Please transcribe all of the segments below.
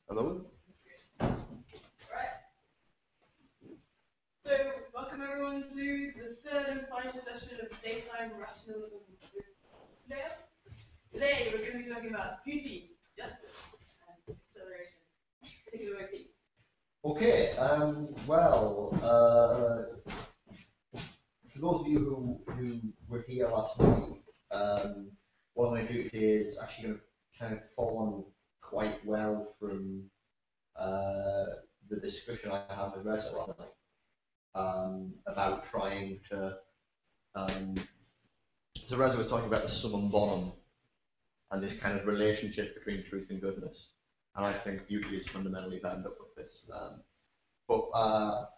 Hello? Right. So, welcome everyone to the third and final session of Daytime Rationalism with Leo. Today we're going to be talking about beauty, justice, and acceleration. Take it away, Pete. Okay, for those of you who were here last week, what I'm going to do today is actually going to kind of follow on quite well from the discussion I had with Reza last night about trying to. So Reza was talking about the summum bonum and this kind of relationship between truth and goodness, and I think beauty is fundamentally bound up with this. But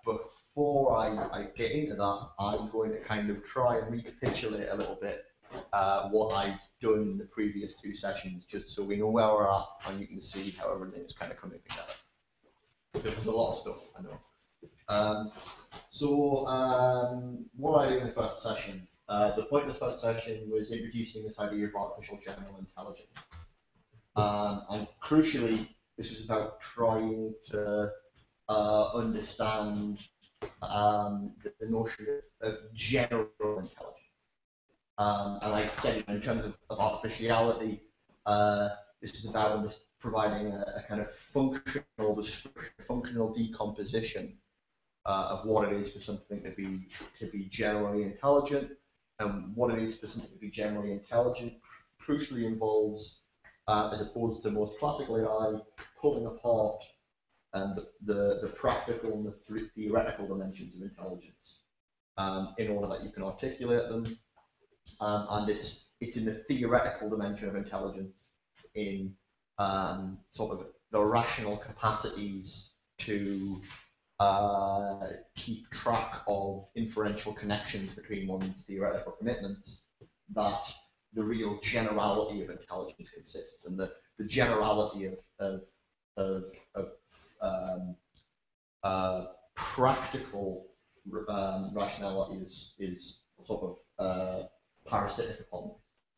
before I get into that, I'm going to kind of try and recapitulate a little bit what I've done in the previous two sessions, just so we know where we're at and you can see how everything is kind of coming together. Because there's a lot of stuff, I know. What I did in the first session, the point of the first session was introducing this idea of artificial general intelligence. And crucially, this was about trying to understand the notion of general intelligence. And I said, in terms of artificiality, this is about providing a kind of functional description, functional decomposition of what it is for something to be generally intelligent, and what it is for something to be generally intelligent crucially involves, as opposed to most classical AI, pulling apart the practical and the theoretical dimensions of intelligence in order that you can articulate them. And it's in the theoretical dimension of intelligence, in sort of the rational capacities to keep track of inferential connections between one's theoretical commitments, that the real generality of intelligence consists, and the generality of practical rationality is sort of parasitic upon it.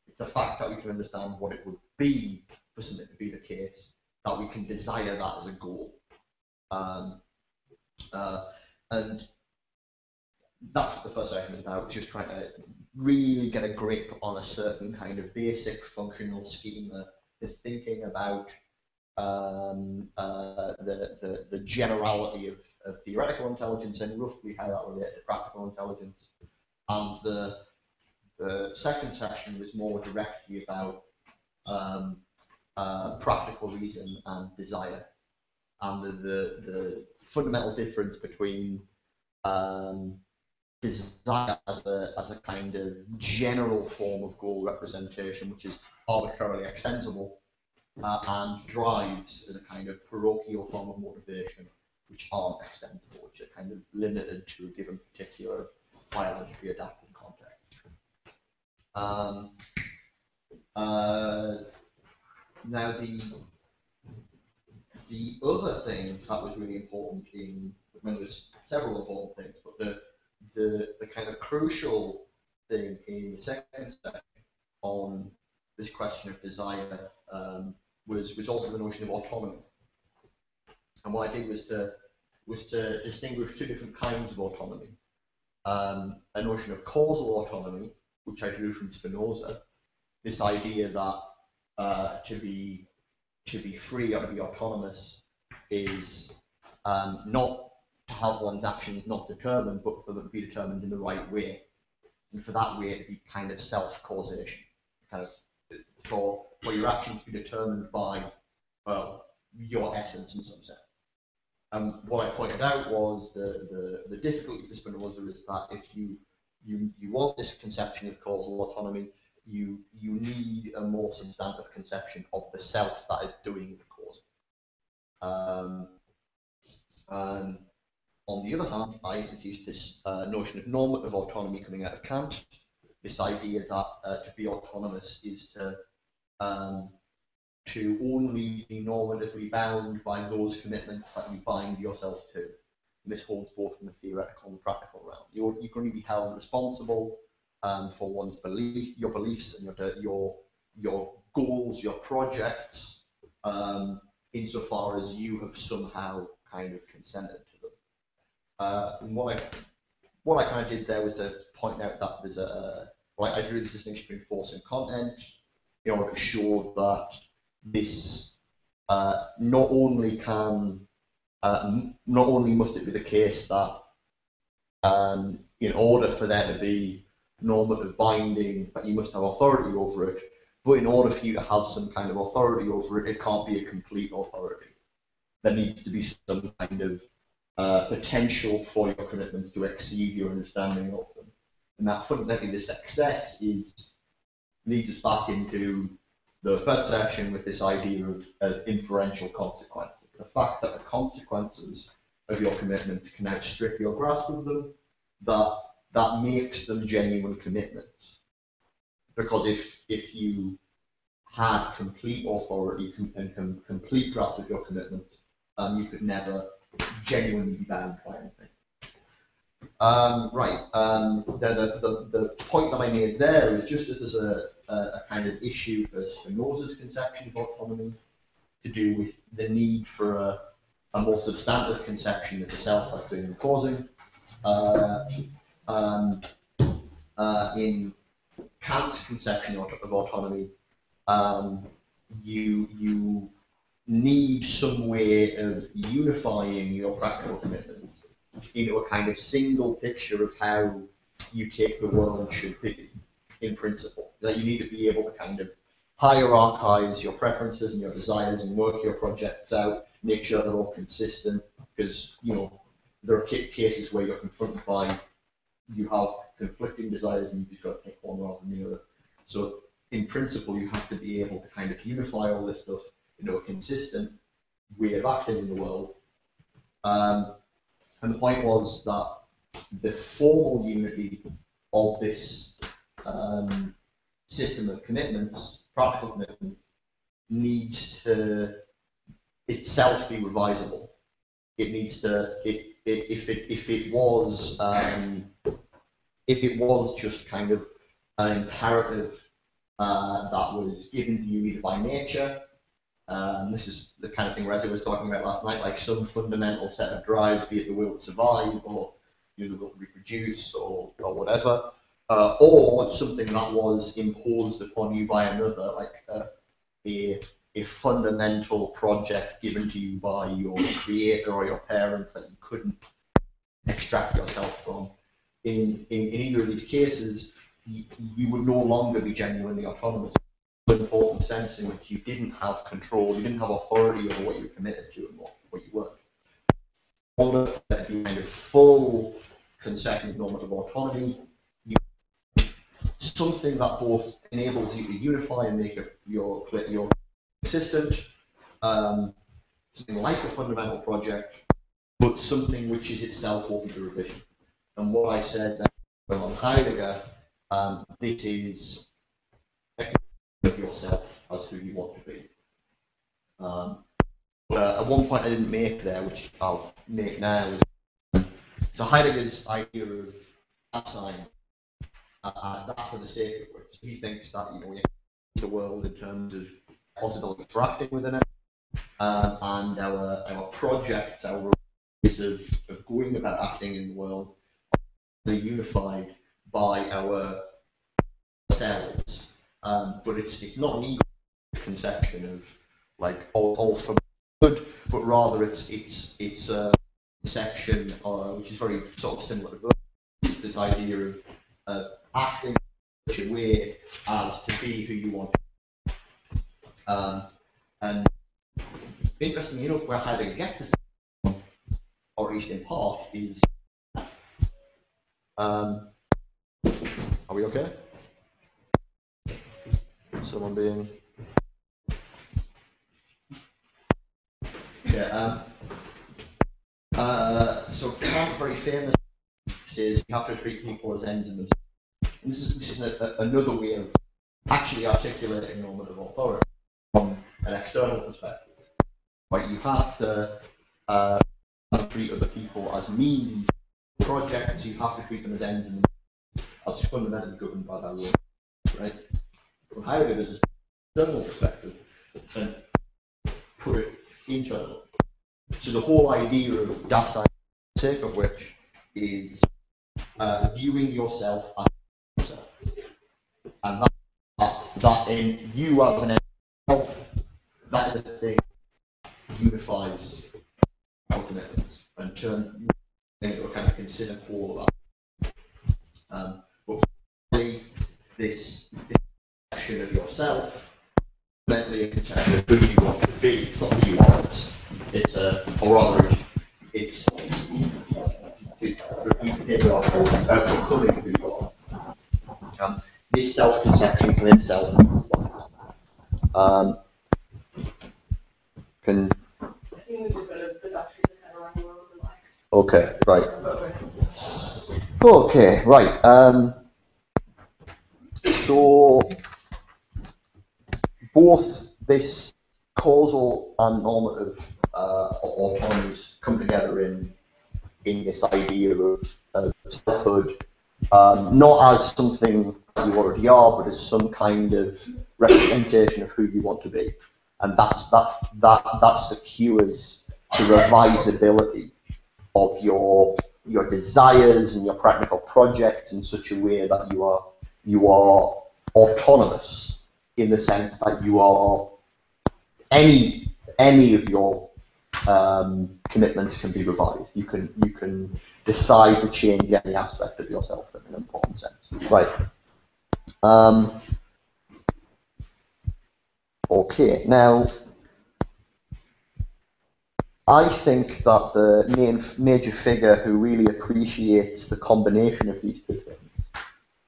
It's the fact that we can understand what it would be for something to be the case, that we can desire that as a goal. And that's what the first section is about, just trying to really get a grip on a certain kind of basic functional schema, is thinking about the generality of theoretical intelligence and roughly how that relates to practical intelligence. And the second section was more directly about practical reason and desire, and the fundamental difference between desire as a kind of general form of goal representation, which is arbitrarily extensible, and drives as a kind of parochial form of motivation, which aren't extensible, which are kind of limited to a given particular biologically adapted context. Now the other thing that was really important there's several important things, but the kind of crucial thing in the second section on this question of desire was also the notion of autonomy. And what I did was to distinguish two different kinds of autonomy. A notion of causal autonomy, which I drew from Spinoza, this idea that to be free or to be autonomous is not to have one's actions not determined, but for them to be determined in the right way, and for that way to be kind of self-causation, kind of for your actions to be determined by your essence in some sense. What I pointed out was the difficulty for Spinoza is that if you want this conception of causal autonomy, you need a more substantive conception of the self that is doing the causing. On the other hand, I introduced this notion of normative autonomy coming out of Kant, this idea that to be autonomous is to only be normatively bound by those commitments that you bind yourself to. And this holds both in the theoretical and the practical realm. You're going to be held responsible for one's your beliefs and your goals, your projects, insofar as you have somehow kind of consented to them. And what I kind of did there was to point out that there's I drew this distinction between force and content in order to show that this not only must it be the case that in order for there to be normative binding, that you must have authority over it, but in order for you to have some kind of authority over it, it can't be a complete authority. There needs to be some kind of potential for your commitments to exceed your understanding of them. And that fundamentally, this excess leads us back into the first section with this idea of inferential consequences. The fact that the consequences of your commitments can outstrip your grasp of them, that makes them genuine commitments. Because if you had complete authority and complete grasp of your commitments, you could never genuinely be bound by anything. The point that I made there is just that there's a kind of issue for Spinoza's conception of autonomy to do with the need for a more substantive conception of the self as doing and causing. In Kant's conception of autonomy, you need some way of unifying your practical commitments into a kind of single picture of how you take the world should be, in principle. That you need to be able to kind of hierarchize your preferences and your desires and work your projects out, make sure they're all consistent, because there are cases where you're confronted by, you have conflicting desires and you just got to pick one rather than the other. So in principle, you have to be able to kind of unify all this stuff into a consistent way of acting in the world. And the point was that the formal unity of this system of commitments, practical commitments, needs to itself be revisable. It needs to, if it was just kind of an imperative that was given to you either by nature, this is the kind of thing Reza was talking about last night, like some fundamental set of drives, be it the will to survive or the will to reproduce or whatever, or something that was imposed upon you by another, like a fundamental project given to you by your creator or your parents that you couldn't extract yourself from. In either of these cases, you would no longer be genuinely autonomous. In an important sense in which you didn't have control, you didn't have authority over what you were committed to and what you weren't. In order for there to be kind of full conception of normative autonomy, something that both enables you to unify and make your consistent, something like a fundamental project, but something which is itself open to revision. And what I said on Heidegger, this is of yourself as who you want to be. But at one point I didn't make there, which I'll make now, is so Heidegger's idea of Dasein as that for the sake of which he thinks that we have the world in terms of possibility for acting within it, and our projects, our ways of going about acting in the world are unified by our selves. But it's not an ego conception of like all for good, but rather it's a conception which is very sort of similar to Burch, this idea of acting in such a way as to be who you want to be. And interestingly enough, where Heidegger gets this from, or at least in part, is are we okay? Someone being so Kant very famous says you have to treat people as ends in themselves. And this is another way of actually articulating normative authority from an external perspective. Right, you have to treat other people as means projects. You have to treat them as ends in themselves, as fundamentally governed by their will. Right. From Heidegger, there's this external perspective, and put it internal. So the whole idea of Dasein, the sake of which is viewing yourself as yourself, and that in you as an self, that is the thing that unifies our commitments and turn into a kind of considered whole of that. But finally, this section of yourself, mentally in terms of who you want to be, it's not who you want. It's or rather, it's becoming who you are. This self-conception for itself. Can. I think we've just got the batteries are kind of running low on the mics. Okay, right. Okay, right. So both this causal and normative autonomies come together in this idea of selfhood, not as something you already are, but as some kind of representation of who you want to be, and that secures the revisability of your desires and your practical projects in such a way that you are autonomous in the sense that you are any of your commitments can be revised. You can decide to change any aspect of yourself in an important sense. Right. Okay. Now, I think that the major figure who really appreciates the combination of these two things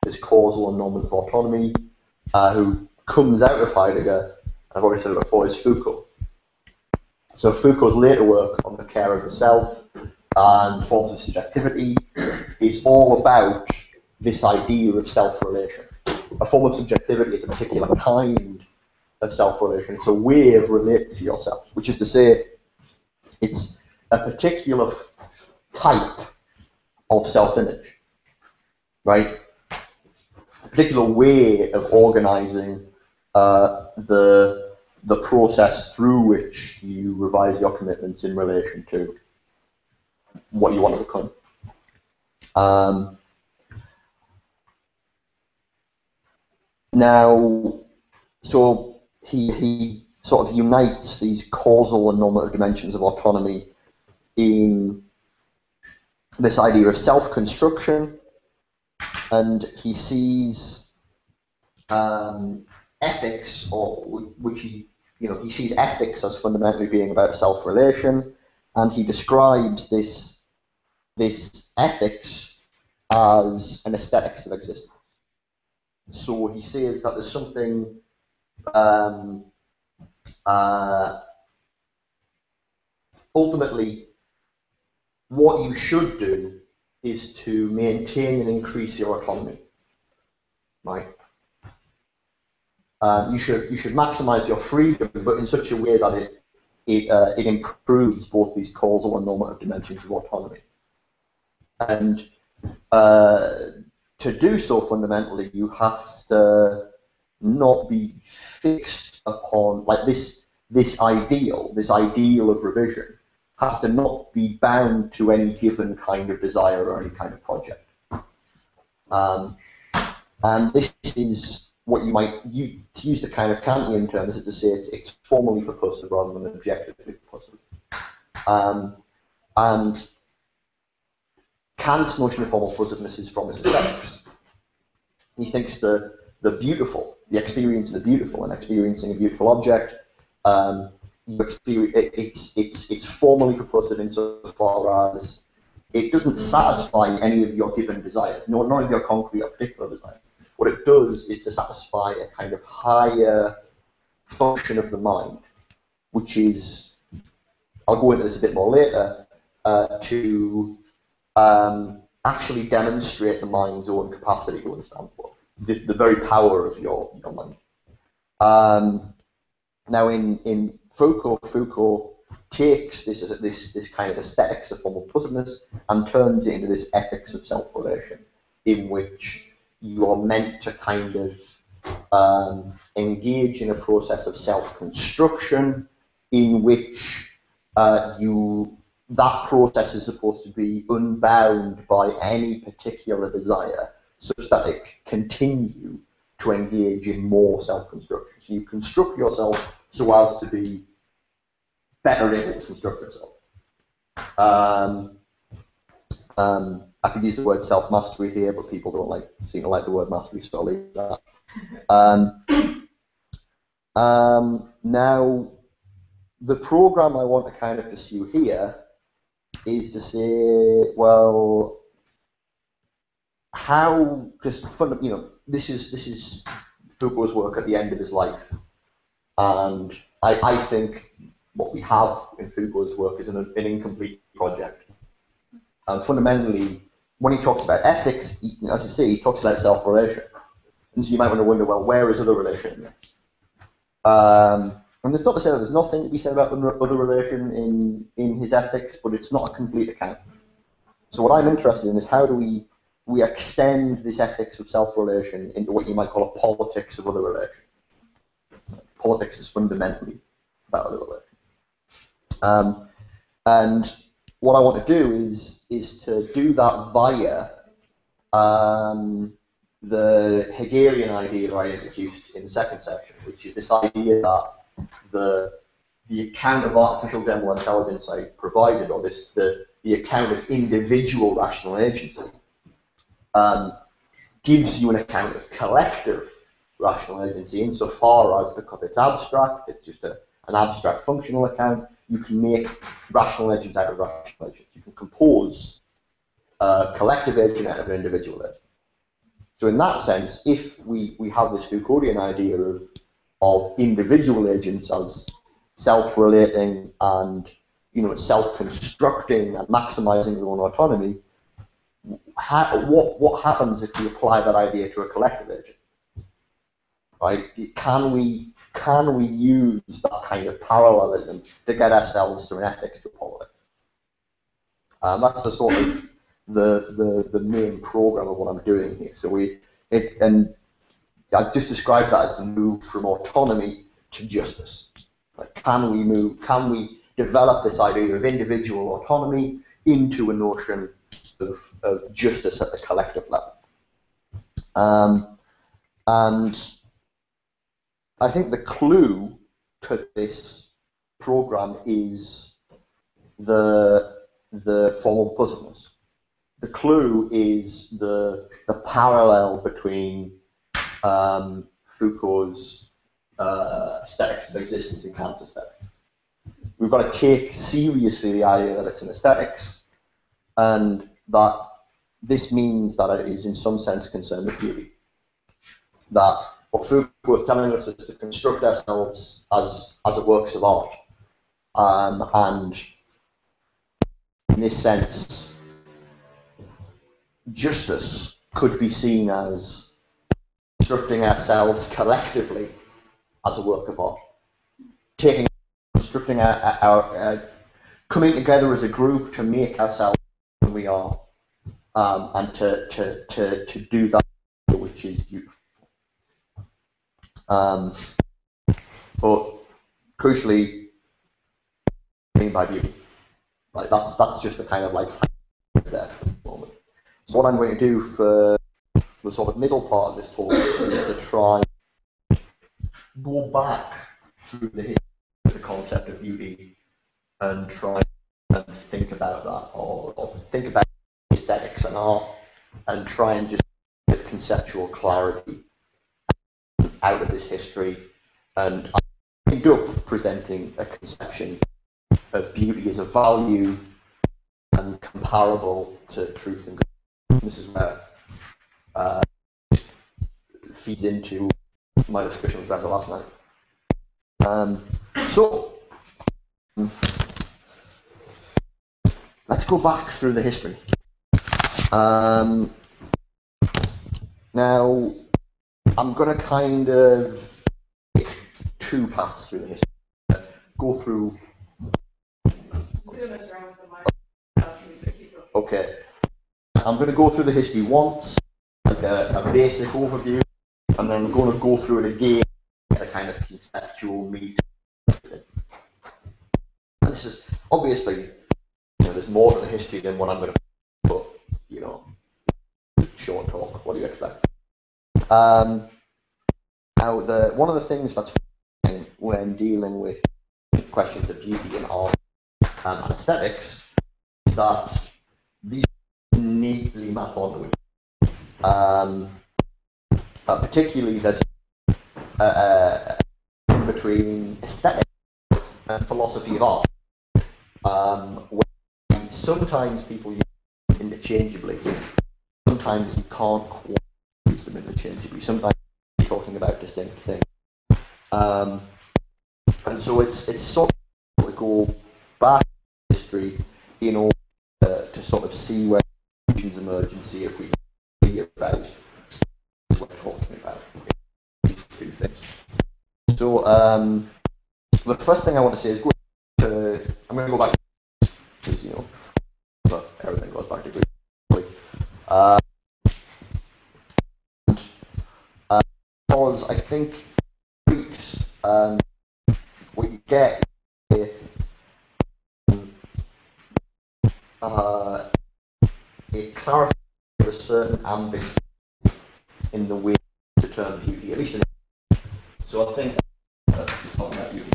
is causal and normative autonomy, who comes out of Heidegger, I've already said it before, is Foucault. So Foucault's later work on the care of the self and forms of subjectivity is all about this idea of self-relation. A form of subjectivity is a particular kind of self-relation. It's a way of relating to yourself, which is to say, it's a particular type of self-image, right? A particular way of organizing the process through which you revise your commitments in relation to what you want to become. Now, so he sort of unites these causal and normative dimensions of autonomy in this idea of self-construction, and he sees ethics, or which he sees ethics as fundamentally being about self-relation, and he describes this ethics as an aesthetics of existence. So he says that there's something ultimately what you should do is to maintain and increase your autonomy, right? You should maximize your freedom, but in such a way that it improves both these causal and normative dimensions of autonomy. And to do so, fundamentally, you have to not be fixed upon, like this ideal of revision has to not be bound to any given kind of desire or any kind of project. And this is what you might use, to use the kind of Kantian term, is to say it's formally purposive rather than objectively purposive. And Kant's notion of formal purposiveness is from his aesthetics. He thinks the beautiful, the experience of the beautiful, and experiencing a beautiful object, it's formally purposive insofar as it doesn't satisfy any of your given desires, none of your concrete or particular desires. What it does is to satisfy a kind of higher function of the mind, which is, I'll go into this a bit more later, to actually demonstrate the mind's own capacity to understand the very power of your mind. Now, in Foucault takes this kind of aesthetics of formal purposiveness and turns it into this ethics of self-relation, in which you are meant to kind of engage in a process of self-construction in which that process is supposed to be unbound by any particular desire, such that it can continue to engage in more self-construction. So you construct yourself so as to be better able to construct yourself. I could use the word self-mastery here, but people don't seem to like the word mastery, so I'll leave that. Now, the program I want to kind of pursue here is to say, well, how? Because this is Foucault's work at the end of his life, and I think what we have in Foucault's work is an incomplete project. And fundamentally, when he talks about ethics, as you see, he talks about self-relation. And so you might want to wonder, well, where is other relation? And there's not to say that there's nothing to be said about other relation in his ethics, but it's not a complete account. So what I'm interested in is how do we extend this ethics of self-relation into what you might call a politics of other relation. Politics is fundamentally about other relation. And what I want to do is to do that via the Hegelian idea that I introduced in the second section, which is this idea that the account of artificial general intelligence I provided, or the account of individual rational agency, gives you an account of collective rational agency insofar as, because it's abstract, it's just an abstract functional account, you can make rational agents out of rational agents. You can compose a collective agent out of an individual agent. So in that sense, if we have this Foucauldian idea of individual agents as self-relating and self-constructing and maximizing their own autonomy, what happens if we apply that idea to a collective agent? Right? Can we use that kind of parallelism to get ourselves to an ethics to politics? That's the sort of the main program of what I'm doing here. So and I've just described that as the move from autonomy to justice. Like, can we develop this idea of individual autonomy into a notion of justice at the collective level? And I think the clue to this program is the form of puzzleness. The clue is the parallel between Foucault's aesthetics of existence and Kant's aesthetics. We've got to take seriously the idea that it's an aesthetics, and that this means that it is in some sense concerned with beauty. That what Foucault is telling us is to construct ourselves as works of art, and in this sense, justice could be seen as constructing ourselves collectively as a work of art, constructing our coming together as a group to make ourselves who we are, and to do that which is beautiful. But crucially, what I mean by beauty, like that's just a kind of like there at the moment. So what I'm going to do for the sort of middle part of this talk is to try and go back through the history of the concept of beauty and try and think about that, or think about aesthetics and art, and try and just get conceptual clarity out of this history. And I end up presenting a conception of beauty as a value and comparable to truth and good. This is where feeds into my discussion with Reza last night. So let's go back through the history. Now, I'm going to kind of take two paths through the history. Go through. Okay. I'm going to go through the history once, like a basic overview, and then I'm going to go through it again, get a kind of conceptual meat. This is obviously, there's more to the history than what I'm going to put, short talk. What do you expect? Now, one of the things that's when dealing with questions of beauty and art and aesthetics is that these neatly map onto it. Particularly, there's between aesthetics and philosophy of art. Where sometimes people use them interchangeably. Sometimes you can't quite use them interchangeably. Sometimes you're talking about distinct things. And so it's sort of to go back in history in order to sort of see where conclusions emerge and see if we can hear about what we're talking about. These two things. So the first thing I want to say is I'm going to go back because but everything goes back to Greek. Because I think Greeks, what you get is it clarifies a certain ambition in the way to term beauty, at least in. So I think talking about beauty.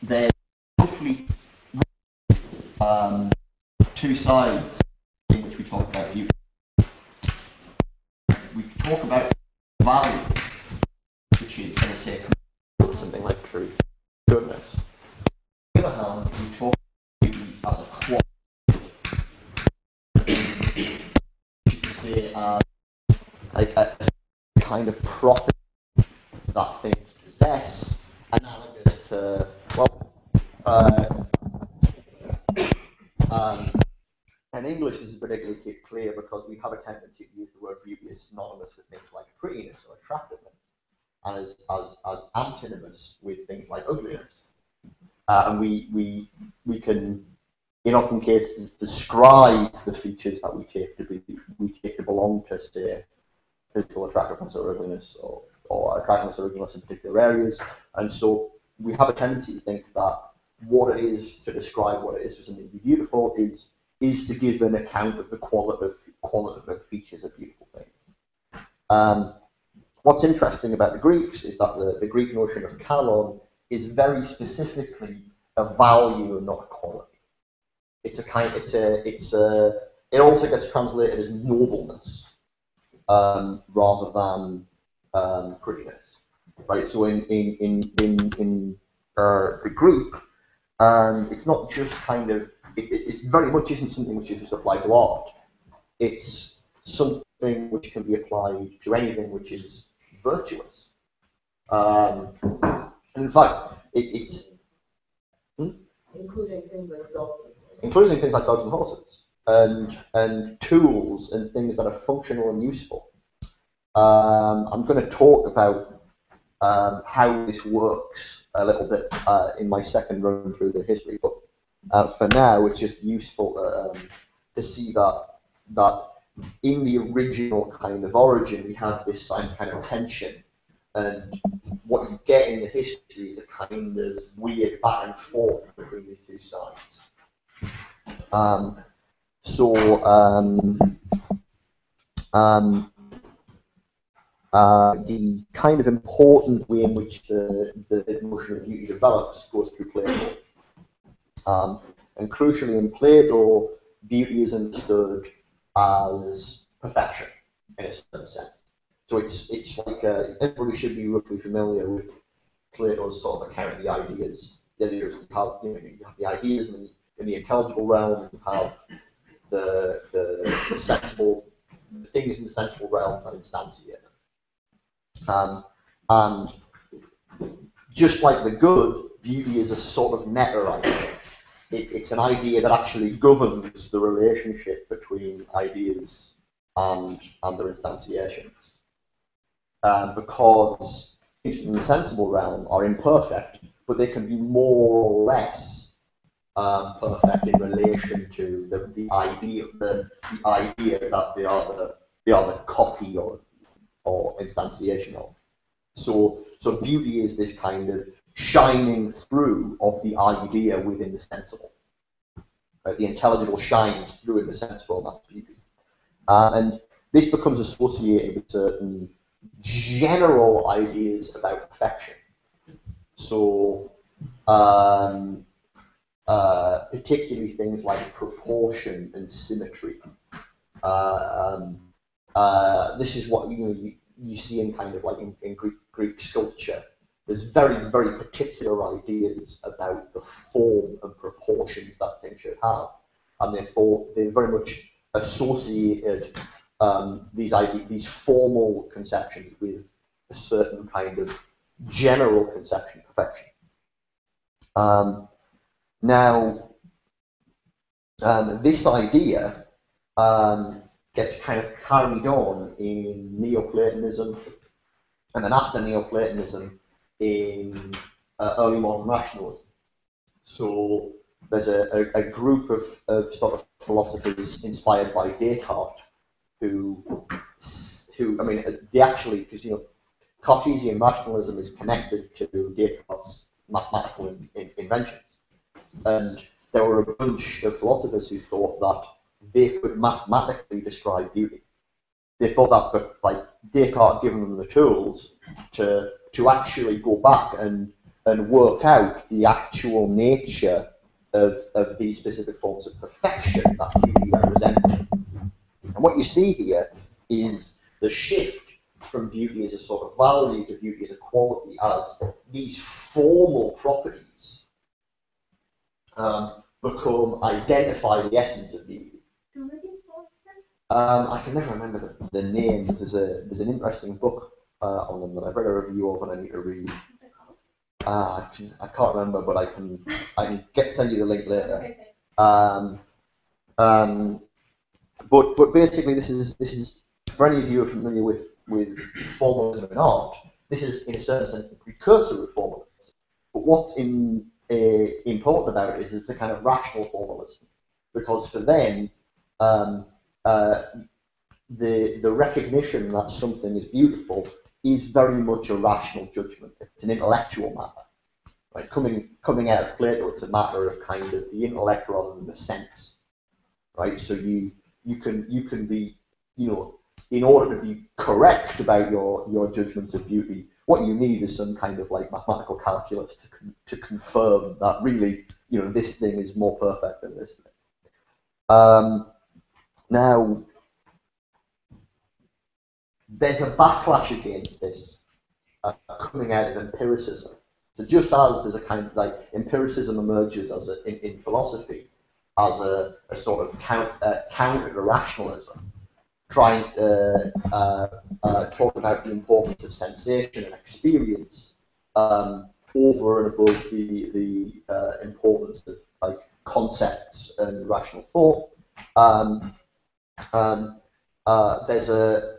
There's roughly two sides in which we talk about beauty. We talk about value, which is, going to say, something like truth, goodness. On the other hand, we talk about beauty as a quality, which is, say, like a kind of property that things possess, analogous to, and English is particularly clear because we have a tendency to use the word beauty as synonymous with things like prettiness or attractiveness, and as antonymous with things like ugliness. And we can, in often cases, describe the features that we take to belong to, say, physical attractiveness or ugliness, or attractiveness or ugliness in particular areas. And so we have a tendency to think that what it is to describe what it is for something to be beautiful is to give an account of the qualitative features of beautiful things. What's interesting about the Greeks is that the Greek notion of kalon is very specifically a value and not a quality. It also gets translated as nobleness rather than prettiness, right? So in the Greek, it's not just kind of it very much isn't something which is just applied to art. It's something which can be applied to anything which is virtuous. And in fact, it's including things like dogs. Including things like dogs and horses, and tools and things that are functional and useful. I'm going to talk about how this works a little bit in my second run through the history, but for now it's just useful to see that in the original kind of origin we have this kind of tension, and what you get in the history is a kind of weird back and forth between these two sides. The kind of important way in which the notion of beauty develops goes through Plato. And crucially in Plato, beauty is understood as perfection in a certain sense. So it's like everybody should be roughly familiar with Plato's sort of account of the ideas. The ideas you have the ideas in the intelligible realm, you have the sensible, the things in the sensible realm that instantiate them. And just like the good, beauty is a sort of meta idea. It's an idea that actually governs the relationship between ideas and their instantiations. Because things in the sensible realm are imperfect, but they can be more or less perfect in relation to the idea that they are the copy or instantiation of. So beauty is this kind of shining through of the idea within the sensible. Right? The intelligible shines through in the sensible, and that's beauty. And this becomes associated with certain general ideas about perfection. So, particularly things like proportion and symmetry. This is what you see in kind of like in Greek sculpture. There's very, very particular ideas about the form and proportions that thing should have, and therefore they very much associated these formal conceptions with a certain kind of general conception of perfection. Now, this idea gets kind of carried on in Neoplatonism, and then after Neoplatonism in early modern rationalism. So there's a group of sort of philosophers inspired by Descartes who I mean, they actually, because Cartesian rationalism is connected to Descartes' mathematical inventions, and there were a bunch of philosophers who thought that they could mathematically describe beauty. They thought that, like, Descartes giving them the tools to actually go back and work out the actual nature of these specific forms of perfection that beauty represented. And what you see here is the shift from beauty as a sort of value to beauty as a quality, as these formal properties identify the essence of beauty. I can never remember the names. There's an interesting book on them that I've read a review of and I need to read. I can't remember, but I can send you the link later. But basically, this is for any of you who are familiar with formalism in art. This is in a certain sense the precursor of formalism. But what's important about it is it's a kind of rational formalism, because for them, the recognition that something is beautiful is very much a rational judgment. It's an intellectual matter, right? Coming out of Plato, it's a matter of kind of the intellect rather than the sense, right? So you can be, in order to be correct about your judgments of beauty, what you need is some kind of like mathematical calculus to confirm that really, this thing is more perfect than this thing. Now, there's a backlash against this coming out of empiricism. So just as there's a kind of like empiricism emerges as in philosophy as a sort of counter to rationalism, trying to talk about the importance of sensation and experience over and above the importance of like concepts and rational thought. There's a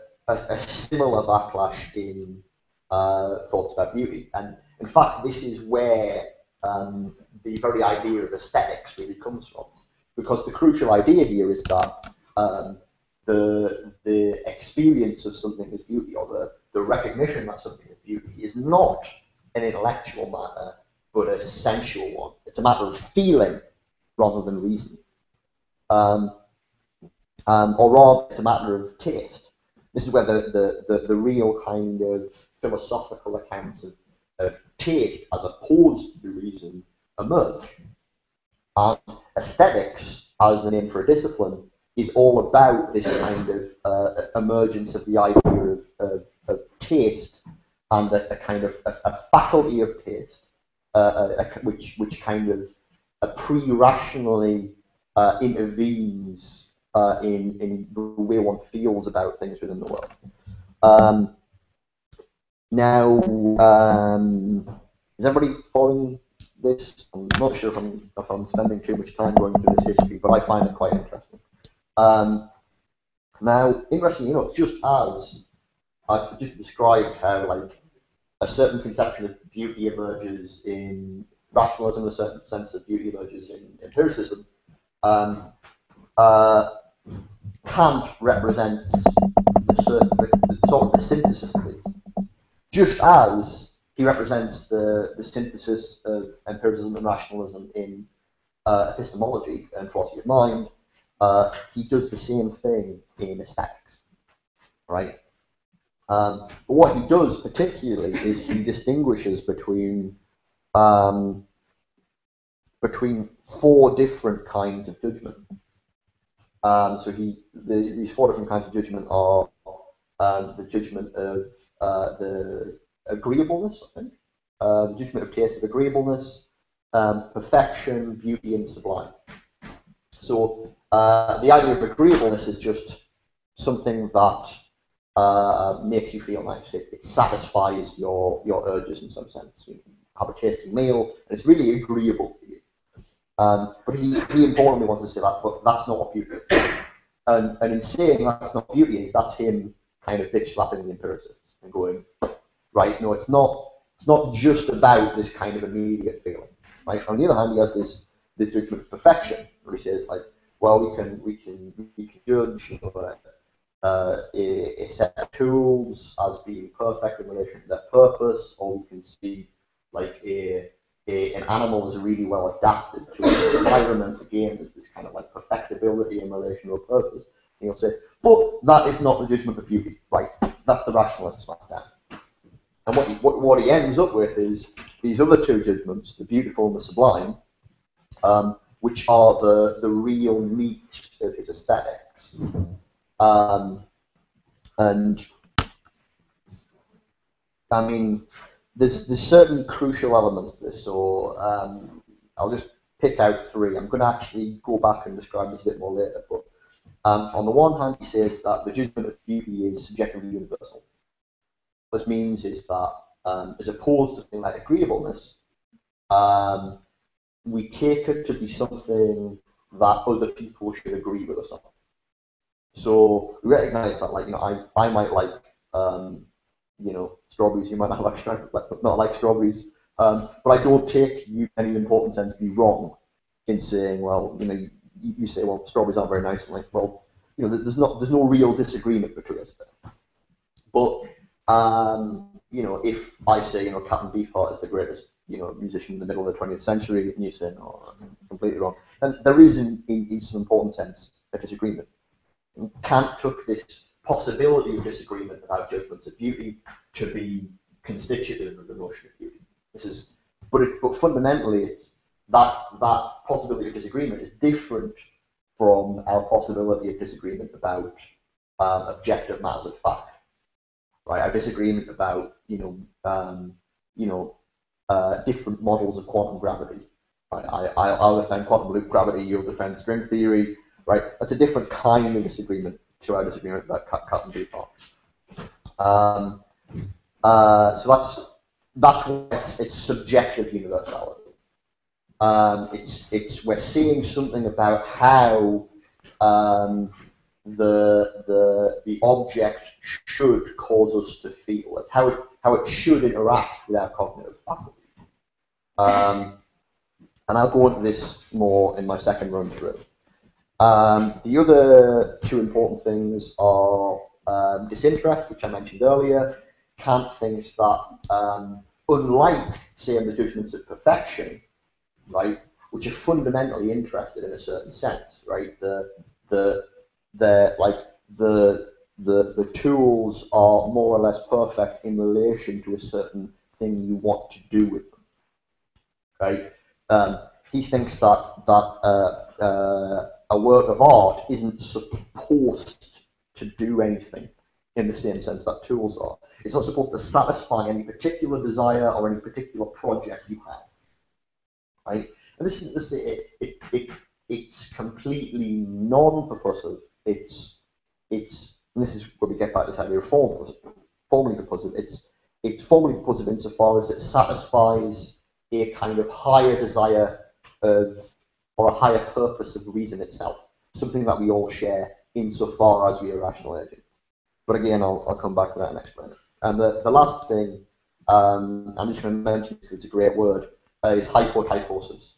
similar backlash in thoughts about beauty, and in fact, this is where the very idea of aesthetics really comes from, because the crucial idea here is that the experience of something as beauty, or the recognition that something is beauty, is not an intellectual matter, but a sensual one. It's a matter of feeling rather than reason. Or rather, it's a matter of taste. This is where the real kind of philosophical accounts of taste as opposed to reason emerge. And aesthetics, as the name for a discipline, is all about this kind of emergence of the idea of taste and a kind of a faculty of taste, which kind of pre-rationally intervenes in the way one feels about things within the world. Now, is everybody following this? I'm not sure if I'm spending too much time going through this history, but I find it quite interesting. Now, interestingly enough, just as I've just described how like a certain conception of beauty emerges in rationalism, a certain sense of beauty emerges in empiricism, Kant represents the sort of the synthesis of these. Just as he represents the synthesis of empiricism and rationalism in epistemology and philosophy of mind. He does the same thing in aesthetics, right? But what he does particularly is he distinguishes between four different kinds of judgment. So these four different kinds of judgment are the judgment of the agreeableness, I think, the judgment of taste of agreeableness, perfection, beauty, and sublime. So the idea of agreeableness is just something that makes you feel nice. It satisfies your urges in some sense. You have a tasty meal, and it's really agreeable for you. But he importantly wants to say that, but that's not what beauty is. And in saying that's not what beauty is, that's him kind of bitch slapping the empiricists and going, right, no, it's not just about this kind of immediate feeling. Right? On the other hand, he has this judgment of perfection, where he says, like, well, we can judge, you know, a set of tools as being perfect in relation to their purpose, or we can see like an animal is really well adapted to its environment. Again, there's this kind of like perfectibility in relation to a purpose. And you'll say, but that is not the judgment of beauty, right? That's the rationalist smackdown. And what he ends up with is these other two judgments, the beautiful and the sublime, which are the real meat of his aesthetics. And I mean, there's certain crucial elements to this, so I'll just pick out three. I'm going to actually go back and describe this a bit more later, but on the one hand, he says that the judgment of beauty is subjectively universal. What this means is that, as opposed to something like agreeableness, we take it to be something that other people should agree with us on. So we recognize that, like, you know, I might like, you know, strawberries. You might not like strawberries, but I don't take you any important sense to be wrong in saying, well, you know, you say, well, strawberries aren't very nice. I'm like, well, you know, there's no real disagreement between us there. But you know, if I say, you know, Captain Beefheart is the greatest, you know, musician in the middle of the 20th century, and you say, no, that's completely wrong, and there is in some important sense a disagreement. Kant took this possibility of disagreement about judgments of beauty to be constitutive of the notion of beauty. This is, but fundamentally, it's that possibility of disagreement is different from our possibility of disagreement about objective matters of fact. Right, our disagreement about different models of quantum gravity. Right, I'll defend quantum loop gravity, you'll defend string theory. Right, that's a different kind of disagreement to our disagreement about cut and Beefheart. So that's why it's subjective universality. We're saying something about how the object should cause us to feel it, how it should interact with our cognitive faculty. And I'll go into this more in my second run through. The other two important things are disinterest, which I mentioned earlier. Kant thinks that unlike, say, in the judgments of perfection, right, which are fundamentally interested in a certain sense, right, the tools are more or less perfect in relation to a certain thing you want to do with them, right? He thinks that a work of art isn't supposed to do anything in the same sense that tools are. It's not supposed to satisfy any particular desire or any particular project you have, right? And this isn't to say it's completely non-purposive. It's and this is where we get back to this idea of formally purposive. It's formally purposive insofar as it satisfies a kind of higher desire of, or a higher purpose of reason itself, something that we all share insofar as we are rational agents. But again, I'll come back to that and explain it. And the last thing, I'm just going to mention because it's a great word, is hypotyposis.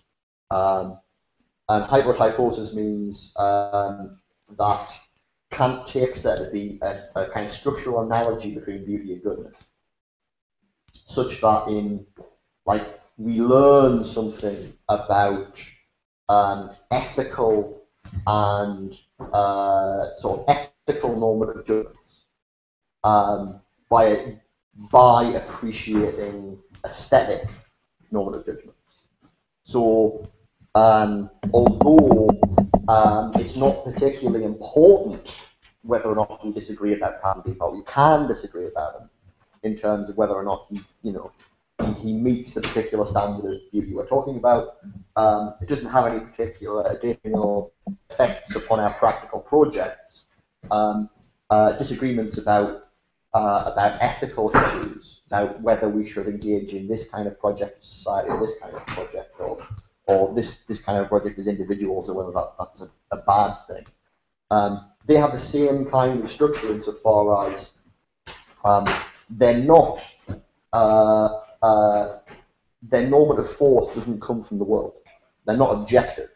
And hypotyposis means that Kant takes that to be a kind of structural analogy between beauty and goodness. such that we learn something about ethical and sort of ethical normative judgments by appreciating aesthetic normative judgments. So although it's not particularly important whether or not we disagree about Cat and Default, we can disagree about him in terms of whether or not he meets the particular standard of beauty we're talking about. It doesn't have any particular additional effects upon our practical projects. Disagreements about ethical issues, about whether we should engage in this kind of project as society, or this kind of project, or this kind of project as individuals, or whether that's a bad thing. They have the same kind of structure insofar as they're not, their normative force doesn't come from the world. They're not objective,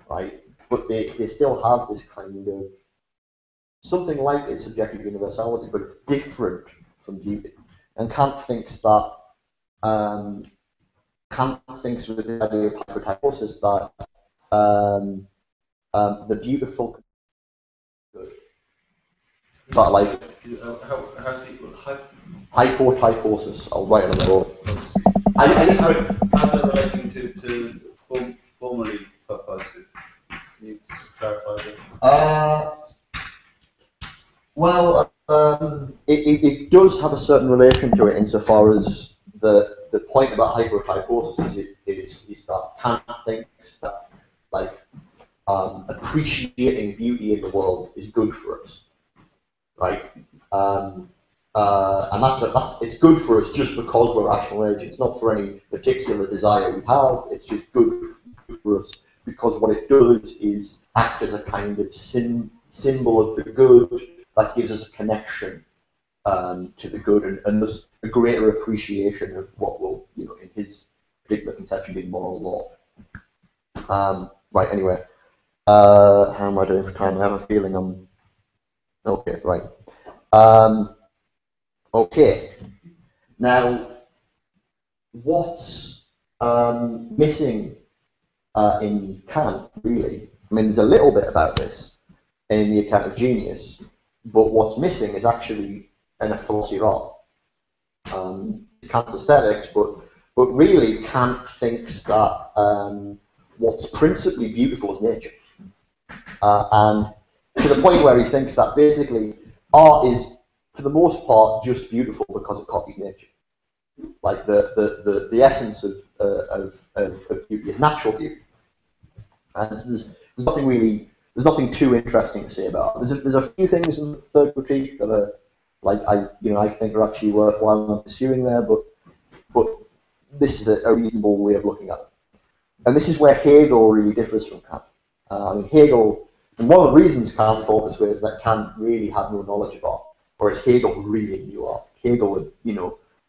right? But they still have this kind of something like its subjective universality, but it's different from beauty. And Kant thinks that Kant thinks with the idea of hypotyposis that the beautiful good. But like how's the hypotyposis, I'll write it on the board. How's that relating to formally purposive? Can you just clarify that? Well, it does have a certain relation to it insofar as the point about hypotyposis is that Kant thinks that appreciating beauty in the world is good for us, right? And it's good for us just because we're rational agents, not for any particular desire we have. It's just good for us because what it does is act as a kind of symbol of the good that gives us a connection to the good and thus a greater appreciation of what will, in his particular conception, be moral law. Right. Anyway, how am I doing for time? I have a feeling I'm okay. Right. Okay. Now, what's missing in Kant, really? I mean, there's a little bit about this in the account of genius, but what's missing is actually in a philosophy of art. It's Kant's aesthetics, but really Kant thinks that what's principally beautiful is nature, and to the point where he thinks that basically art is, for the most part, just beautiful because it copies nature. Like the essence of beauty is natural beauty, and so there's nothing too interesting to say about it. There's a few things in the third critique that are I think are actually worthwhile pursuing there, but this is a reasonable way of looking at it. And this is where Hegel really differs from Kant. I mean, Hegel, and one of the reasons Kant thought this way is that Kant really had no knowledge of art, whereas Hegel really knew art. Hegel had,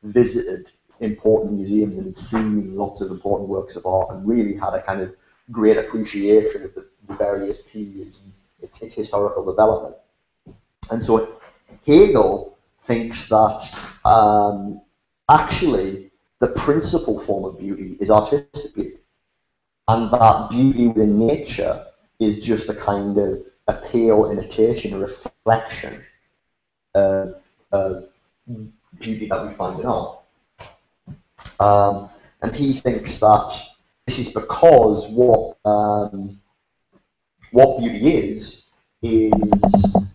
visited important museums and had seen lots of important works of art and really had a kind of great appreciation of the various periods and its historical development. And so Hegel thinks that actually the principal form of beauty is artistic beauty, and that beauty within nature is just a kind of a pale imitation, a reflection of beauty that we find in art. And he thinks that this is because what beauty is the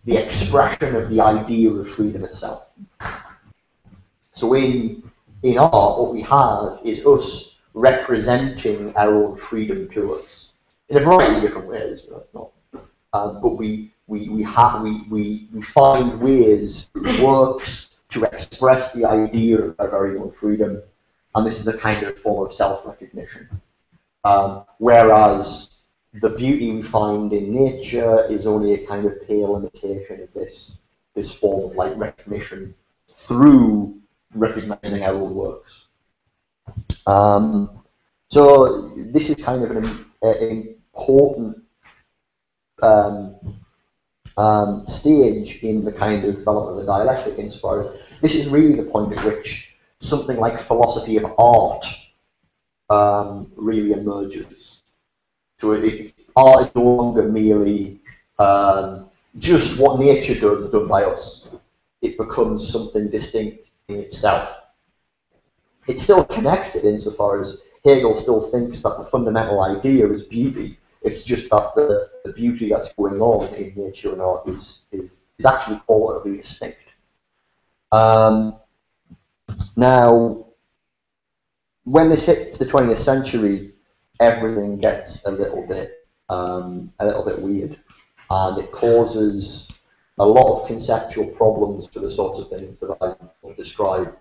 expression of the ideal of freedom itself. So in art, what we have is us representing our own freedom to us in a variety of different ways. But we find ways, works to express the idea of our very own freedom, and this is a kind of form of self-recognition. Whereas the beauty we find in nature is only a kind of pale imitation of this form of recognition through recognizing our own works. So this is kind of an important stage in the kind of development of the dialectic, insofar as this is really the point at which something like philosophy of art really emerges. So art is no longer merely just what nature does done by us. It becomes something distinct in itself. It's still connected insofar as Hegel still thinks that the fundamental idea is beauty. It's just that the beauty that's going on in nature and art is actually qualitatively distinct. Now, when this hits the 20th century, everything gets a little bit weird, and it causes a lot of conceptual problems for the sorts of things that I will describe.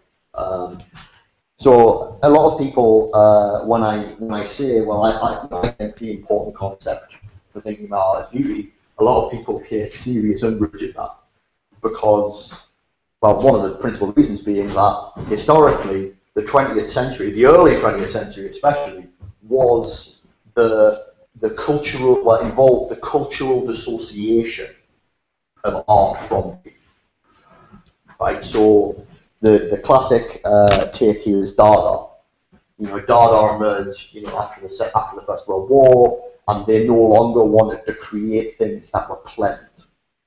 So a lot of people, when I say, well, I think the important concept for thinking about art as beauty, a lot of people take serious umbrage at that, because, well, one of the principal reasons being that historically, the 20th century, the early 20th century especially, was the cultural, well, involved the cultural dissociation of art from beauty. Right, so the classic take here is Dada. You know, Dada emerged, after the First World War, and they no longer wanted to create things that were pleasant.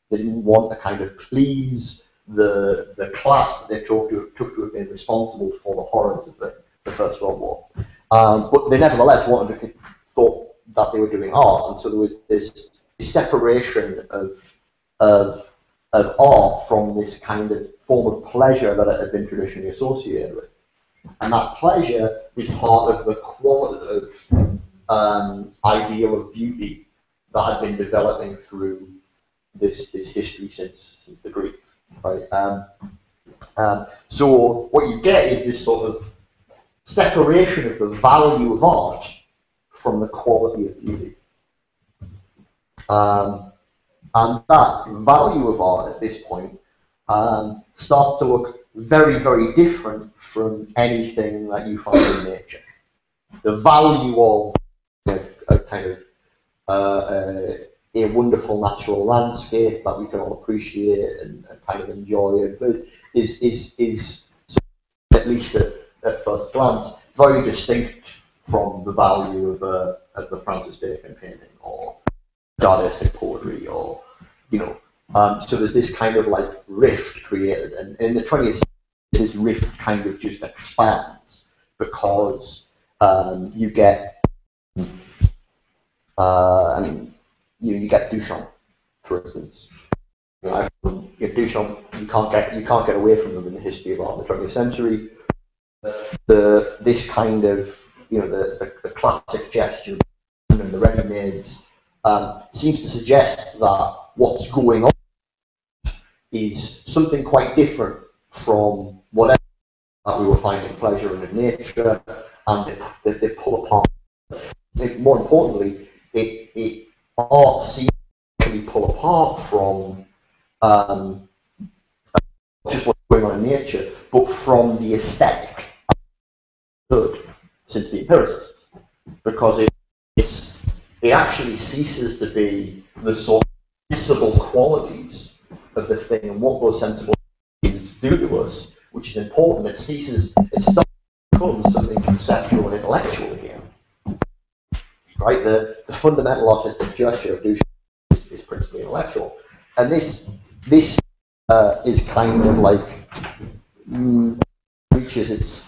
They didn't want to kind of please the class that they took to have been responsible for the horrors of the First World War. But they nevertheless thought that they were doing art, and so there was this separation of art from this kind of form of pleasure that it had been traditionally associated with. And that pleasure was part of the qualitative ideal of beauty that had been developing through this history since the Greeks. Right? So what you get is this sort of separation of the value of art from the quality of beauty. And that value of art at this point starts to look very, very different from anything that you find in nature. The value of a kind of a wonderful natural landscape that we can all appreciate and kind of enjoy is at least at first glance very distinct from the value of the Francis Bacon painting or Dadaistic poetry, or so there's this kind of like rift created, and in the 20th century this rift kind of just expands because you get you get Duchamp, for instance. Duchamp, you can't get away from them in the history of art in the 20th century. This kind of the classic gesture and the ready-mades seems to suggest that what's going on is something quite different from whatever that we were finding pleasure in nature, and they pull apart. More importantly, art seems to be pull apart from just what's going on in nature, but from the aesthetic since the empiricists, because it actually ceases to be the sort of sensible qualities of the thing and what those sensible qualities do to us, which is important. It starts to become something conceptual and intellectual again. Right? The fundamental artistic gesture of Duchamp is principally intellectual, and this is kind of like reaches its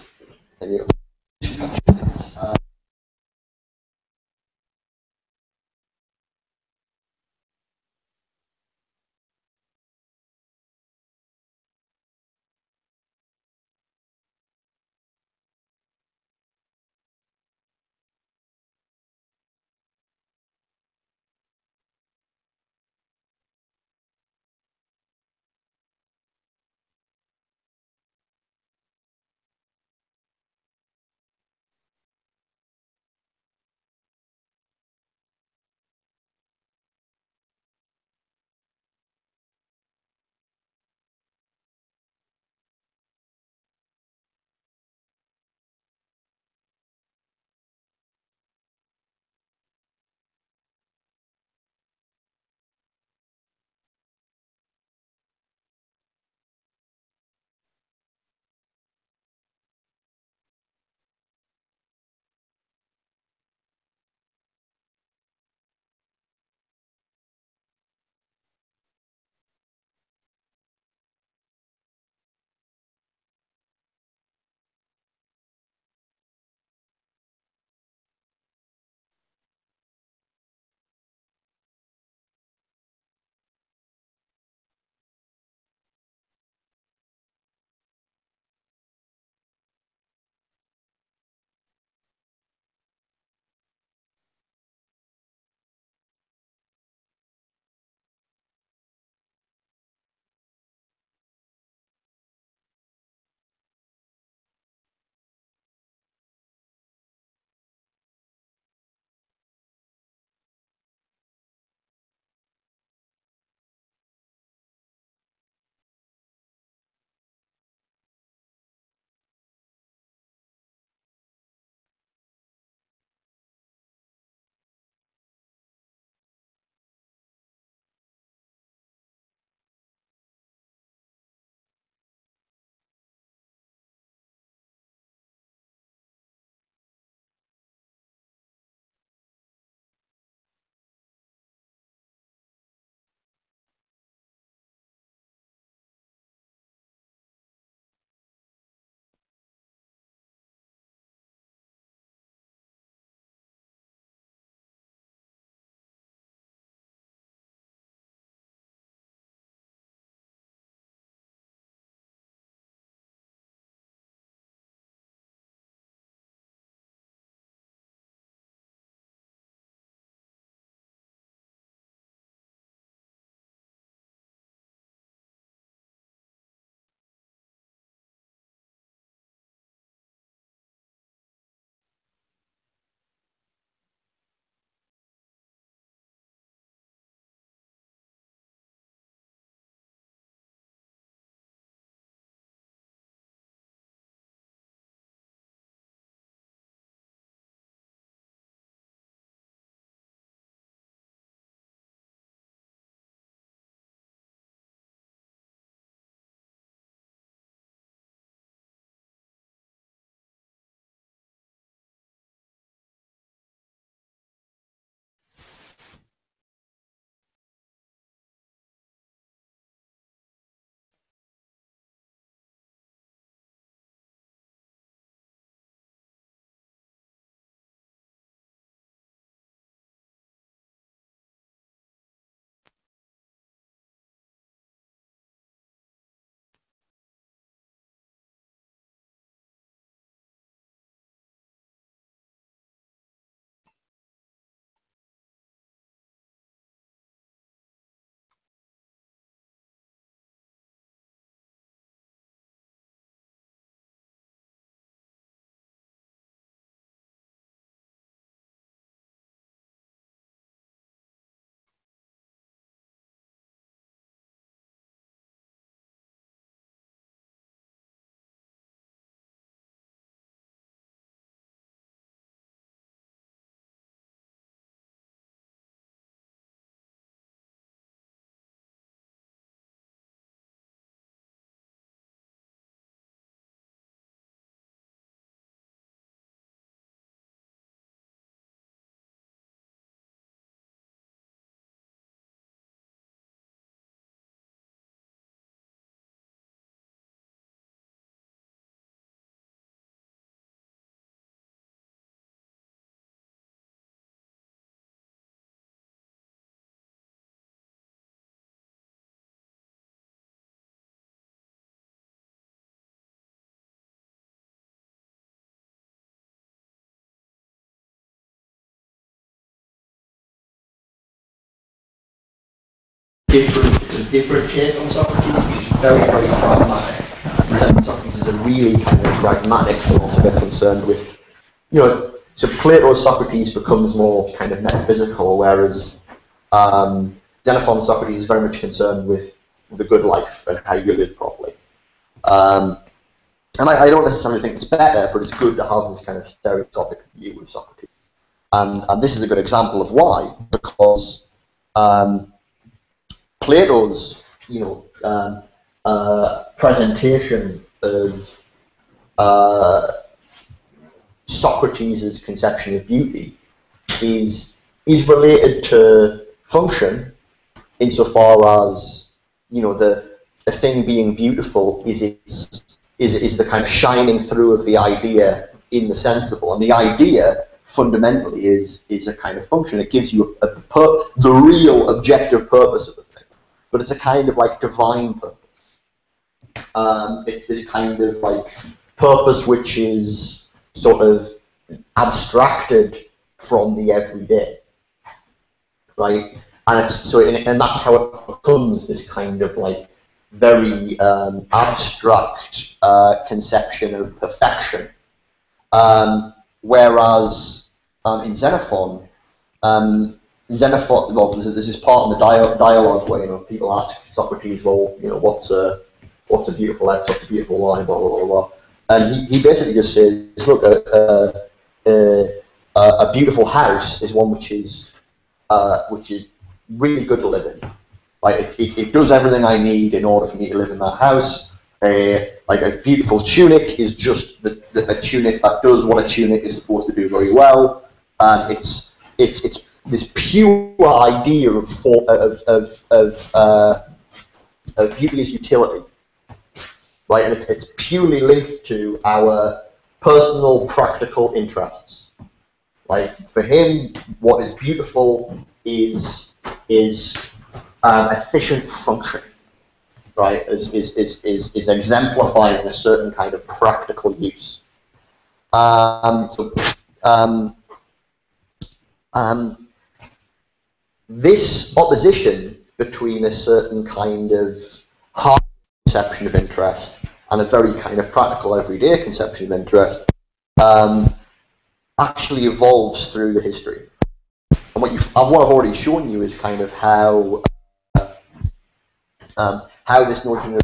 different take on Socrates, which is very, very pragmatic. Socrates is a really kind of pragmatic philosopher concerned with, so Plato's Socrates becomes more kind of metaphysical, whereas Xenophon's Socrates is very much concerned with the good life and how you live properly. And I don't necessarily think it's better, but it's good to have this kind of stereotypic view of Socrates. And this is a good example of why, because Plato's, presentation of Socrates' conception of beauty is related to function, insofar as the thing being beautiful is the kind of shining through of the idea in the sensible, and the idea fundamentally is a kind of function. It gives you the real objective purpose of the thing, but it's a kind of like divine purpose. It's this kind of like purpose which is sort of abstracted from the everyday, right? And and that's how it becomes this kind of like very abstract conception of perfection. Whereas in Xenophon, well, there's this part in the dialogue where people ask Socrates, well, what's a beautiful X, what's a beautiful Y, blah blah blah blah, and he basically just says, look, a beautiful house is one which is really good to live in. Like it does everything I need in order for me to live in that house. Like a beautiful tunic is just a tunic that does what a tunic is supposed to do very well. And it's this pure idea of beauty as utility, right? And it's purely linked to our personal, practical interests. Like for him, what is beautiful is efficient function, right? Is exemplifying a certain kind of practical use. This opposition between a certain kind of hard conception of interest and a very kind of practical everyday conception of interest actually evolves through the history. And what I've already shown you is kind of how this notion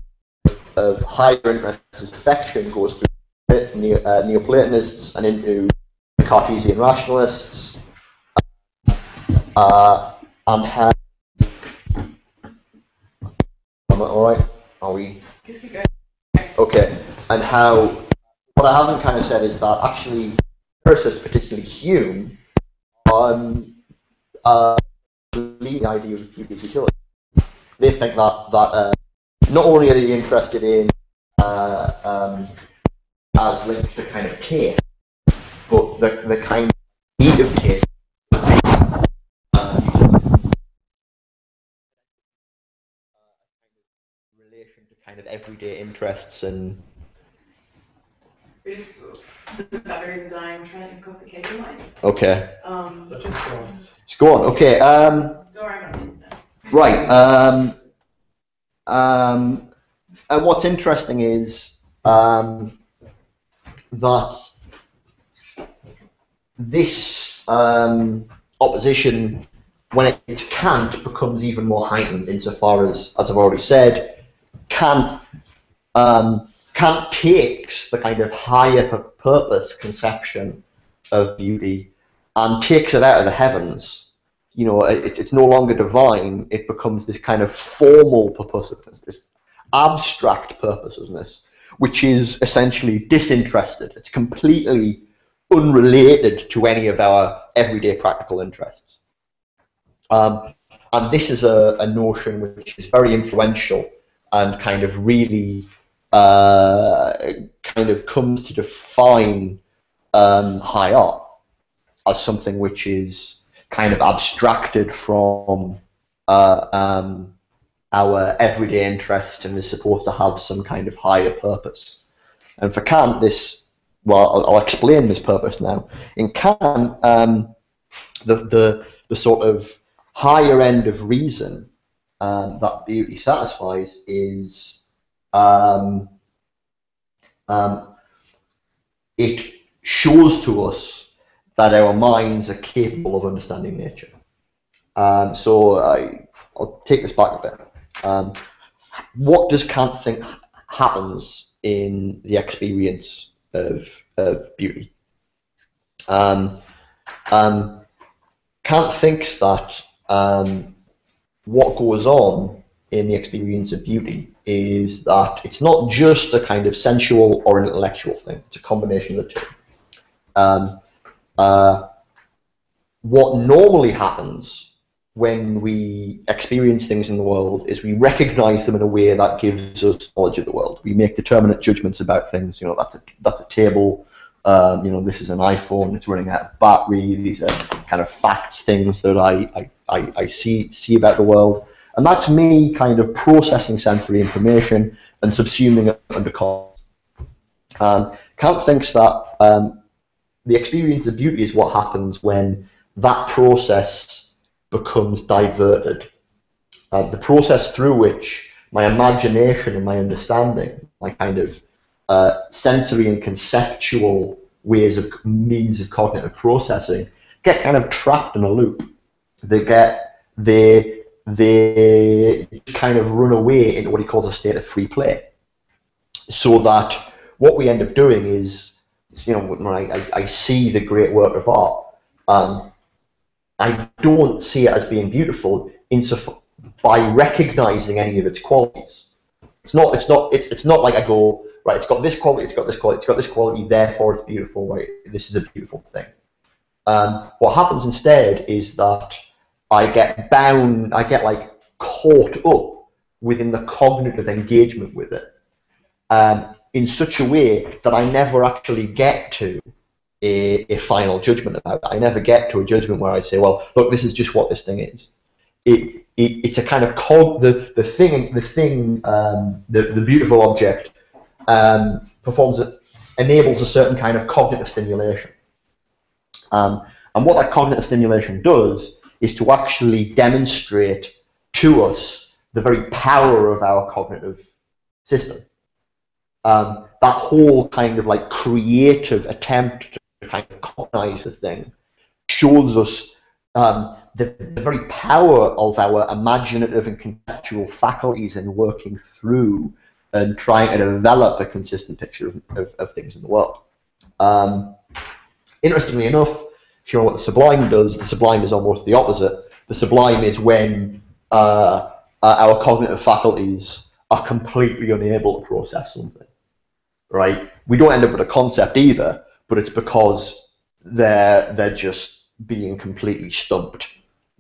of higher interest as perfection goes through Neoplatonists and into Cartesian rationalists, and how. Am I all right? Are we? Okay. And how? What I haven't kind of said is that actually, empiricists, particularly Hume, believe the idea of beauty as utility. They think that not only are they interested in as linked to kind of taste, but the kind of need of taste. Relation to kind of everyday interests and. The better reasons I'm trying to complicate your mind. Okay. Just go on. Okay. Right. And what's interesting is that this opposition, when it's Kant, becomes even more heightened insofar as I've already said, Kant takes the kind of higher purpose conception of beauty and takes it out of the heavens. It's no longer divine. It becomes this kind of formal purposiveness, this abstract purposiveness, which is essentially disinterested. It's completely unrelated to any of our everyday practical interests. And this is a notion which is very influential and kind of really kind of comes to define high art as something which is kind of abstracted from our everyday interest and is supposed to have some kind of higher purpose. And for Kant, I'll explain this purpose now. In Kant, the sort of higher end of reason that beauty satisfies is it shows to us that our minds are capable of understanding nature. So I'll take this back a bit. What does Kant think happens in the experience of beauty? Kant thinks that what goes on in the experience of beauty is that it's not just a kind of sensual or an intellectual thing, it's a combination of the two. What normally happens when we experience things in the world is we recognize them in a way that gives us knowledge of the world. We make determinate judgments about things. You know, that's a table. You know, this is an iPhone. It's running out of battery. These are kind of facts, things that I see about the world, and that's me kind of processing sensory information and subsuming it under context. Kant thinks that the experience of beauty is what happens when that process becomes diverted. The process through which my imagination and my understanding, my kind of sensory and conceptual means of cognitive processing, get kind of trapped in a loop. They kind of run away into what he calls a state of free play. So that what we end up doing is, you know, when I see the great work of art, I don't see it as being beautiful by recognizing any of its qualities. It's not like I go, right, it's got this quality, it's got this quality, it's got this quality, therefore it's beautiful, right, this is a beautiful thing. What happens instead is that I get like caught up within the cognitive engagement with it in such a way that I never actually get to a final judgment about it. I never get to a judgment where I say, well, look, this is just what this thing is. It's a kind of the beautiful object enables a certain kind of cognitive stimulation. And what that cognitive stimulation does is to actually demonstrate to us the very power of our cognitive system. That whole kind of like creative attempt to kind of cognize the thing shows us the very power of our imaginative and conceptual faculties in working through and trying to develop a consistent picture of things in the world. Interestingly enough, if you know what the sublime does, the sublime is almost the opposite. The sublime is when our cognitive faculties are completely unable to process something, right? We don't end up with a concept either, but it's because they're just being completely stumped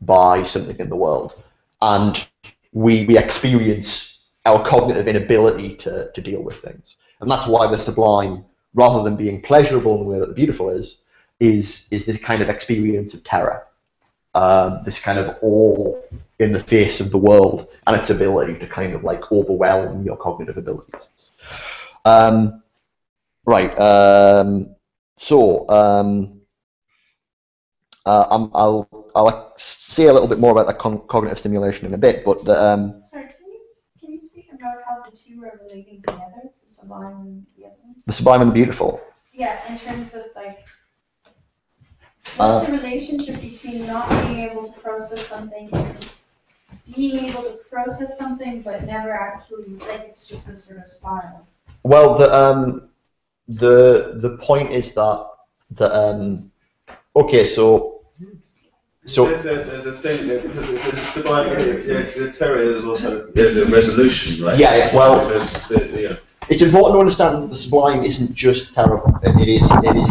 by something in the world, and we experience our cognitive inability to deal with things. And that's why the sublime, rather than being pleasurable in the way that the beautiful is this kind of experience of terror, this kind of awe in the face of the world and its ability to kind of like overwhelm your cognitive abilities. I'll say a little bit more about that cognitive stimulation in a bit, but sorry, can you speak about how the two are relating together, the sublime and the other one? The sublime and the beautiful. Yeah, in terms of like, what's the relationship between not being able to process something and being able to process something but never actually, like, it's just this sort of spiral? Well, the point is that okay, so there's a thing that the sublime, the terror is also there's a resolution, right? Yeah, well, yeah. It's important to understand that the sublime isn't just terrible. It is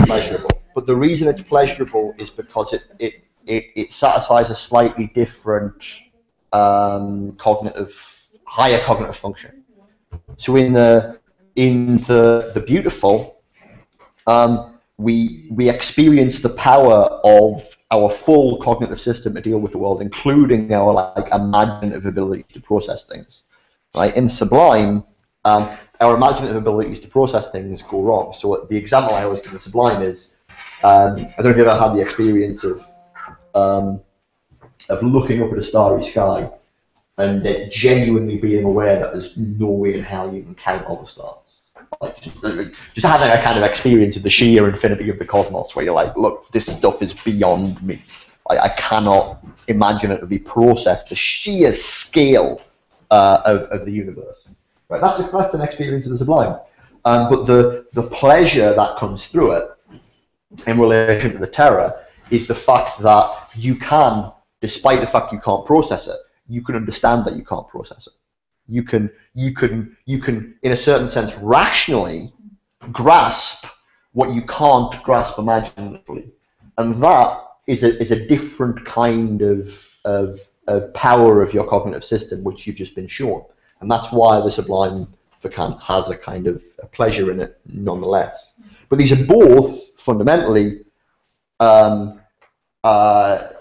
pleasurable. But the reason it's pleasurable is because it satisfies a slightly different higher cognitive function. So in the beautiful, we experience the power of our full cognitive system to deal with the world, including our like imaginative ability to process things. Right? In sublime, our imaginative abilities to process things go wrong. So the example I always give the sublime is, I don't know if you ever had the experience of looking up at a starry sky and genuinely being aware that there's no way in hell you can count all the stars. Like just having a kind of experience of the sheer infinity of the cosmos, where you're like, look, this stuff is beyond me. I cannot imagine it to be processed. The sheer scale of the universe. Right, that's an experience of the sublime. But the pleasure that comes through it, in relation to the terror, is the fact that you can, despite the fact you can't process it, you can understand that you can't process it. You can, in a certain sense, rationally grasp what you can't grasp imaginatively, and that is a different kind of power of your cognitive system, which you've just been shown, and that's why the sublime for Kant has a kind of a pleasure in it, nonetheless. But these are both fundamentally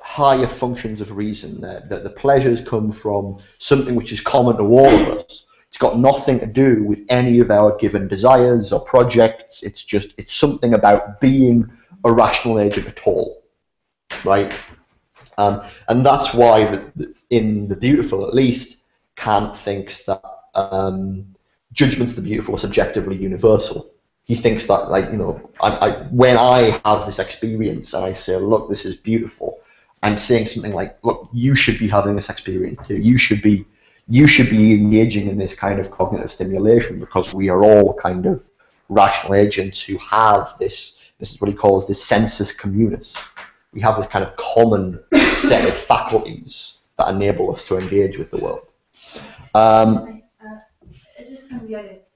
higher functions of reason. That the pleasures come from something which is common to all of us. It's got nothing to do with any of our given desires or projects. It's something about being a rational agent at all, right? And that's why in The Beautiful, at least, Kant thinks that judgments of the beautiful are subjectively universal. He thinks that, like, you know, when I have this experience and I say, look, this is beautiful, I'm saying something like, look, you should be having this experience too. You should be engaging in this kind of cognitive stimulation, because we are all kind of rational agents who have this is what he calls this sensus communis. We have this kind of common set of faculties that enable us to engage with the world. I just can't get it.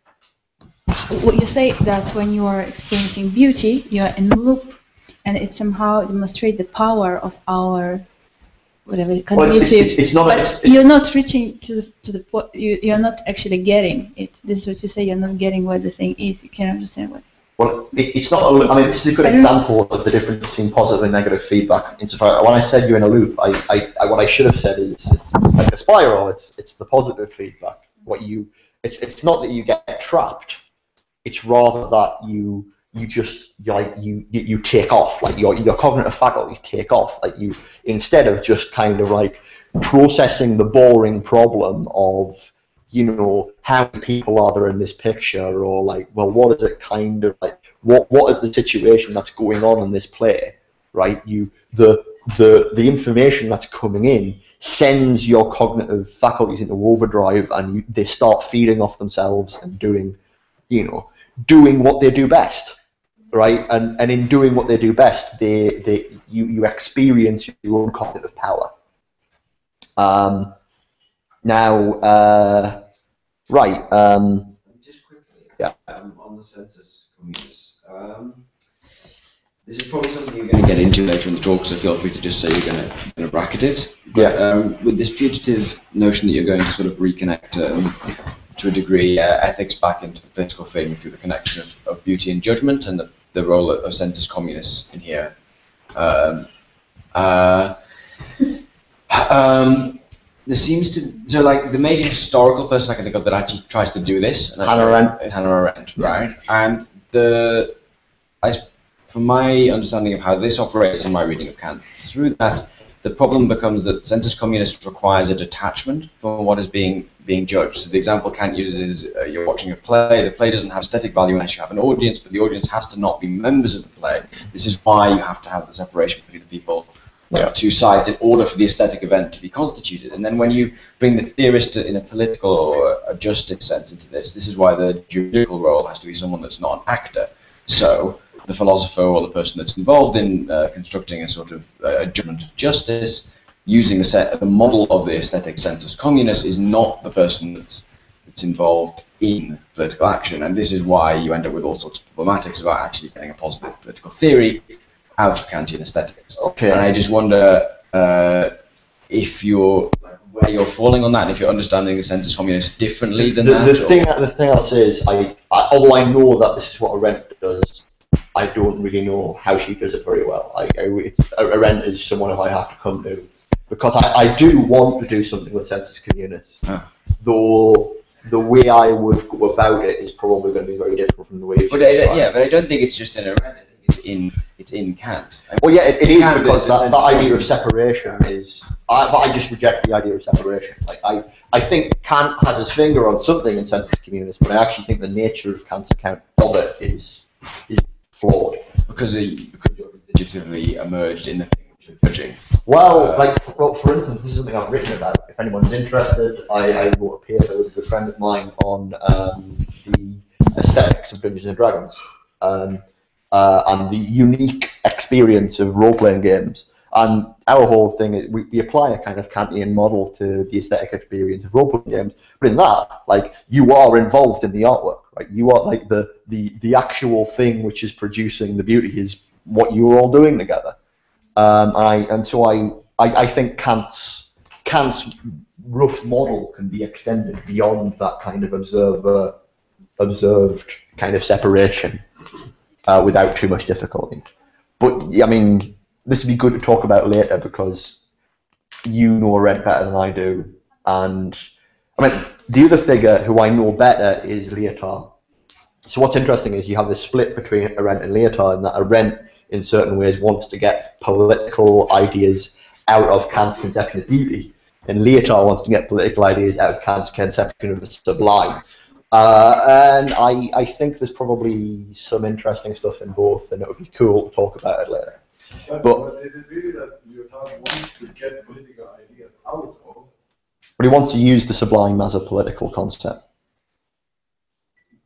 What you say that when you are experiencing beauty, you are in a loop, and it somehow demonstrates the power of our whatever cognitive. It's not. You're not reaching to the point. You're not actually getting it. This is what you say. You're not getting what the thing is. You can't understand what. Well, it's not a loop. I mean, this is a good example of the difference between positive and negative feedback. Insofar, when I said you're in a loop, what I should have said is it's like a spiral. It's the positive feedback. It's not that you get trapped. It's rather that you take off. Like your cognitive faculties take off. Like you, instead of just kind of like processing the boring problem of, you know, how many people are there in this picture, or like, well, what is it kind of like, what is the situation that's going on in this play, right? The information that's coming in sends your cognitive faculties into overdrive, and they start feeding off themselves and doing what they do best, right? And in doing what they do best, you experience your own cognitive power. Right. Just quickly, yeah. On the sensus communis. This is probably something you're going to get into later in the talk, so feel free to just say you're going to bracket it. But, with this putative notion that you're going to sort of reconnect to a degree ethics back into the political thing through the connection of beauty and judgment, and the role of sensus communis in here. There seems to, so like the major historical person I can think of that actually tries to do this, and Hannah Arendt. Is Hannah Arendt, right? And from my understanding of how this operates in my reading of Kant, through that, the problem becomes that sensus communis requires a detachment from what is being judged. So the example Kant uses is you're watching a play. The play doesn't have aesthetic value unless you have an audience, but the audience has to not be members of the play. This is why you have to have the separation between the people. Two sides in order for the aesthetic event to be constituted. And then when you bring the theorist in a political or a justice sense into this is why the juridical role has to be someone that's not an actor. So the philosopher or the person that's involved in constructing a sort of judgment of justice, using the model of the aesthetic sensus communis, is not the person that's involved in political action. And this is why you end up with all sorts of problematics about actually getting a positive political theory out of Kantian aesthetics. Okay. And I just wonder if where you're falling on that, and if you're understanding the sensus communis differently than that. The thing I'll say is, although I know that this is what Arendt does, I don't really know how she does it very well. Arendt is someone who I have to come to, because I do want to do something with sensus communis, though the way I would go about it is probably going to be very different from the way. But I don't think it's just in Arendt. it's in Kant. Well, yeah, it is Kant because is that essentially- idea of separation is. But I just reject the idea of separation. Like I think Kant has his finger on something in sensus communis, but I actually think the nature of Kant's account of it is flawed. Because it legitimately emerged in the thing which you're judging. Well, for instance, this is something I've written about. If anyone's interested, I wrote a paper with a good friend of mine on the aesthetics of Dungeons and Dragons and the unique experience of role-playing games. And our whole thing is we apply a kind of Kantian model to the aesthetic experience of role-playing games. But in that, like, you are involved in the artwork, right? You are like the actual thing which is producing the beauty is what you're all doing together. So I think Kant's rough model can be extended beyond that kind of observed kind of separation without too much difficulty. But I mean, this would be good to talk about later because you know Arendt better than I do, and I mean the other figure who I know better is Lyotard. So what's interesting is you have this split between Arendt and Lyotard, and that Arendt in certain ways wants to get political ideas out of Kant's conception of beauty, and Lyotard wants to get political ideas out of Kant's conception of the sublime. And I think there's probably some interesting stuff in both, and it would be cool to talk about it later. But is it really that Lyotard wants to get political ideas out of? But he wants to use the sublime as a political concept.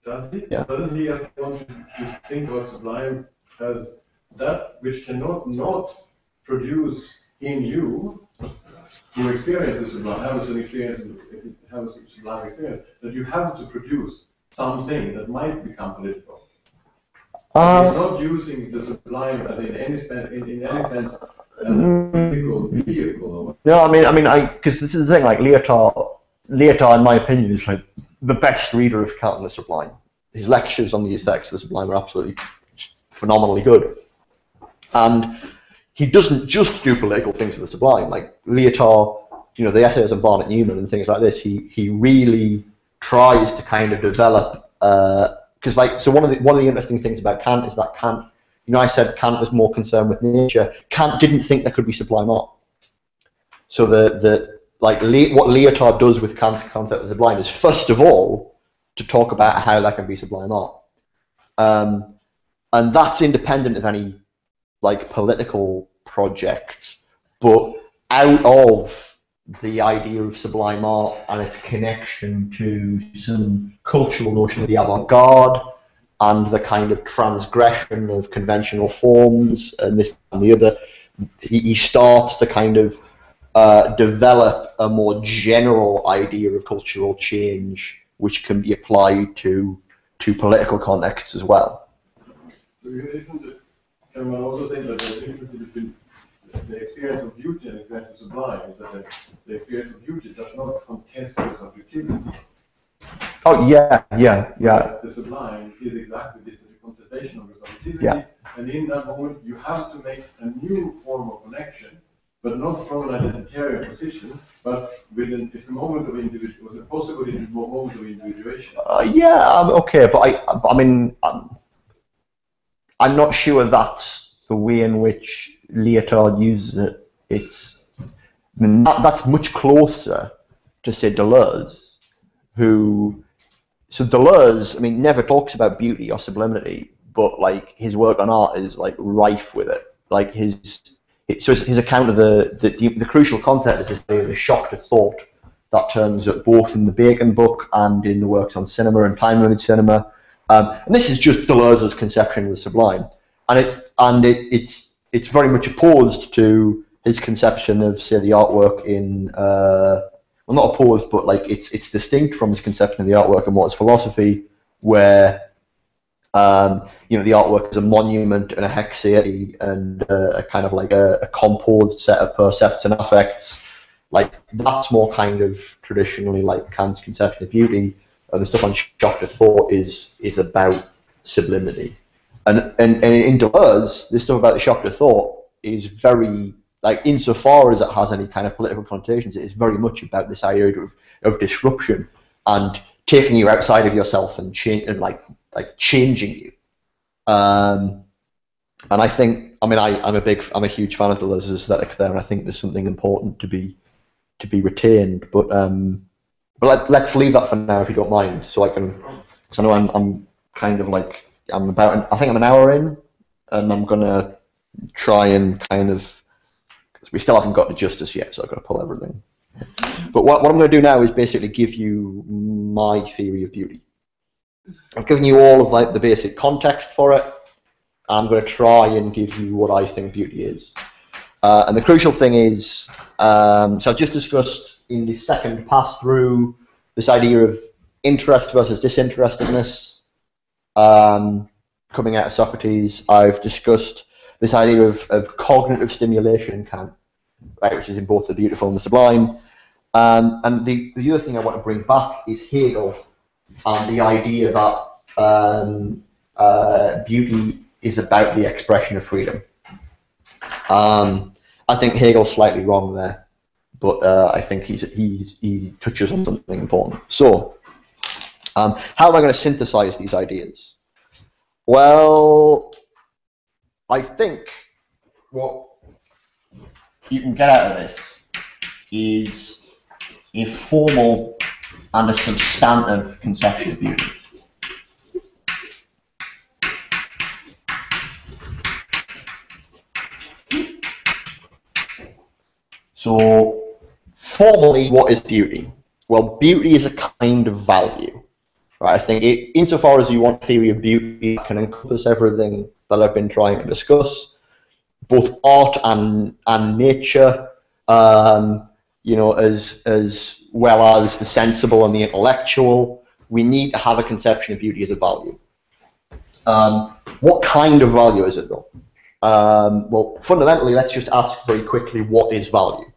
Does he? Yeah. Doesn't he want to think of sublime as that which cannot not produce in you, who experiences sublime, have a sublime experience, that you have to produce something that might become political? He's not using the sublime as in any sense as a political vehicle. No, I mean, because this is the thing. Like Lyotard, in my opinion, is like the best reader of Kant and the Sublime. His lectures on the aesthetics of the Sublime are absolutely phenomenally good, and he doesn't just do political things with the Sublime. Like Lyotard, you know, the essays on Barnett Newman and things like this. He really tries to kind of develop. Because so one of the interesting things about Kant is that Kant, you know, I said Kant was more concerned with nature. Kant didn't think there could be sublime art. So what Lyotard does with Kant's concept of sublime is first of all to talk about how there can be sublime art, and that's independent of any like political project, but out of the idea of sublime art and its connection to some cultural notion of the avant-garde and the kind of transgression of conventional forms and this and the other, he starts to kind of develop a more general idea of cultural change which can be applied to political contexts as well. So can one also think that there's a difference between the experience of beauty and the experience of sublime is that the experience of beauty does not contest the subjectivity. Oh yeah. Whereas the sublime is exactly this, the contestation of the subjectivity. Yeah. And in that moment, you have to make a new form of connection, but not from an identitarian position, but within a moment of individual, a possible moment of individuation. Okay, but I mean, I'm not sure that's the way in which Lyotard uses it. That's much closer to, say, Deleuze, so Deleuze, I mean, never talks about beauty or sublimity, but like his work on art is like rife with it. Like his account of the crucial concept is this idea of the shock to thought that turns up both in the Bacon book and in the works on cinema and time-limited cinema. And this is just Deleuze's conception of the sublime, and it's very much opposed to his conception of, say, the artwork in well, not opposed, but like it's distinct from his conception of the artwork in What's Philosophy, where you know, the artwork is a monument and a hexaity and a kind of like a composed set of percepts and affects. Like that's more kind of traditionally like Kant's conception of beauty. And the stuff on shock to thought is about sublimity. And in Deleuze, this stuff about the shock to thought is very, like, insofar as it has any kind of political connotations, it is very much about this idea of disruption and taking you outside of yourself and changing you. And I think, I mean, I'm a huge fan of the aesthetics there, and I think there's something important to be retained. But let's leave that for now, if you don't mind, so I can, because I know I'm kind of like, I think I'm an hour in, and I'm gonna try and kind of, because we still haven't got to justice yet, so I've got to pull everything. But what I'm going to do now is basically give you my theory of beauty. I've given you all of like the basic context for it. I'm going to try and give you what I think beauty is. And the crucial thing is, so I've just discussed in the second pass through this idea of interest versus disinterestedness coming out of Socrates. I've discussed this idea of cognitive stimulation in Kant, right, which is in both the beautiful and the sublime. And the other thing I want to bring back is Hegel and the idea that beauty is about the expression of freedom. I think Hegel's slightly wrong there, but I think he touches on something important. So, how am I going to synthesize these ideas? Well, I think what you can get out of this is a formal and a substantive conception of beauty. So, formally, what is beauty? Well, beauty is a kind of value. Right? I think insofar as you want theory of beauty, it can encompass everything that I've been trying to discuss, both art and nature, you know, as well as the sensible and the intellectual. We need to have a conception of beauty as a value. What kind of value is it, though? Well, fundamentally, let's just ask very quickly, what is value?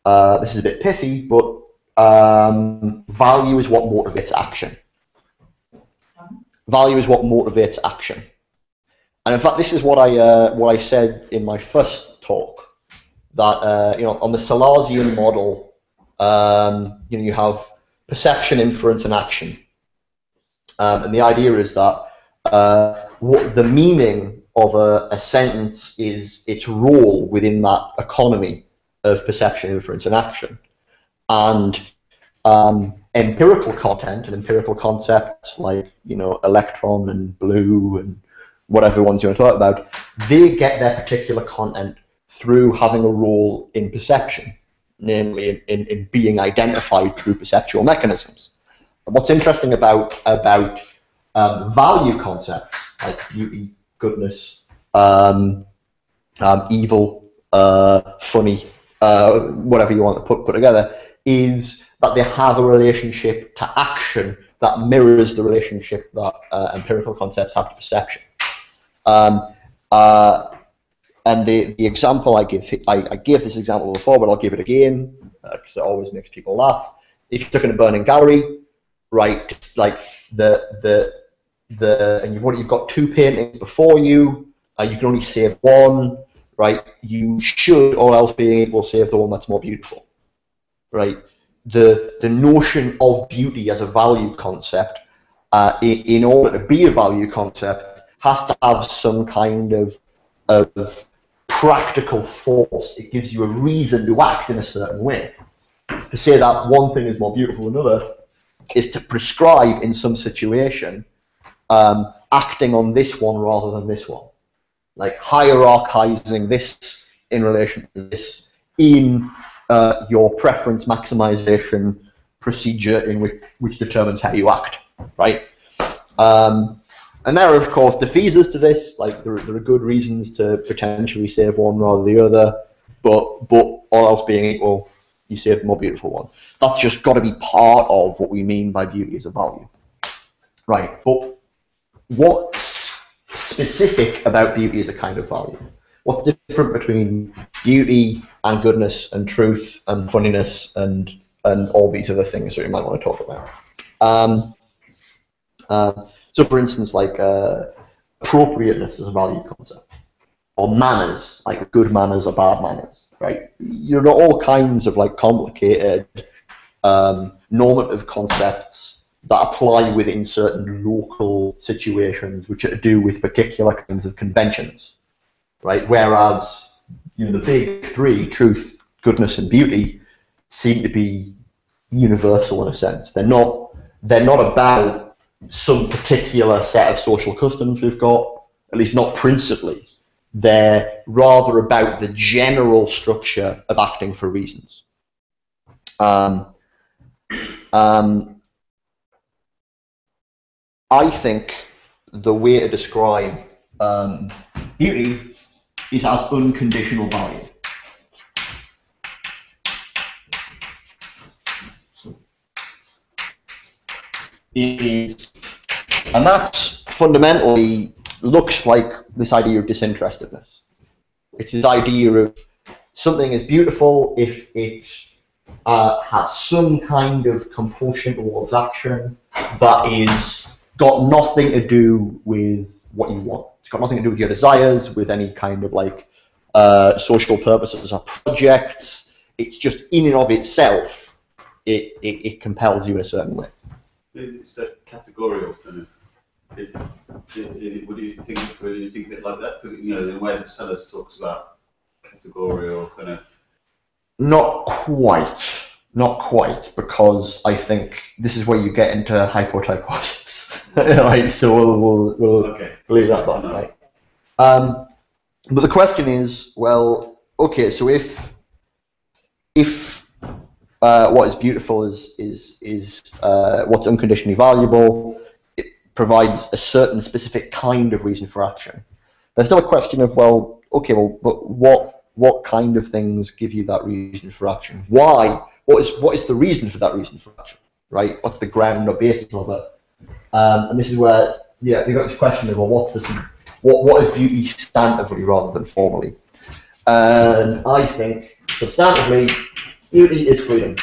This is a bit pithy, but value is what motivates action. Value is what motivates action. And in fact, this is what I said in my first talk, that you know, on the Salesian model, you know, you have perception, inference, and action. And the idea is that what the meaning of a sentence is its role within that economy of perception, inference, and action. And empirical content and empirical concepts like, you know, electron and blue and whatever ones you want to talk about, they get their particular content through having a role in perception, namely in being identified through perceptual mechanisms. And what's interesting about value concepts like beauty, goodness, evil, funny, whatever you want to put together, is that they have a relationship to action that mirrors the relationship that empirical concepts have to perception. And the example I gave this example before, but I'll give it again because it always makes people laugh. If you took in a burning gallery, right, like and you've got two paintings before you, you can only save one, right? You should, all else being equal, save the one that's more beautiful, right? The notion of beauty as a value concept, in order to be a value concept, has to have some kind of practical force. It gives you a reason to act in a certain way. To say that one thing is more beautiful than another is to prescribe in some situation acting on this one rather than this one. Like hierarchizing this in relation to this in your preference maximization procedure in which determines how you act, right? And there are, of course, defeasors to this. Like there are good reasons to potentially save one rather than the other, but all else being equal, you save the more beautiful one. That's just got to be part of what we mean by beauty as a value, right? But what's specific about beauty as a kind of value? What's different between beauty and goodness and truth and funniness and all these other things that you might want to talk about? So, for instance, like appropriateness as a value concept, or manners, like good manners or bad manners, right? You've got all kinds of like complicated normative concepts that apply within certain local situations, which are to do with particular kinds of conventions, right? Whereas, the big three, truth, goodness, and beauty, seem to be universal in a sense. They're not about some particular set of social customs we've got, at least not principally. They're rather about the general structure of acting for reasons. I think the way to describe beauty is as unconditional value. It is, and that's fundamentally looks like this idea of disinterestedness. It's this idea of something is beautiful if it has some kind of compulsion towards action that is got nothing to do with what you want. It's got nothing to do with your desires, with any kind of like social purposes or projects. It's just in and of itself, it compels you in a certain way. It's that categorical kind of. Would you think it like that? Because the way that Sellers talks about categorical kind of. Not quite, because I think this is where you get into hypotyposis, right? So we'll okay. Leave that back, right? But the question is, well, okay, so if what is beautiful is what's unconditionally valuable, it provides a certain specific kind of reason for action. There's still a question of, well, okay, well, but what kind of things give you that reason for action? Why? What is the reason for that reason for action? Right? What's the ground or basis of it? And this is where, yeah, they got this question of, well, what is beauty substantively rather than formally? And I think substantively, beauty is freedom,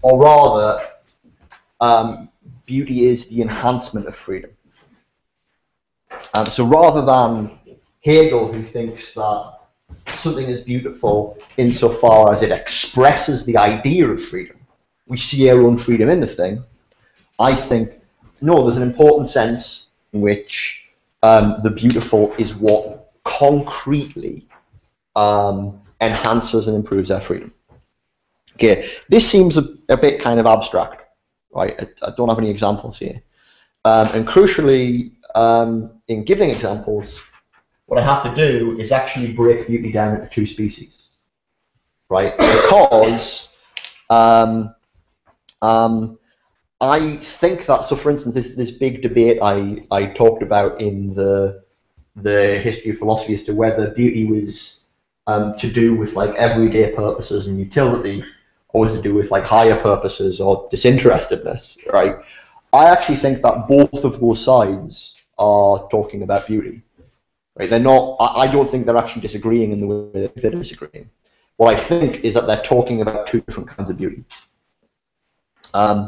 or rather, beauty is the enhancement of freedom. So rather than Hegel, who thinks that something is beautiful insofar as it expresses the idea of freedom, we see our own freedom in the thing, I think, no, there's an important sense in which the beautiful is what concretely enhances and improves our freedom. Okay, this seems a bit kind of abstract, right? I don't have any examples here. And crucially, in giving examples, what I have to do is actually break beauty down into two species, right? Because I think that, so for instance, this big debate I talked about in the history of philosophy as to whether beauty was to do with like everyday purposes and utility, or was to do with like higher purposes or disinterestedness, right? I actually think that both of those sides are talking about beauty. Right? They're not. I don't think they're actually disagreeing in the way that they're disagreeing. What I think is that they're talking about two different kinds of beauty. So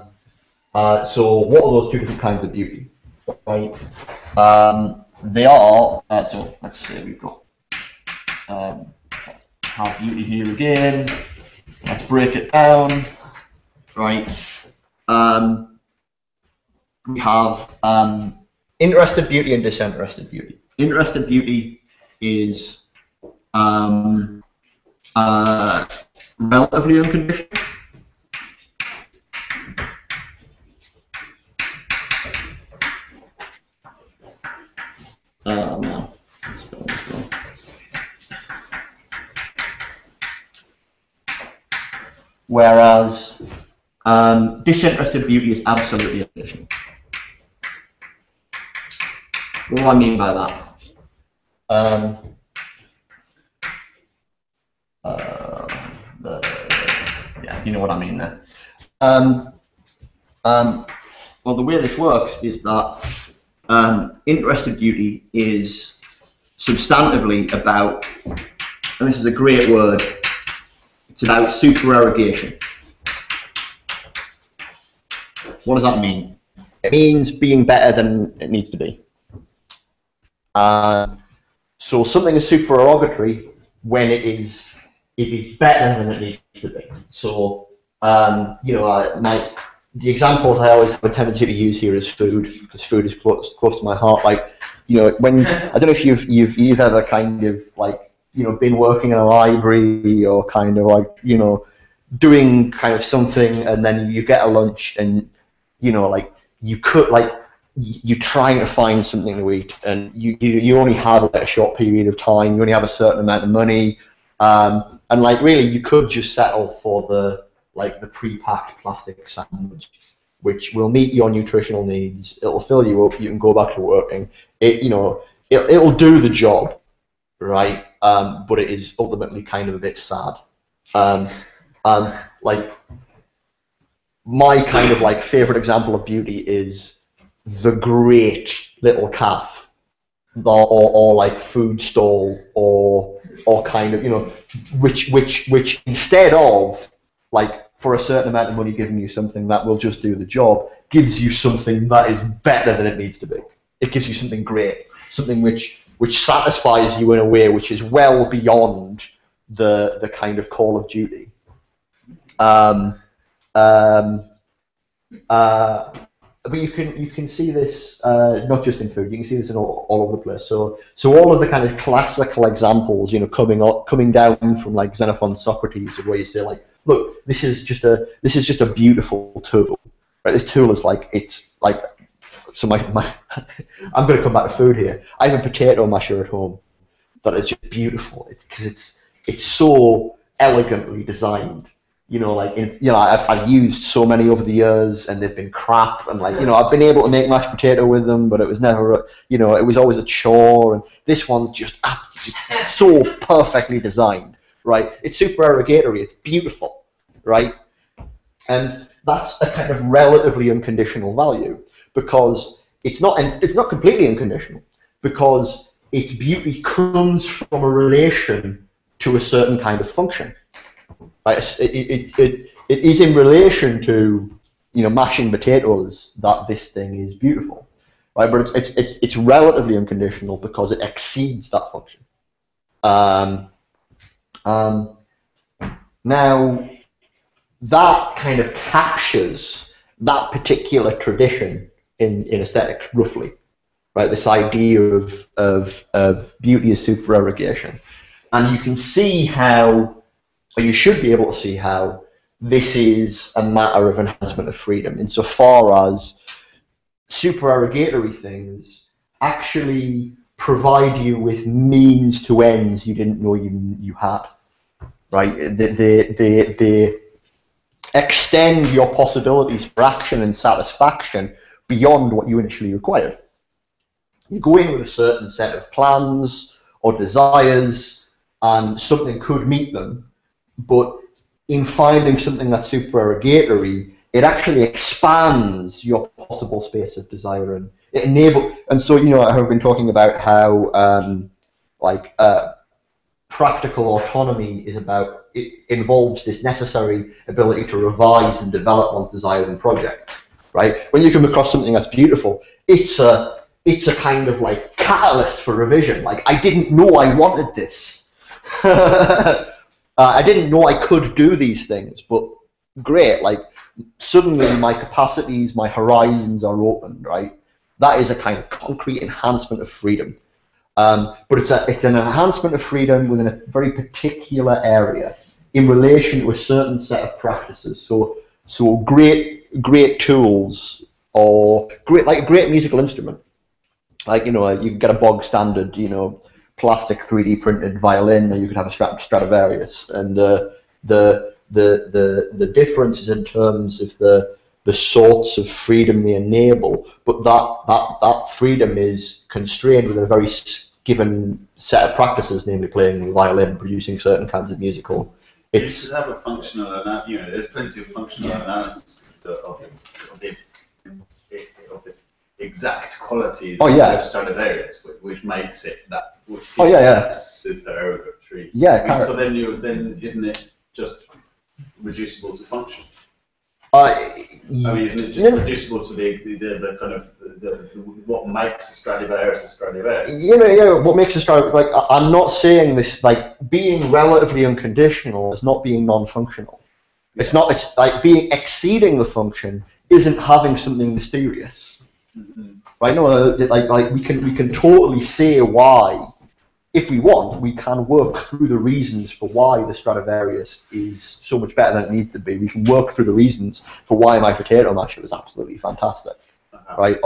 what are those two different kinds of beauty? Right? They are. So let's say we've got have beauty here again. Let's break it down. Right? We have interested beauty and disinterested beauty. Interested beauty is relatively unconditional. No. Whereas disinterested beauty is absolutely unconditional. What do I mean by that? Yeah, you know what I mean there. Well, the way this works is that interested beauty is substantively about, and this is a great word, it's about supererogation. What does that mean? It means being better than it needs to be. So something is supererogatory when it is better than it needs to be. So You know, the examples I always have a tendency to use here is food, because food is close to my heart. Like, you know, when I don't know if you've ever kind of like, you know, been working in a library or kind of like, you know, doing kind of something, and then you get a lunch, and you know, like you could like you're trying to find something to eat, and you only have like a short period of time. You only have a certain amount of money, and like really you could just settle for the pre-packed plastic sandwich, which will meet your nutritional needs. It'll fill you up. You can go back to working. It'll do the job, right? But it is ultimately kind of a bit sad. Like my kind of like favorite example of beauty is the great little calf, or like food stall, or kind of, you know, which instead of like for a certain amount of money giving you something that will just do the job, gives you something that is better than it needs to be. It gives you something great, something which satisfies you in a way which is well beyond the kind of call of duty. But you can see this not just in food. You can see this in all over the place. So all of the kind of classical examples, you know, coming down from like Xenophon's Socrates, where you say like, look, this is just a beautiful tool, right? This tool is like, it's like, so my I'm going to come back to food here. I have a potato masher at home that is just beautiful because it's so elegantly designed. You know, like, I've used so many over the years, and they've been crap, and like, you know, I've been able to make mashed potato with them, but it was never, you know, it was always a chore. And this one's just so perfectly designed, right? It's supererogatory, it's beautiful, right? And that's a kind of relatively unconditional value, because it's not completely unconditional, because its beauty comes from a relation to a certain kind of function. Right, it is in relation to, you know, mashing potatoes that this thing is beautiful, right? But it's relatively unconditional because it exceeds that function. Now, that kind of captures that particular tradition in aesthetics roughly, right? This idea of beauty as supererogation, and you can see how. Or you should be able to see how this is a matter of enhancement of freedom, insofar as supererogatory things actually provide you with means to ends you didn't know you had, right? They extend your possibilities for action and satisfaction beyond what you initially required. You go in with a certain set of plans or desires, and something could meet them. But in finding something that's supererogatory, it actually expands your possible space of desire, and it enables. And so, you know, I have been talking about how practical autonomy is about. It involves this necessary ability to revise and develop one's desires and projects. Right? When you come across something that's beautiful, it's a kind of like catalyst for revision. Like, I didn't know I wanted this. I didn't know I could do these things, but great, like, suddenly my capacities, my horizons are opened, right? That is a kind of concrete enhancement of freedom. But it's an enhancement of freedom within a very particular area in relation to a certain set of practices. So great tools, or a great musical instrument. Like, you know, you can get a bog standard, you know, plastic 3D printed violin, or you could have a Stradivarius, and the difference is in terms of the sorts of freedom they enable, but that freedom is constrained within a very given set of practices, namely playing the violin, producing certain kinds of musical. You should have a functional analysis. You know, there's plenty of functional analysis of the exact quality of Stradivarius, which makes it that. Supererogatory. Yeah. So then isn't it just reducible to function? Isn't it just reducible to the kind of what makes a Stradivarius a Stradivarius? What makes a Stradivarius? Like, I'm not saying this, like, being relatively unconditional is not being non-functional, It's not. It's like being exceeding the function isn't having something mysterious, right? No, like we can totally say why, if we want, we can work through the reasons for why the Stradivarius is so much better than it needs to be. We can work through the reasons for why my potato masher was absolutely fantastic, right?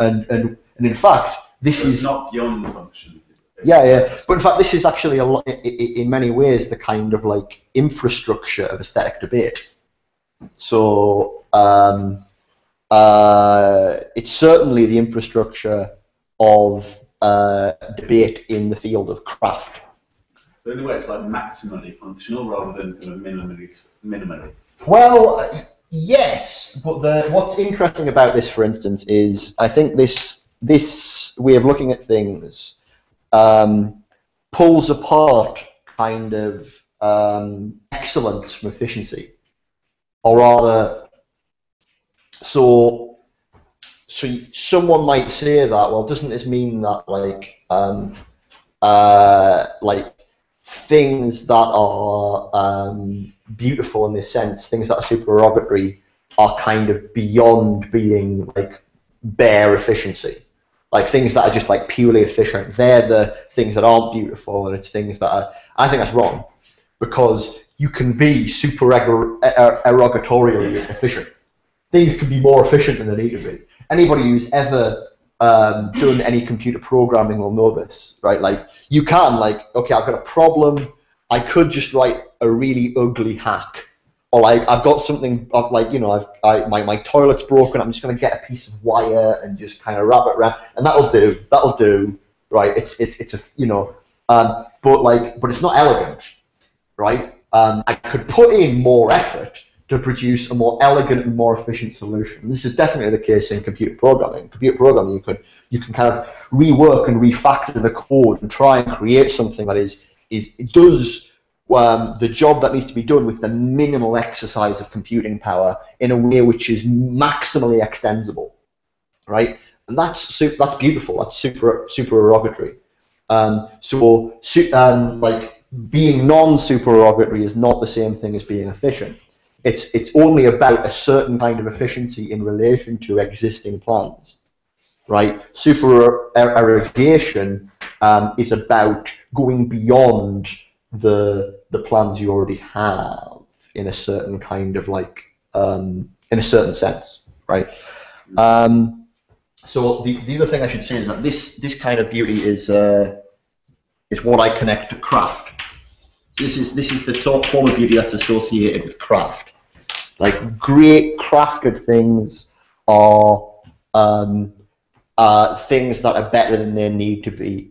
And in fact, this is not beyond the function. Yeah. But in fact, this is actually in many ways the kind of like infrastructure of aesthetic debate. So it's certainly the infrastructure of debate in the field of craft. So in a way, it's like maximally functional rather than kind of minimally. Well, yes, but what's interesting about this, for instance, is I think this way of looking at things pulls apart kind of excellence from efficiency, or rather, so someone might say that, well, doesn't this mean that like things that are beautiful in this sense, things that are supererogatory, are kind of beyond being like bare efficiency? Like things that are just like purely efficient, they're the things that aren't beautiful, and it's things that are. I think that's wrong, because you can be supererogatorially efficient. Things can be more efficient than they need to be. Anybody who's ever done any computer programming will know this, right? Like you can, like, okay, I've got a problem. I could just write a really ugly hack, or like I've got something of like, you know, my toilet's broken. I'm just going to get a piece of wire and just kind of wrap it around, and that'll do, right? It's a, you know, but it's not elegant, right? I could put in more effort to produce a more elegant and more efficient solution. This is definitely the case in computer programming. Computer programming, you can kind of rework and refactor the code and try and create something that does the job that needs to be done with the minimal exercise of computing power in a way which is maximally extensible, right? And that's beautiful. That's supererogatory. Like being non-supererogatory is not the same thing as being efficient. It's only about a certain kind of efficiency in relation to existing plans, right? Supererogation is about going beyond the plans you already have in a certain kind of like in a certain sense, right? So the other thing I should say is that this kind of beauty is what I connect to craft. So this is the sort of form of beauty that's associated with craft. Like great crafted things are things that are better than they need to be,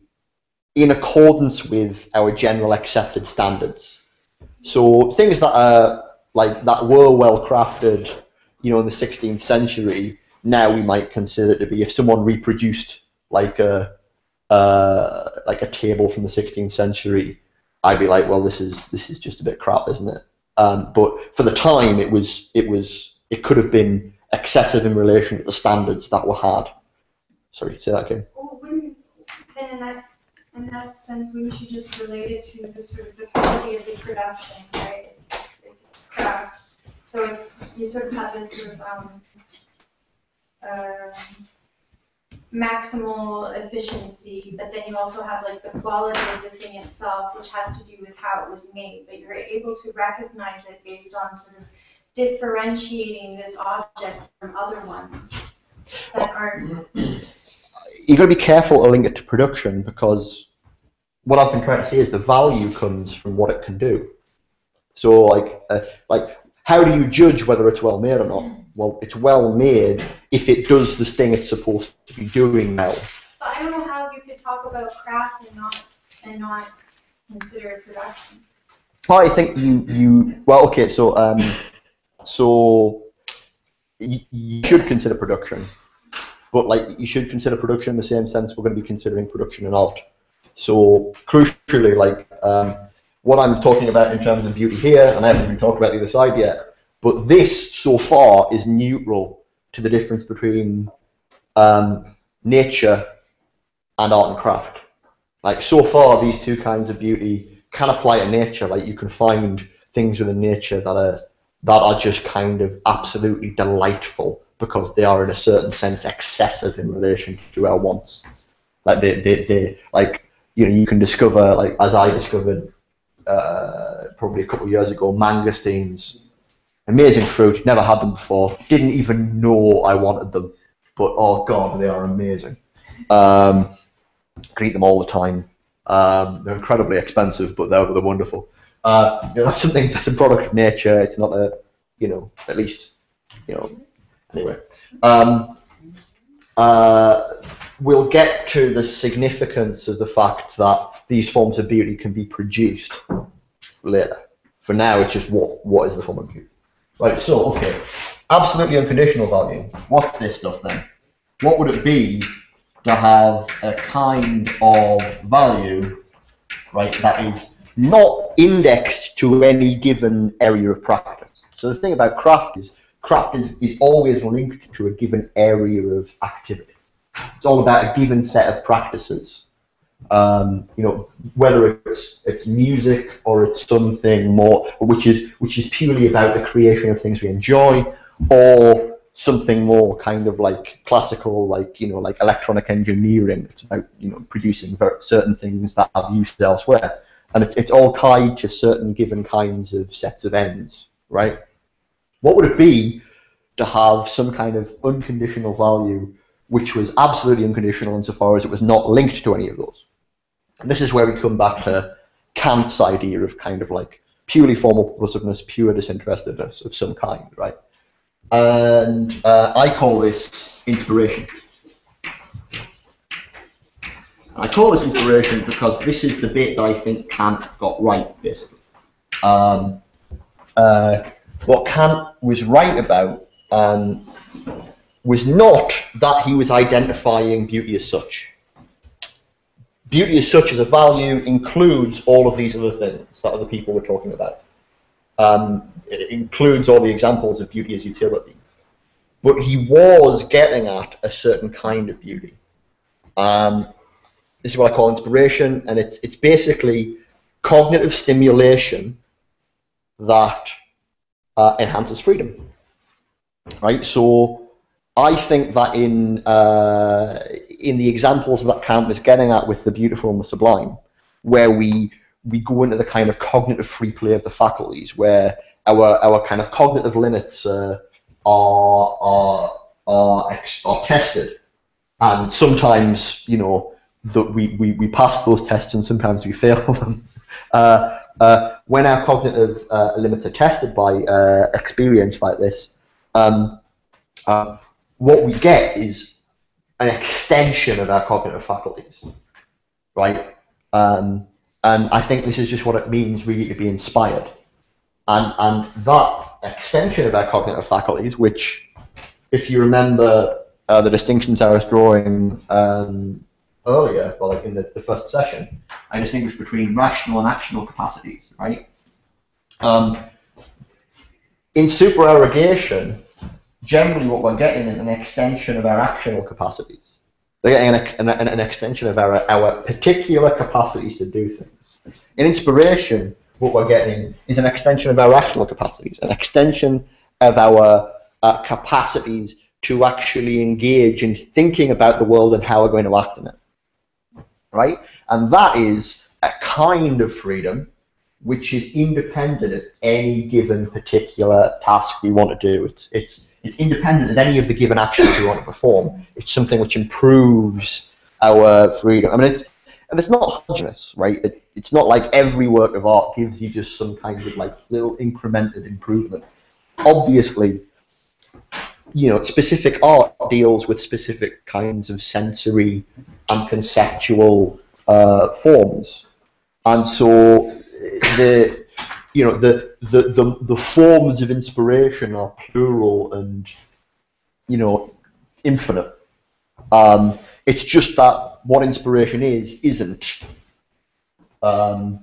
in accordance with our general accepted standards. So things that are that were well crafted, you know, in the 16th century, now we might consider to be, if someone reproduced like a table from the 16th century, I'd be like, well, this is just a bit crap, isn't it? But for the time, it could have been excessive in relation to the standards that were had. Sorry, say that again. Well, in that sense, wouldn't you just relate it to the sort of the quality of the production, right? It's craft. So you sort of have this sort of maximal efficiency, but then you also have like the quality of the thing itself, which has to do with how it was made. But you're able to recognize it based on sort of differentiating this object from other ones that aren't. You've got to be careful to link it to production, because what I've been trying to say is the value comes from what it can do. So like how do you judge whether it's well made or not? Well, it's well made if it does the thing it's supposed to be doing now. But I don't know how you could talk about craft and not consider production. Well, I think well, okay, so you should consider production, but like you should consider production in the same sense we're going to be considering production in art. So crucially, like what I'm talking about in terms of beauty here, and I haven't even talked about the other side yet, but this so far is neutral to the difference between nature and art and craft. Like so far, these two kinds of beauty can apply to nature. Like you can find things within nature that that are just kind of absolutely delightful because they are in a certain sense excessive in relation to our wants. Like they like, you know, you can discover, like as I discovered probably a couple of years ago, mangosteens, amazing fruit, never had them before, didn't even know I wanted them, but oh god, they are amazing. I eat them all the time. They're incredibly expensive, but they're wonderful. You know, that's something that's a product of nature. It's not a, you know, at least, you know, anyway. We'll get to the significance of the fact that these forms of beauty can be produced later. For now, it's just what is the form of beauty. Right, so, okay, absolutely unconditional value. What's this stuff then? What would it be to have a kind of value, right, that is not indexed to any given area of practice? So the thing about craft is always linked to a given area of activity. It's all about a given set of practices. You know, whether it's music or it's something more, which is purely about the creation of things we enjoy, or something more kind of like classical, like, you know, like electronic engineering. It's about, you know, producing certain things that have use elsewhere, and it's all tied to certain given kinds of sets of ends, right? What would it be to have some kind of unconditional value which was absolutely unconditional insofar as it was not linked to any of those? And this is where we come back to Kant's idea of kind of like purely formal purposiveness, pure disinterestedness of some kind, right? And I call this inspiration. I call this inspiration because this is the bit that I think Kant got right, basically. What Kant was right about was not that he was identifying beauty as such. Beauty as such as a value includes all of these other things that other people were talking about. It includes all the examples of beauty as utility. But he was getting at a certain kind of beauty. This is what I call inspiration, and it's basically cognitive stimulation that enhances freedom. Right? So I think that in the examples that Kant was getting at with the beautiful and the sublime, where we go into the kind of cognitive free play of the faculties, where our kind of cognitive limits are tested, and sometimes, you know, that we pass those tests and sometimes we fail them. When our cognitive limits are tested by experience like this, what we get is an extension of our cognitive faculties, right? And I think this is just what it means really to be inspired. And that extension of our cognitive faculties, which, if you remember the distinctions I was drawing earlier, well, like in the first session, I distinguished between rational and actional capacities, right? In supererogation, generally what we're getting is an extension of our actional capacities. They're getting an extension of our particular capacities to do things. In inspiration, what we're getting is an extension of our rational capacities, an extension of our capacities to actually engage in thinking about the world and how we're going to act in it. Right? And that is a kind of freedom which is independent of any given particular task we want to do. It's independent of any of the given actions we want to perform. It's something which improves our freedom. I mean, it's not homogeneous, right? It's not like every work of art gives you just some kind of like little incremented improvement. Obviously, you know, specific art deals with specific kinds of sensory and conceptual forms, and so the forms of inspiration are plural and, you know, infinite. It's just that what inspiration isn't a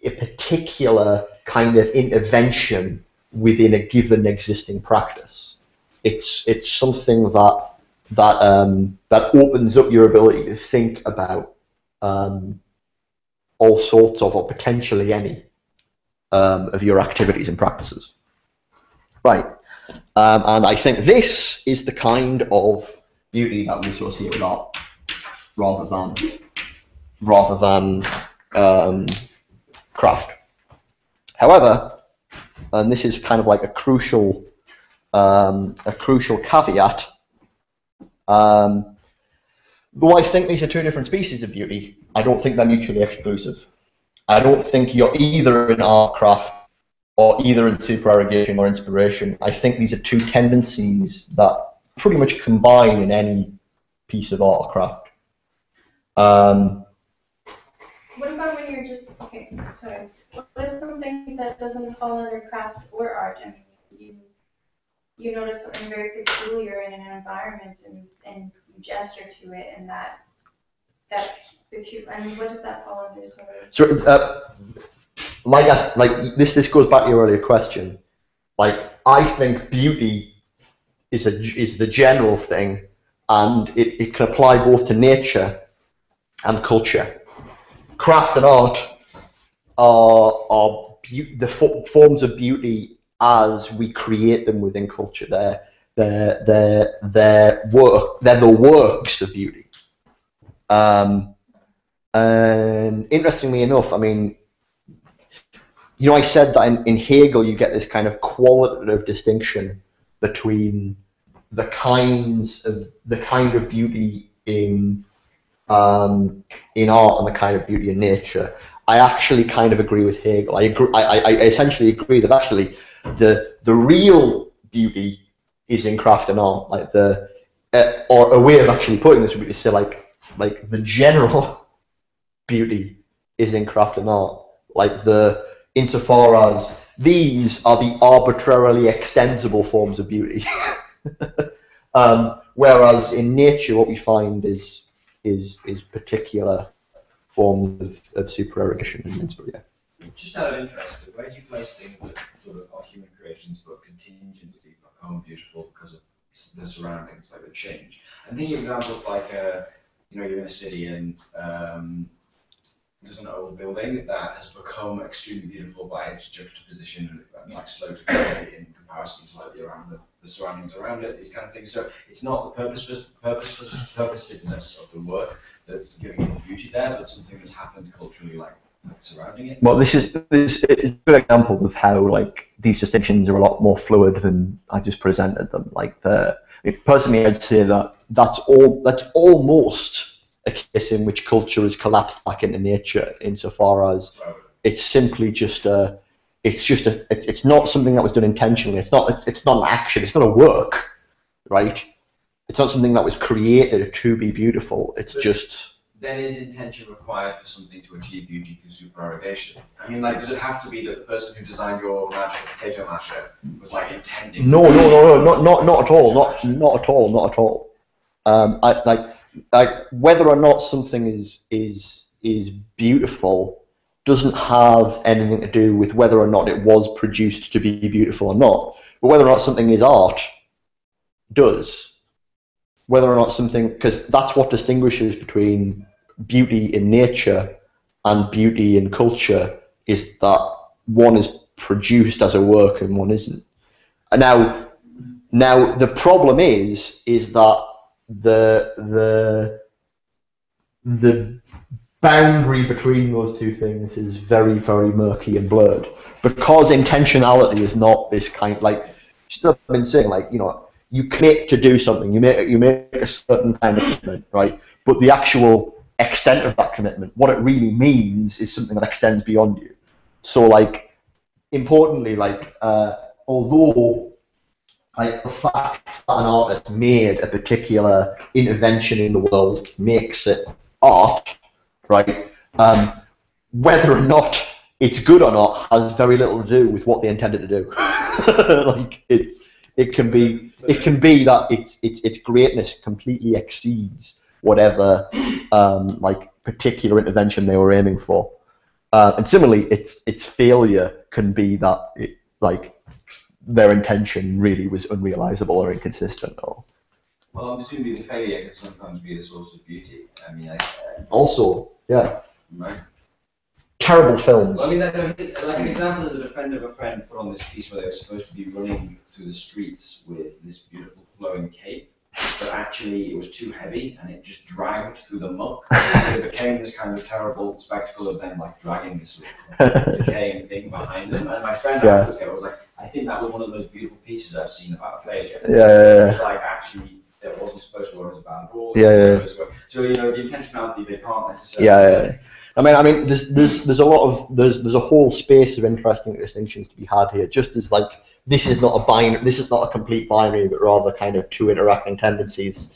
particular kind of intervention within a given existing practice. It's something that opens up your ability to think about all sorts of, or potentially any, of your activities and practices. Right, and I think this is the kind of beauty that we associate with art, rather than craft. However, and this is kind of like a crucial caveat. Though I think these are two different species of beauty, I don't think they're mutually exclusive. I don't think you're either in art craft or either in supererogation or inspiration. I think these are two tendencies that pretty much combine in any piece of art or craft. What about when you're just, okay, sorry. What is something that doesn't fall under craft or art? I mean, you notice something very peculiar in an environment and you gesture to it, and that peculiar, I mean, what does that fall under? So this goes back to your earlier question. Like, I think beauty is the general thing, and it can apply both to nature and culture. Craft and art are the forms of beauty as we create them within culture. They're the works of beauty. And interestingly enough, I mean, you know, I said that in Hegel you get this kind of qualitative distinction between the kind of beauty in art and the kind of beauty in nature. I actually kind of agree with Hegel. I essentially agree that actually the real beauty is in craft and art. Like or a way of actually putting this would be to say like the general beauty is in craft and art. Like insofar as these are the arbitrarily extensible forms of beauty. Whereas in nature what we find is particular forms of supererogation and inspiration. Just out of interest, where do you place things that sort of are human creations but contingently become beautiful because of the surroundings, like the change? I'm thinking of examples like, you're in a city and there's an old building that has become extremely beautiful by its juxtaposition and like slow to decay in comparison to like the surroundings around it, these kind of things. So it's not the purposiveness of the work that's giving it the beauty there, but something that's happened culturally, like surrounding it. Well, this is a good example of how like these distinctions are a lot more fluid than I just presented them. Like personally, I'd say that that's almost a case in which culture has collapsed back into nature, insofar as it's simply just it's not something that was done intentionally. It's not an action. It's not a work, right? It's not something that was created to be beautiful. It's just. Then is intention required for something to achieve beauty through supererogation? I mean, like, does it have to be that the person who designed your potato masher was like intending? No, not at all. Not at all. Like whether or not something is beautiful doesn't have anything to do with whether or not it was produced to be beautiful or not. But whether or not something is art does. Whether or not something, because that's what distinguishes between beauty in nature and beauty in culture, is that one is produced as a work and one isn't. And now the problem is that the boundary between those two things is very, very murky and blurred, because intentionality is not this kind, like I've been saying, like, you know, you commit to do something, you make a certain kind of commitment, right? But the actual extent of that commitment, what it really means, is something that extends beyond you. So, like, importantly, like, although like the fact that an artist made a particular intervention in the world makes it art, right? Whether or not it's good or not has very little to do with what they intended to do. Like, it can be that its greatness completely exceeds whatever like particular intervention they were aiming for, and similarly, its failure can be that their intention really was unrealizable or inconsistent. Or well, I'm assuming the failure can sometimes be the source of beauty. I mean, also, yeah, right. terrible films. Well, I mean, like an example is that a friend of a friend put on this piece where they were supposed to be running through the streets with this beautiful flowing cape, but actually it was too heavy and it just dragged through the muck. And it became this kind of terrible spectacle of them like dragging this sort of decaying thing behind them. And my friend afterwards was like, I think that was one of the most beautiful pieces I've seen about failure. Yeah. It was like actually it wasn't supposed to work as a band at all. Yeah. So you know the intentionality they can't necessarily. Yeah. I mean, there's a lot of there's a whole space of interesting distinctions to be had here. Just as like this is not a complete binary, but rather kind of two interacting tendencies.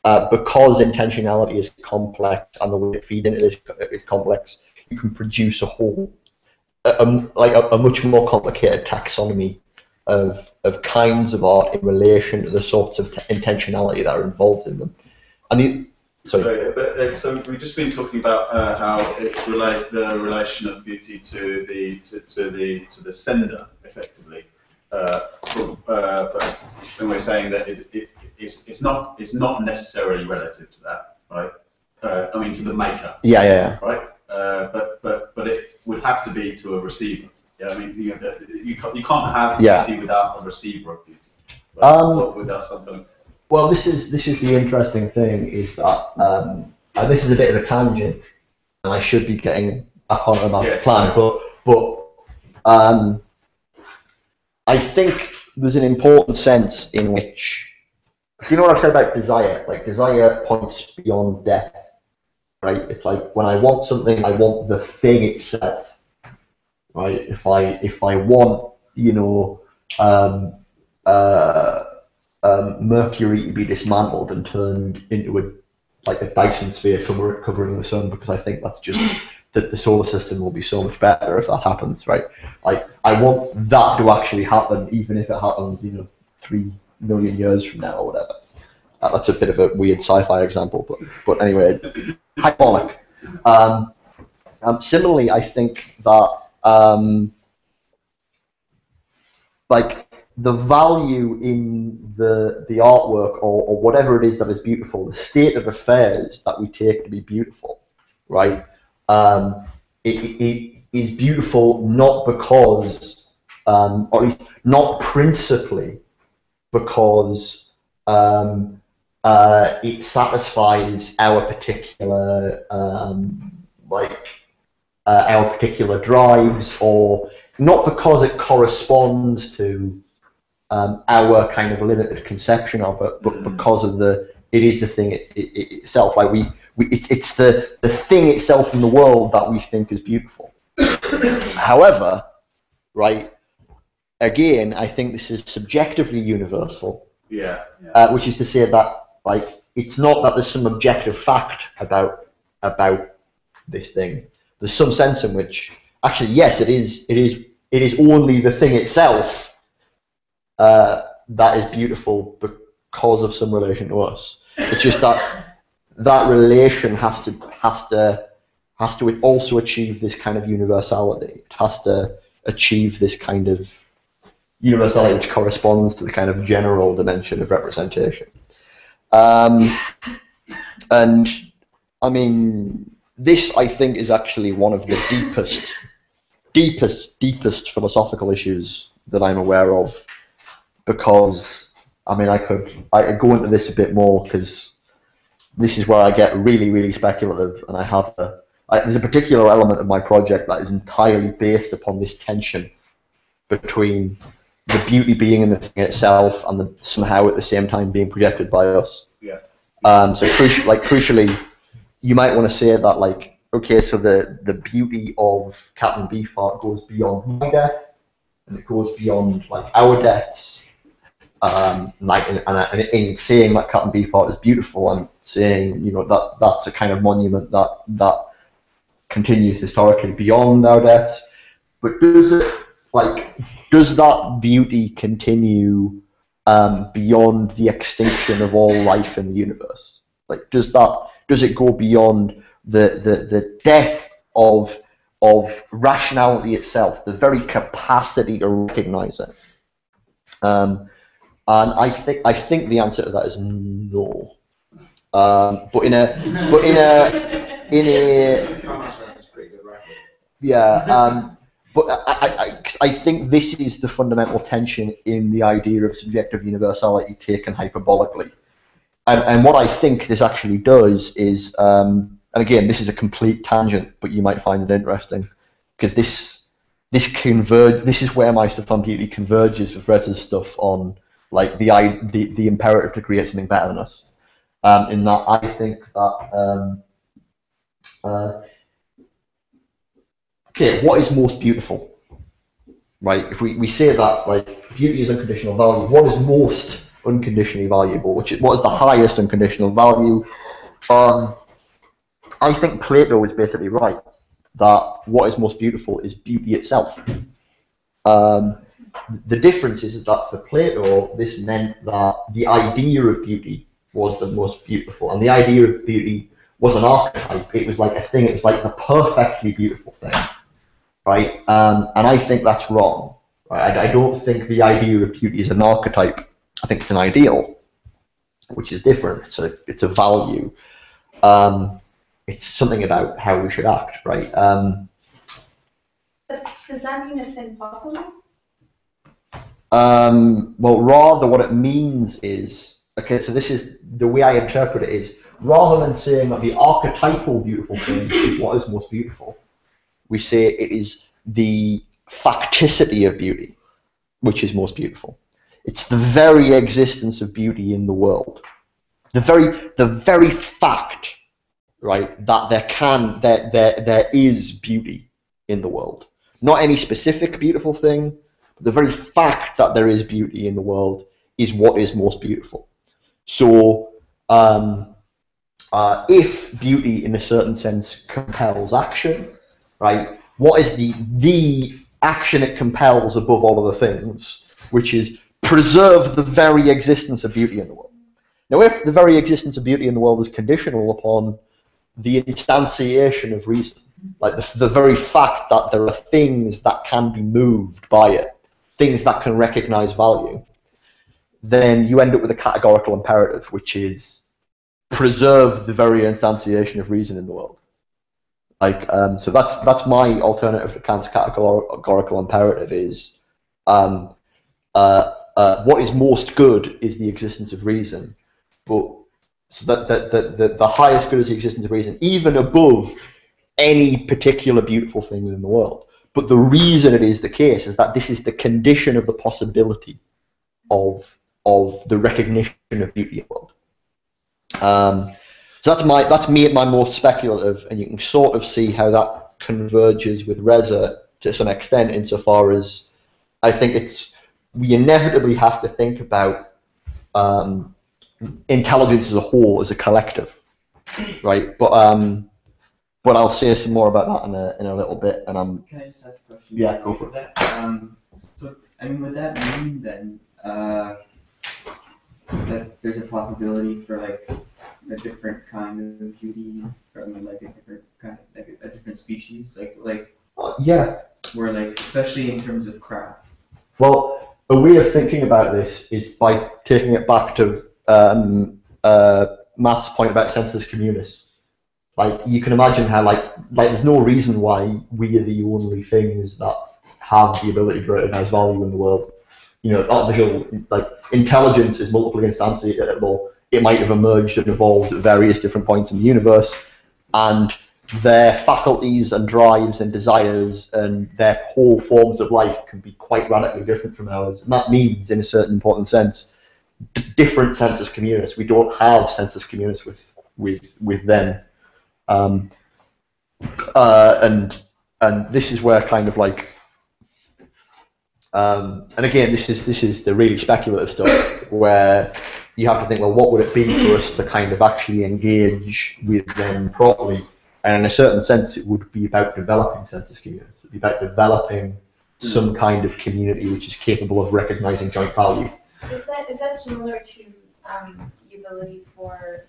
Because intentionality is complex and the way it feeds into this is complex, you can produce a whole a much more complicated taxonomy of kinds of art in relation to the sorts of intentionality that are involved in them. And so we've just been talking about how it's the relation of beauty to the sender, effectively. But when we're saying that it's not necessarily relative to that, right? I mean, to the maker. Yeah. Right. But it would have to be to a receiver. Yeah. I mean, you can't have beauty without a receiver of beauty. Right? Without something. Well, this is the interesting thing is that and this is a bit of a tangent, and I should be getting back on my plan, but I think there's an important sense in which, so you know what I've said about desire? Like desire points beyond death, right? It's like when I want something, I want the thing itself, right? If I want, you know, Mercury to be dismantled and turned into a Dyson sphere covering the sun, because I think that's just that the solar system will be so much better if that happens, right? Like I want that to actually happen, even if it happens, you know, 3 million years from now or whatever. That's a bit of a weird sci-fi example, but anyway, hyperbolic. Similarly, I think that like the value in the artwork or whatever it is that is beautiful, the state of affairs that we take to be beautiful, right? It is beautiful not because, or at least not principally because it satisfies our particular our particular drives, or not because it corresponds to our kind of limited conception of it, but because of it is the thing itself. Like it's the thing itself in the world that we think is beautiful. However, right, again, I think this is subjectively universal. Yeah. Which is to say that like it's not that there's some objective fact about this thing. There's some sense in which actually yes, it is only the thing itself that is beautiful because of some relation to us. It's just that relation has to also achieve this kind of universality. It has to achieve this kind of universality which corresponds to the kind of general dimension of representation. And I mean, this I think is actually one of the deepest philosophical issues that I'm aware of, because I mean I could go into this a bit more, because this is where I get really speculative, and there's a particular element of my project that is entirely based upon this tension between the beauty being in the thing itself and somehow at the same time being projected by us. Yeah. So crucially, you might want to say that like, okay, so the beauty of Captain Beefheart goes beyond my death, and it goes beyond like our deaths. And in saying that Captain Beefheart is beautiful, I'm saying, you know, that's a kind of monument that continues historically beyond our deaths. But does that beauty continue beyond the extinction of all life in the universe? Like, does it go beyond the death of rationality itself, the very capacity to recognize it? And I think the answer to that is no. But in a Yeah, but I think this is the fundamental tension in the idea of subjective universality taken hyperbolically. And what I think this actually does is, and again, this is a complete tangent, but you might find it interesting, because this is where my stuff on beauty converges with Reza's stuff on like the imperative to create something better than us. In that I think that okay, what is most beautiful? Right, if we say that like beauty is unconditional value, what is most unconditionally valuable? What is the highest unconditional value? I think Plato is basically right that what is most beautiful is beauty itself. The difference is that for Plato, this meant that the idea of beauty was the most beautiful, and the idea of beauty was an archetype. It was like a thing. It was like the perfectly beautiful thing, right? And I think that's wrong. Right? I don't think the idea of beauty is an archetype. I think it's an ideal, which is different. It's a value. It's something about how we should act, right? But does that mean it's impossible? Well, rather what it means is, okay, so this is, the way I interpret it is, rather than saying that the archetypal beautiful thing is what is most beautiful, we say it is the facticity of beauty which is most beautiful. It's the very existence of beauty in the world. The very fact, right, that there is beauty in the world. Not any specific beautiful thing, but the very fact that there is beauty in the world is what is most beautiful. So, if beauty in a certain sense compels action, right, what is the action it compels above all other things, which is preserve the very existence of beauty in the world. Now, if the very existence of beauty in the world is conditional upon the instantiation of reason, like the very fact that there are things that can be moved by it, things that can recognize value, then you end up with a categorical imperative, which is preserve the very instantiation of reason in the world. Like, so that's my alternative to Kant's categorical imperative is what is most good is the existence of reason, but so that the highest good is the existence of reason, even above any particular beautiful thing within the world. But the reason it is the case is that this is the condition of the possibility of the recognition of beauty in the world. So that's me at my most speculative, and you can sort of see how that converges with Reza to some extent, insofar as I think we inevitably have to think about intelligence as a whole, as a collective, right? But I'll say some more about that in a little bit. And Can I just ask a question? Yeah, go for it. So, I mean, would that mean then that there's a possibility for like a different kind of beauty from like a different kind of, like a different species, yeah, where like, especially in terms of craft? Well, a way of thinking about this is by taking it back to Matt's point about sensus communis. Like, you can imagine how like there's no reason why we are the only things that have the ability to recognize value in the world. You know, artificial, like, intelligence is multiply instantiatable. It might have emerged and evolved at various different points in the universe, and their faculties and drives and desires and their whole forms of life can be quite radically different from ours. And that means, in a certain important sense, different sensus communis. We don't have sensus communis with them. And this is where kind of like, and again, this is the really speculative stuff where you have to think, well, what would it be for us to kind of actually engage with them properly? And in a certain sense, it would be about developing sensus communis. It would be about developing some kind of community which is capable of recognizing joint value. Is that similar to the ability for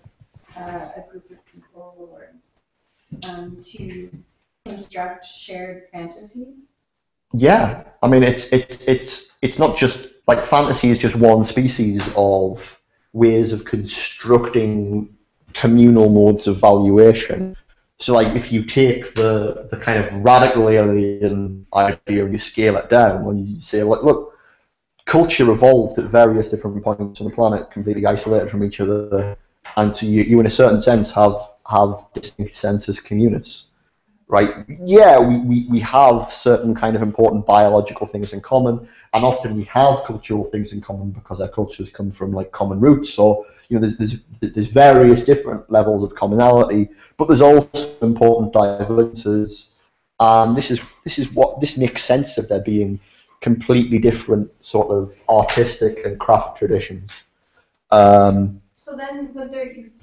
a group of people or to construct shared fantasies? Yeah, I mean, it's not just like fantasy is just one species of ways of constructing communal modes of valuation. So like if you take the kind of radical alien idea and you scale it down, and you say, look, culture evolved at various different points on the planet, completely isolated from each other, and so you in a certain sense have distinct sensus communis, right? Yeah, we have certain kind of important biological things in common, and often we have cultural things in common because our cultures come from like common roots. So there's various different levels of commonality, but there's also important divergences, and this makes sense of there being completely different sort of artistic and craft traditions. So then,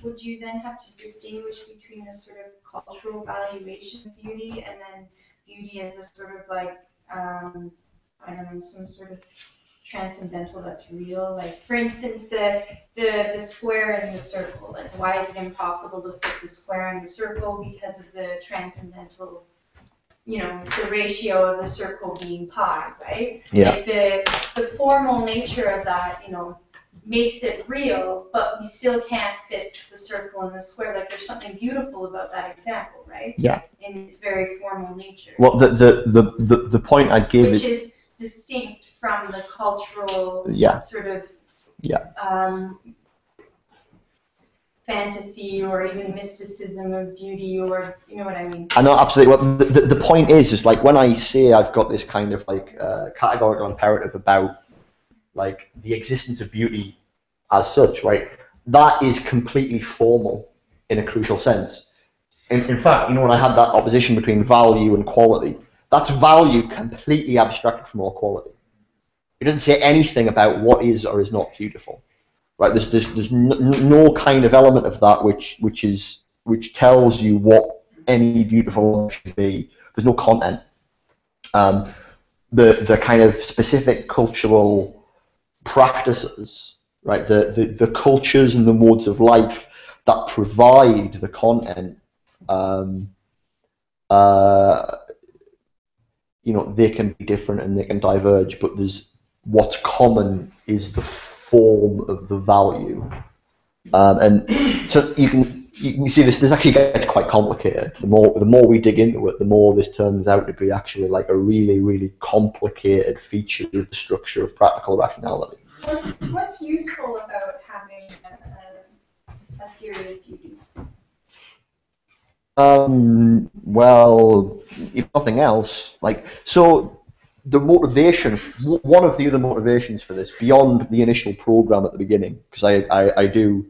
would you then have to distinguish between a sort of cultural valuation of beauty and then beauty as a sort of like, I don't know, some sort of transcendental that's real? Like, for instance, the square and the circle. Like, why is it impossible to fit the square and the circle? Because of the transcendental, the ratio of the circle being pi, right? Yeah. Like the formal nature of that, makes it real, but we still can't fit the circle and the square. Like there's something beautiful about that example, right? Yeah. In its very formal nature. Well, the point I'd give which is distinct from the cultural sort of fantasy or even mysticism of beauty, or you know what I mean? I know, absolutely. Well, the point is like when I say I've got this kind of like categorical imperative about like the existence of beauty as such, right? That is completely formal in a crucial sense. In fact, when I had that opposition between value and quality, that's value completely abstracted from all quality. It doesn't say anything about what is or is not beautiful, right? There's no kind of element of that which tells you what any beautiful should be. There's no content. The kind of specific cultural practices, right? The cultures and the modes of life that provide the content, they can be different and they can diverge, but what's common is the form of the value, and so you can see this actually gets quite complicated. The more we dig into it, the more this turns out to be actually like a really, really complicated feature of the structure of practical rationality. What's useful about having a theory of beauty? Well, if nothing else, the motivation, one of the other motivations for this, beyond the initial program at the beginning, because I do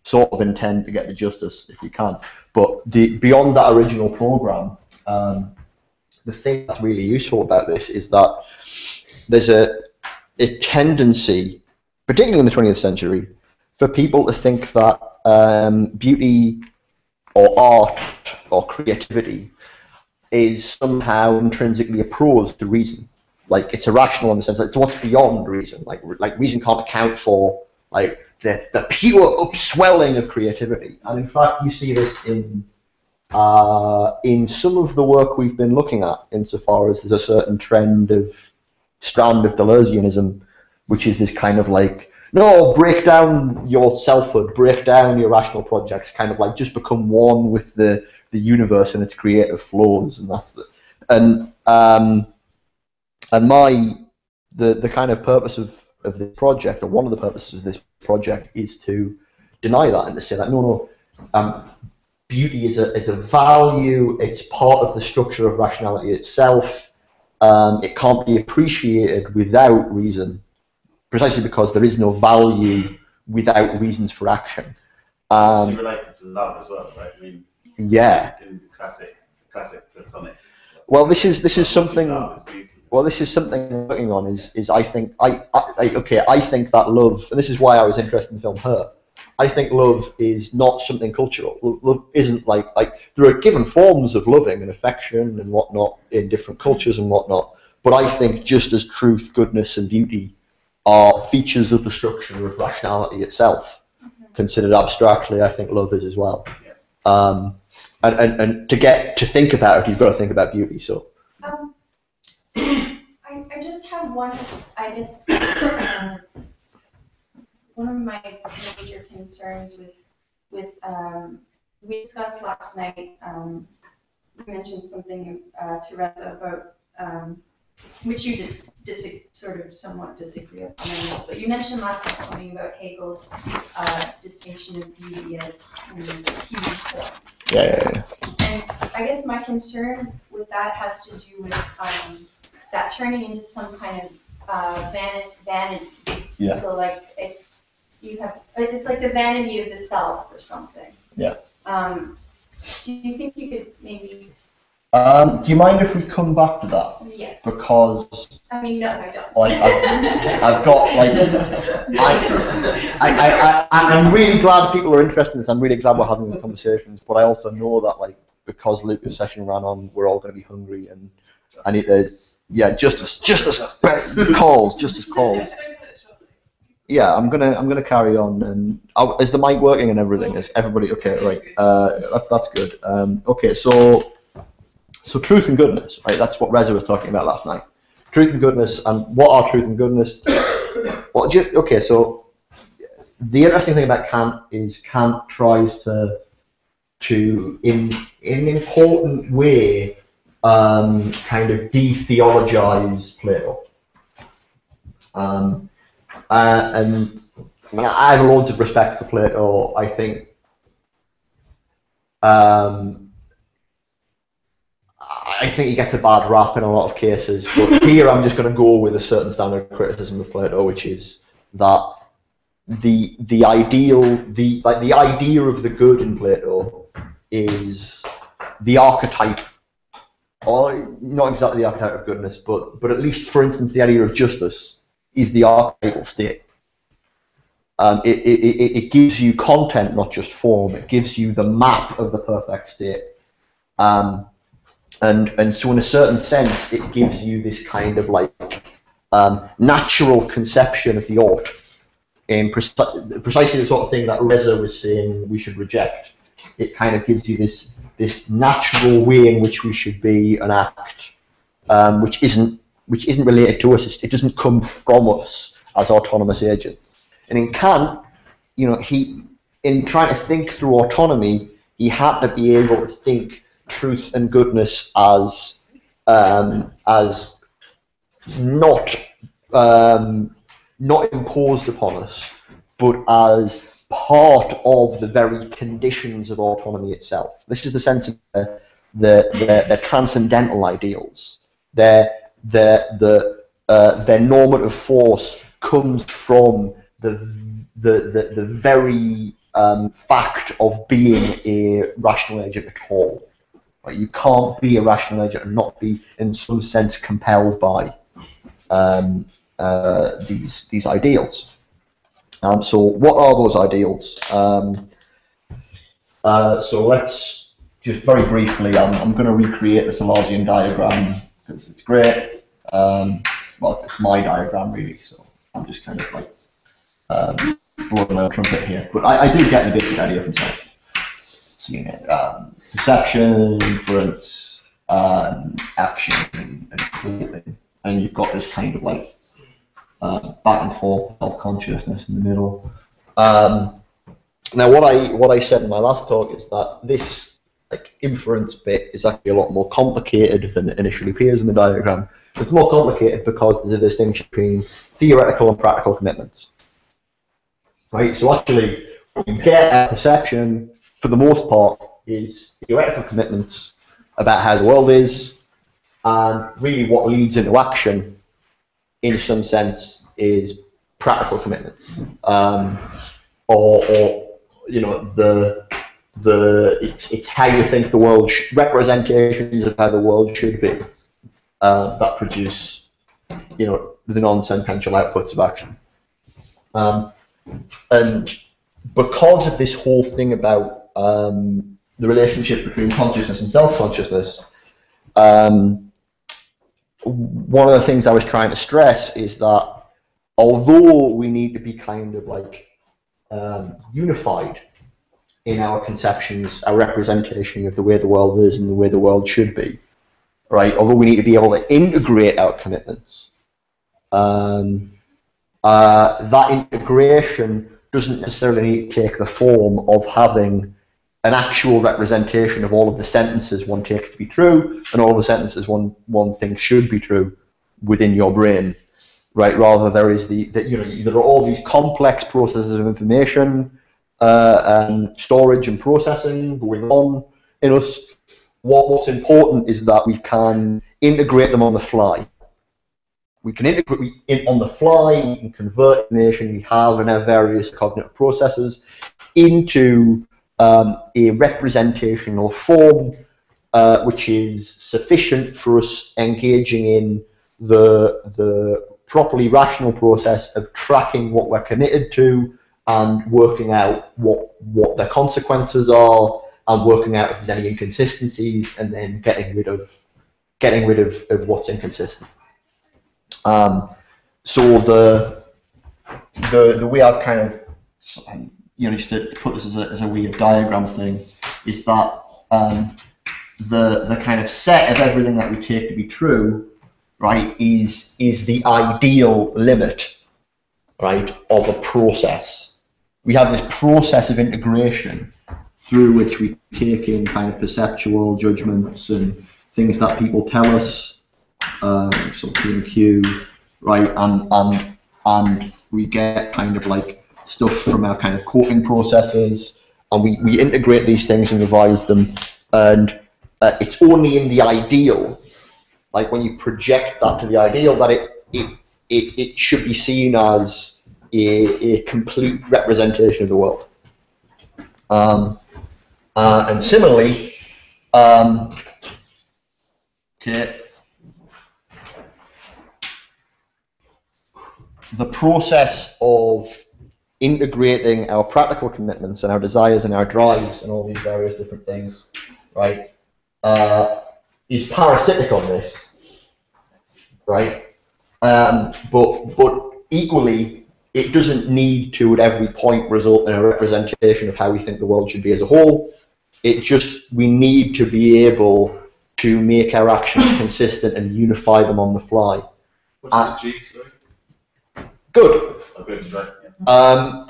sort of intend to get to justice if we can, but beyond that original program, the thing that's really useful about this is that there's a tendency, particularly in the 20th century, for people to think that beauty or art or creativity is somehow intrinsically opposed to reason. Like it's irrational in the sense that it's what's beyond reason. Like reason can't account for like the pure upswelling of creativity. And in fact, you see this in some of the work we've been looking at, insofar as there's a certain strand of Deleuzianism, which is this kind of like, no, break down your selfhood, break down your rational projects, kind of like just become one with the universe and its creative flows, and that's the kind of purpose of this project, or one of the purposes of this project, is to deny that and to say that no, beauty is a value. It's part of the structure of rationality itself. It can't be appreciated without reason, precisely because there is no value without reasons for action. It's related to love as well, right? I mean, yeah. In classic Platonic. Well, this is something. Well, this is something I'm working on. I think that love, and this is why I was interested in the film Her. I think love is not something cultural. Love isn't like there are given forms of loving and affection and whatnot in different cultures and whatnot. But I think just as truth, goodness, and beauty are features of the structure of rationality itself, considered abstractly, I think love is as well. And to think about it, you've got to think about beauty. So. I just have one, I guess, one of my major concerns with we discussed last night, you mentioned something to Reza about, which you just sort of somewhat disagree on this, but you mentioned last night something about Hegel's distinction of beauty as human form. Yeah. And I guess my concern with that has to do with that turning into some kind of vanity. Yeah. So like it's like the vanity of the self or something. Yeah. Do you think you could maybe? Do you mind if we come back to that? Yes. Because I mean, no, I don't. like I've got like I'm really glad people are interested in this. I'm really glad we're having these conversations. But I also know that like because Lucas' session ran on, we're all going to be hungry, and I need to justice calls. Yeah, I'm gonna carry on. And is the mic working and everything? Is everybody okay? Right. That's good. Okay, so truth and goodness, right? That's what Reza was talking about last night. Truth and goodness, and what are truth and goodness? Well, okay, so the interesting thing about Kant is Kant tries to in an important way, kind of de-theologize Plato. And I mean, I have loads of respect for Plato. I think he gets a bad rap in a lot of cases, but here I'm just going to go with a certain standard of criticism of Plato, which is that the idea of the good in Plato is the archetype, or not exactly the archetype of goodness, but at least, for instance, the idea of justice is the archetypal state. It gives you content, not just form. It gives you the map of the perfect state. And so in a certain sense, it gives you this kind of like natural conception of the ought, in precisely the sort of thing that Reza was saying we should reject. It kind of gives you this natural way in which we should be and act, which isn't related to us. It doesn't come from us as autonomous agents. And in Kant, you know, in trying to think through autonomy, he had to be able to think truth and goodness as not imposed upon us, but as part of the very conditions of autonomy itself. This is the sense of their transcendental ideals. Their normative force comes from the very fact of being a rational agent at all. Right? You can't be a rational agent and not be, in some sense, compelled by these ideals. So what are those ideals? So let's just very briefly, I'm going to recreate the Salesian diagram because it's great. Well, it's my diagram really, so I'm just kind of like blowing my trumpet here. But I do get the basic idea from science. Seeing it, perception, inference, action, and creating. And you've got this kind of like back and forth self-consciousness in the middle. Now, what I said in my last talk is that this like inference bit is actually a lot more complicated than it initially appears in the diagram. It's more complicated because there's a distinction between theoretical and practical commitments. Right. So actually, what you get at perception, for the most part, is theoretical commitments about how the world is, and really what leads into action, in some sense, is practical commitments, or you know, it's how you think the world representations of how the world should be that produce, you know, the non-sentential outputs of action, and because of this whole thing about the relationship between consciousness and self-consciousness, one of the things I was trying to stress is that although we need to be kind of like unified in our conceptions, our representation of the way the world is and the way the world should be, right? Although we need to be able to integrate our commitments, that integration doesn't necessarily need to take the form of having an actual representation of all of the sentences one takes to be true and all the sentences one thinks should be true within your brain, right? Rather, there is there are all these complex processes of information, and storage and processing going on in us. What's important is that we can integrate them on the fly. We can integrate on the fly, we can convert information we have in our various cognitive processes into a representational form which is sufficient for us engaging in the properly rational process of tracking what we're committed to and working out what the consequences are and working out if there's any inconsistencies and then getting rid of what's inconsistent. So the way I've kind of just to put this as a weird diagram thing is that the kind of set of everything that we take to be true, right, is the ideal limit, right, of a process. We have this process of integration through which we take in kind of perceptual judgments and things that people tell us, so P and Q, right, and we get kind of like stuff from our kind of coping processes, and we integrate these things and revise them, and it's only in the ideal, like when you project that to the ideal, that it should be seen as a complete representation of the world. And similarly, the process of integrating our practical commitments and our desires and our drives and all these various different things, right, is parasitic on this, right? But equally, it doesn't need to at every point result in a representation of how we think the world should be as a whole. We need to be able to make our actions consistent and unify them on the fly. What's the G, sorry? Good. Oh, good, right. Yeah.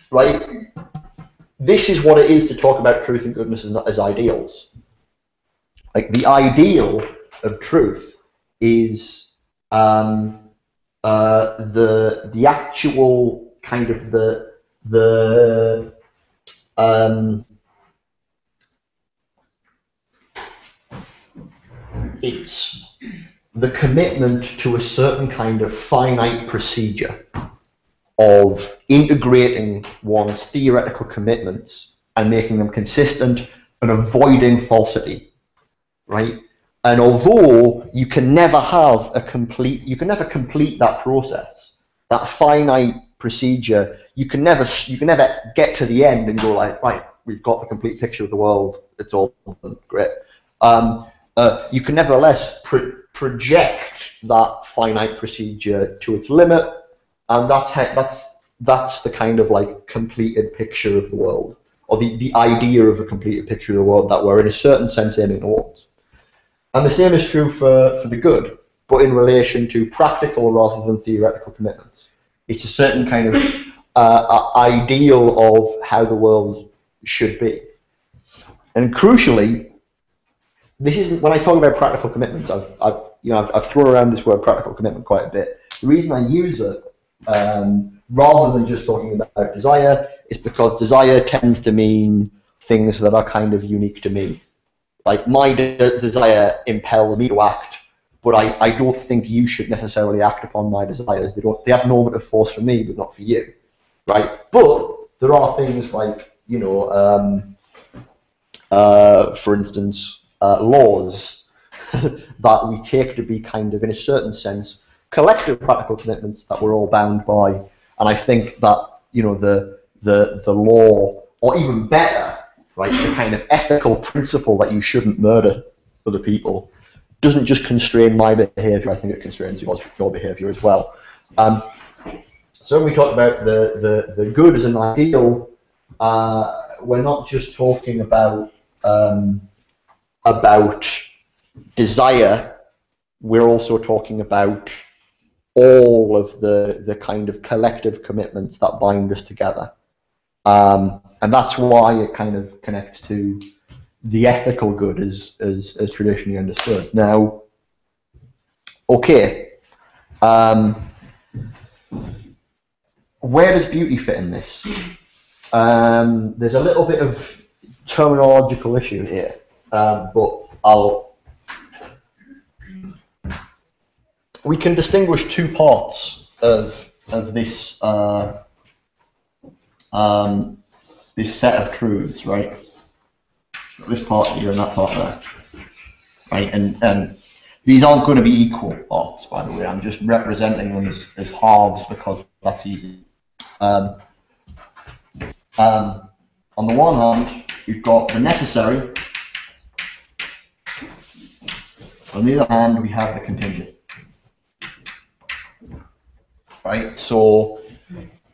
Right. This is what it is to talk about truth and goodness as ideals. Like the ideal of truth is the actual kind of it's the commitment to a certain kind of finite procedure of integrating one's theoretical commitments and making them consistent and avoiding falsity, right? And although you can never complete that process, that finite procedure, you can never get to the end and go like, right, we've got the complete picture of the world, it's all great. You can nevertheless project that finite procedure to its limit, and that's the kind of like completed picture of the world, or the idea of a completed picture of the world that we're in a certain sense aiming towards. And the same is true for the good, but in relation to practical rather than theoretical commitments. It's a certain kind of ideal of how the world should be. And crucially, this isn't, when I talk about practical commitments, I've thrown around this word practical commitment quite a bit. The reason I use it, rather than just talking about desire, is because desire tends to mean things that are kind of unique to me. Like my desire impels me to act, but I don't think you should necessarily act upon my desires. They have normative force for me, but not for you, right? But there are things like, for instance, laws that we take to be kind of, in a certain sense, collective practical commitments that we're all bound by. And I think that, the law, or even better, right, the kind of ethical principle that you shouldn't murder other people, doesn't just constrain my behavior, I think it constrains your behavior as well. So when we talk about the good as an ideal, we're not just talking about desire, we're also talking about all of the kind of collective commitments that bind us together. And that's why it kind of connects to the ethical good as traditionally understood. Now, okay, where does beauty fit in this? There's a little bit of terminological issue here, but we can distinguish two parts of this this set of truths, right? This part here and that part there, right? And these aren't going to be equal parts, by the way. I'm just representing them as halves because that's easy. On the one hand, we've got the necessary. On the other hand, we have the contingent. Right? So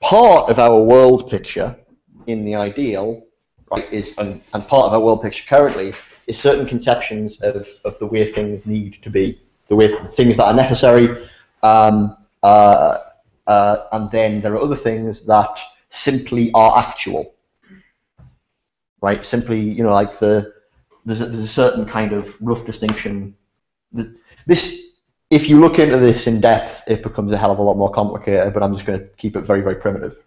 part of our world picture in the ideal, right, is and part of our world picture currently is certain conceptions of the way things need to be, the way things that are necessary, and then there are other things that simply are actual, right? Simply, you know, like there's a certain kind of rough distinction. This, if you look into this in depth, it becomes a hell of a lot more complicated. But I'm just going to keep it very, very primitive.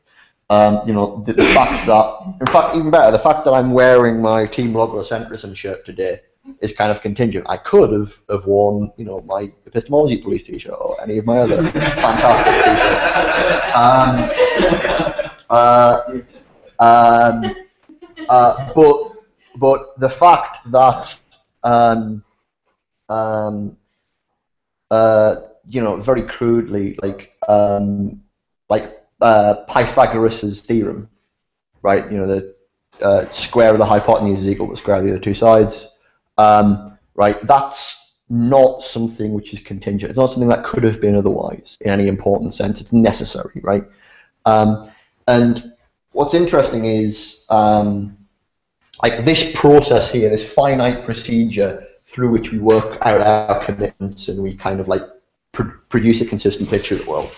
You know, the fact that, in fact, even better, the fact that I'm wearing my Team Logocentrism shirt today is kind of contingent. I could have worn, you know, my epistemology police t-shirt or any of my other fantastic t-shirts. But the fact that you know, very crudely, like Pythagoras' theorem, right? You know, the square of the hypotenuse is equal to the square of the other two sides, right? That's not something which is contingent. It's not something that could have been otherwise in any important sense. It's necessary, right? And what's interesting is like this process here, this finite procedure through which we work out our commitments and we kind of like produce a consistent picture of the world.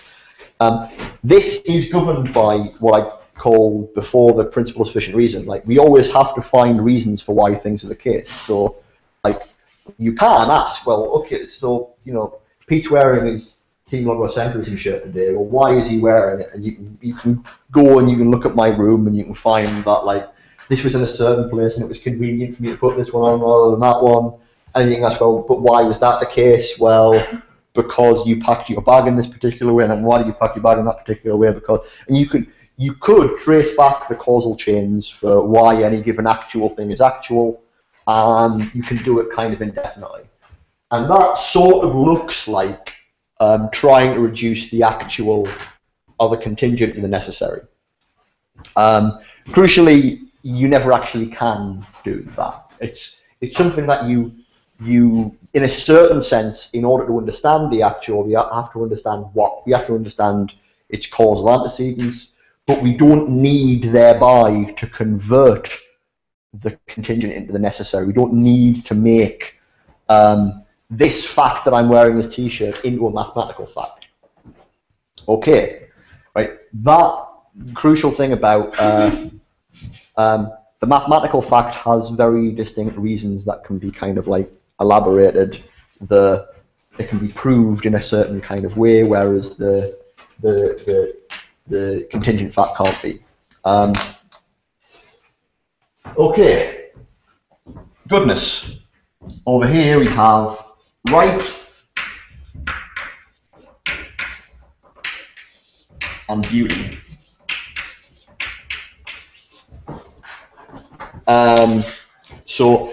This is governed by what I called before the principle of sufficient reason. Like, we always have to find reasons for why things are the case. So, like, you can ask, well, okay, so, you know, Pete's wearing his Team Logocentrism shirt today. Well, why is he wearing it? And you can go and you can look at my room and you can find that, like, this was in a certain place and it was convenient for me to put this one on rather than that one. And you can ask, well, but why was that the case? Well, because you packed your bag in this particular way, and then why did you pack your bag in that particular way? Because, and you could trace back the causal chains for why any given actual thing is actual, and you can do it kind of indefinitely. And that sort of looks like trying to reduce the actual of a contingent to the necessary. Crucially, you never actually can do that. It's something that you in a certain sense, in order to understand the actual, we have to understand its causal antecedents, but we don't need thereby to convert the contingent into the necessary. We don't need to make this fact that I'm wearing this t-shirt into a mathematical fact. Okay, right? That crucial thing about the mathematical fact has very distinct reasons that can be kind of like elaborated. It can be proved in a certain kind of way, whereas the contingent fact can't be. Okay, goodness. Over here we have right and beauty. So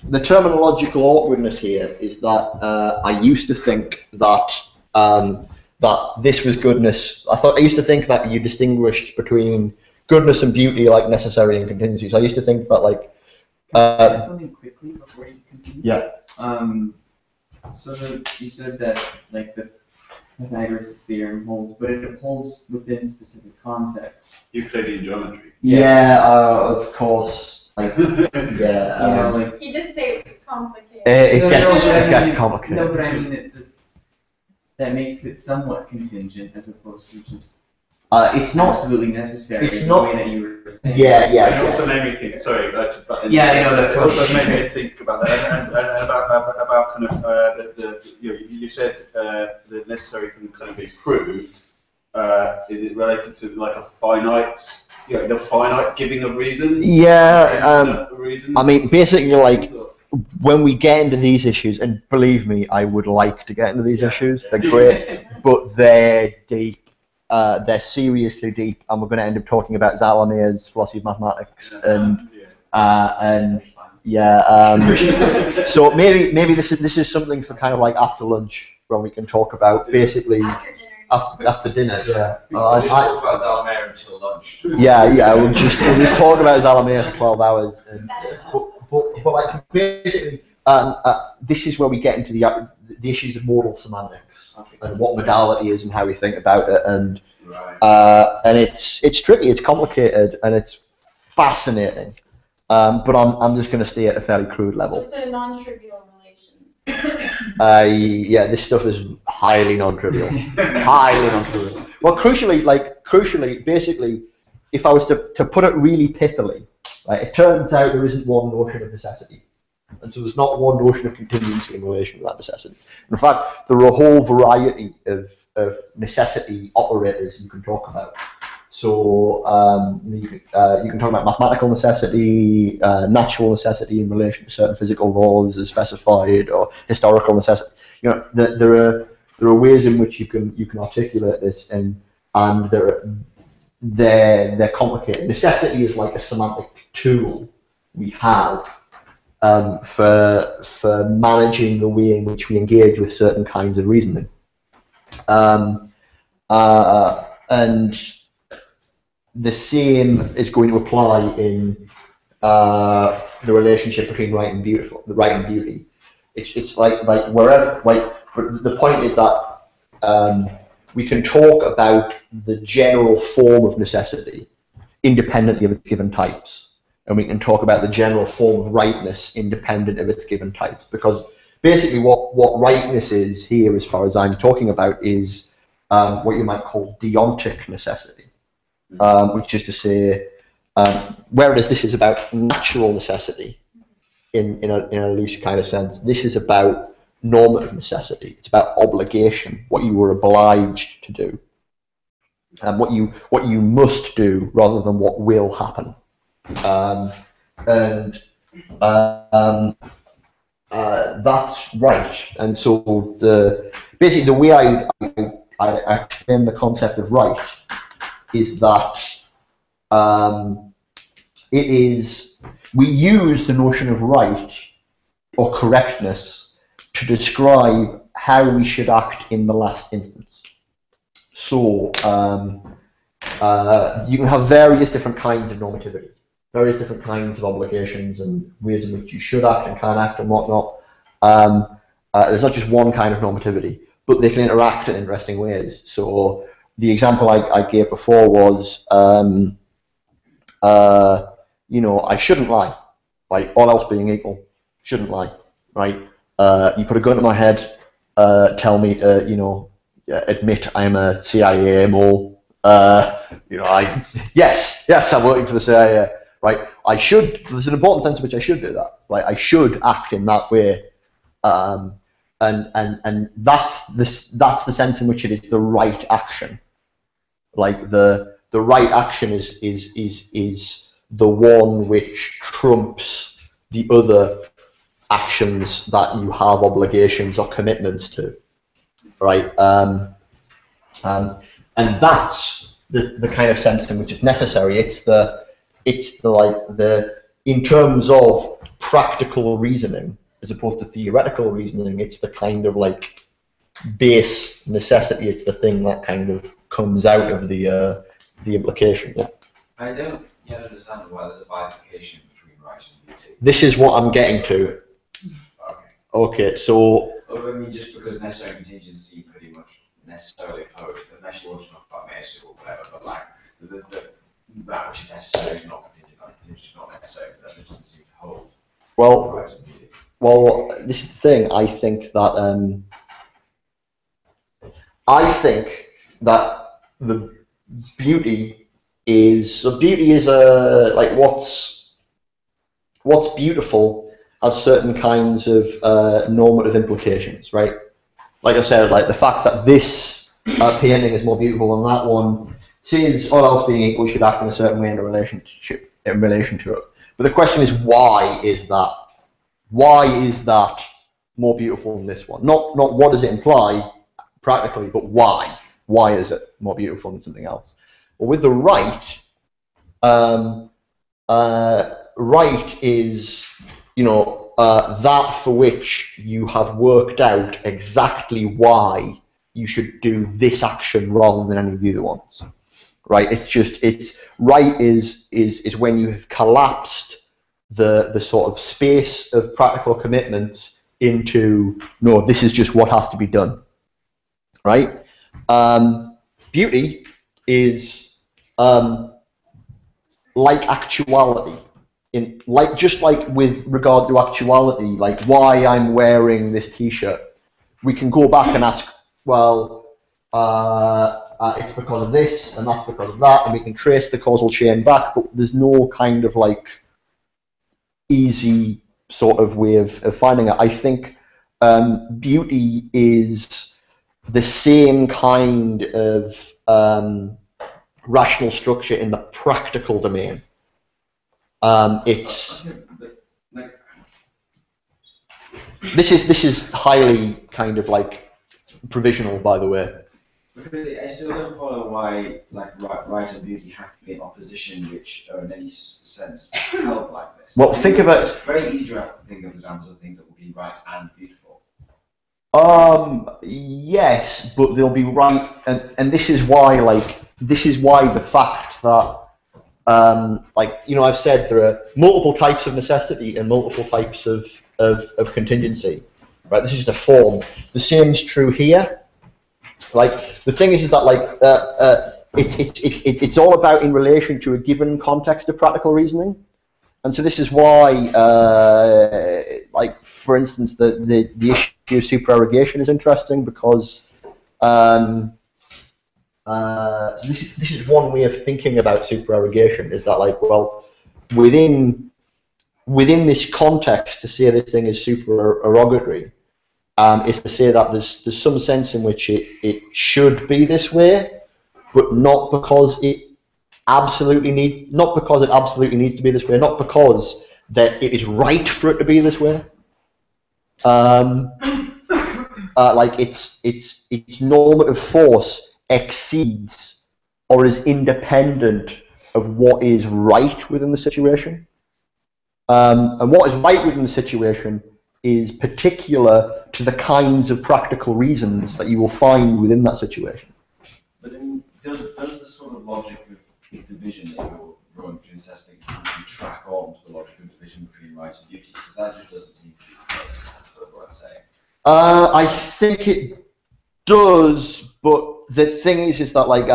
the terminological awkwardness here is that I used to think that that this was goodness. I used to think that you distinguished between goodness and beauty like necessary and contingency. So I used to think that like. Something quickly before you continue. Yeah. So you said that like the Pythagoras' theorem holds, but it holds within specific context. Euclidean geometry. Yeah, of course. Like, yeah. Like, he did say it was complicated. It gets complicated. No, but I mean that makes it somewhat contingent as opposed to just It's not absolutely necessary. It's in not. The way that you were saying. Yeah. It also made me think. Sorry, Yeah, I know that's. It also made me think about that and about kind of you said the necessary can kind of be proved. Is it related to like a finite, the finite giving of reasons? Yeah. Reasons? I mean, basically, like, when we get into these issues, and believe me, I would like to get into these issues. They're great, but they're deep. They're seriously deep, and we're going to end up talking about Zalamir's philosophy of mathematics, so maybe this is something for kind of like after lunch when we can talk about basically after dinner. Yeah. We'll just talk about Zalamir until lunch. Yeah. We'll just talk about Zalamir for 12 hours. But like basically, this is where we get into the issues of modal semantics and what modality is and how we think about it, and it's tricky, it's complicated, and it's fascinating. But I'm just going to stay at a fairly crude level. So it's a non-trivial relation. Yeah, this stuff is highly non-trivial. Highly non-trivial. Well, crucially, basically, if I was to put it really pithily, right, it turns out there isn't one notion of necessity. And so there's not one notion of contingency in relation to that necessity. In fact, there are a whole variety of necessity operators you can talk about. So you can talk about mathematical necessity, natural necessity in relation to certain physical laws as specified, or historical necessity. There are ways in which you can articulate this, and they're complicated. Necessity is like a semantic tool we have for managing the way in which we engage with certain kinds of reasoning, and the same is going to apply in the relationship between right and beauty. It's like wherever, like, but the point is that we can talk about the general form of necessity independently of its given types, and we can talk about the general form of rightness independent of its given types, because basically what rightness is here, as far as I'm talking about, is what you might call deontic necessity. Which is to say, whereas this is about natural necessity in a loose kind of sense, this is about normative necessity. It's about obligation, what you were obliged to do, and what you must do rather than what will happen. That's right. And so basically the way I explain the concept of right is that we use the notion of right or correctness to describe how we should act in the last instance. So you can have various different kinds of normativity, various different kinds of obligations and ways in which you should act and can act and whatnot. There's not just one kind of normativity, but they can interact in interesting ways. So the example I gave before was, I shouldn't lie, right? All else being equal, shouldn't lie, right? You put a gun to my head, tell me to, admit I'm a CIA mole. Yes, I'm working for the CIA, right? There's an important sense in which I should do that, right? I should act in that way, and that's the sense in which it is the right action. Like the right action is the one which trumps the other actions that you have obligations or commitments to, right? And that's the kind of sense in which it's necessary. It's in terms of practical reasoning as opposed to theoretical reasoning, it's the kind of like base necessity. It's the thing that kind of comes out of the implication. Yeah. I don't yet understand why there's a bifurcation between right and beauty. This is what I'm getting to. Okay, so. I mean, just because necessary and contingency pretty much necessarily oppose, unless you want to talk about Mason or whatever, but like that which is necessary is not contingent, contingent is not necessary, but that doesn't seem to hold. Well, this is the thing. I think that beauty is like what's beautiful has certain kinds of normative implications, right? Like I said, like the fact that this painting is more beautiful than that one says, all else being equal, we should act in a certain way in relation to it. But the question is, why is that? Why is that more beautiful than this one? Not what does it imply practically, but why? Why is it more beautiful than something else? Well, with the right, right is, you know, that for which you have worked out exactly why you should do this action rather than any of the other ones. Right? It's right is when you have collapsed the sort of space of practical commitments into, no, this is just what has to be done. Right? Beauty is like actuality. Just like with regard to actuality, like why I'm wearing this T-shirt, we can go back and ask, well, it's because of this and that's because of that, and we can trace the causal chain back, but there's no kind of like easy sort of way of finding it. I think beauty is the same kind of rational structure in the practical domain. This is highly kind of like provisional, by the way. Because I still don't follow why like right and beauty have to be in opposition, which are in any sense held like this. Well, think of it. It's very easy to think of examples of things that will be right and beautiful. Yes, but they'll be right, and this is why the fact that like, you know, I've said there are multiple types of necessity and multiple types of contingency, right? This is just a form. The same is true here. Like, the thing is that like it's all about in relation to a given context of practical reasoning, and so this is why like, for instance, the issue of supererogation is interesting, because this is one way of thinking about supererogation, is that like, well, within this context, to say this thing is supererogatory is to say that there's some sense in which it should be this way, but not because it absolutely needs to be this way, not because that it is right for it to be this way. Like its normative force exceeds or is independent of what is right within the situation. And what is right within the situation is particular to the kinds of practical reasons that you will find within that situation. But then does the sort of logic of division that you're drawing between necessity track on to the logic of division between right and beauty? Because that just doesn't seem to be the case. That's what I'm saying. I think it does, but the thing is that like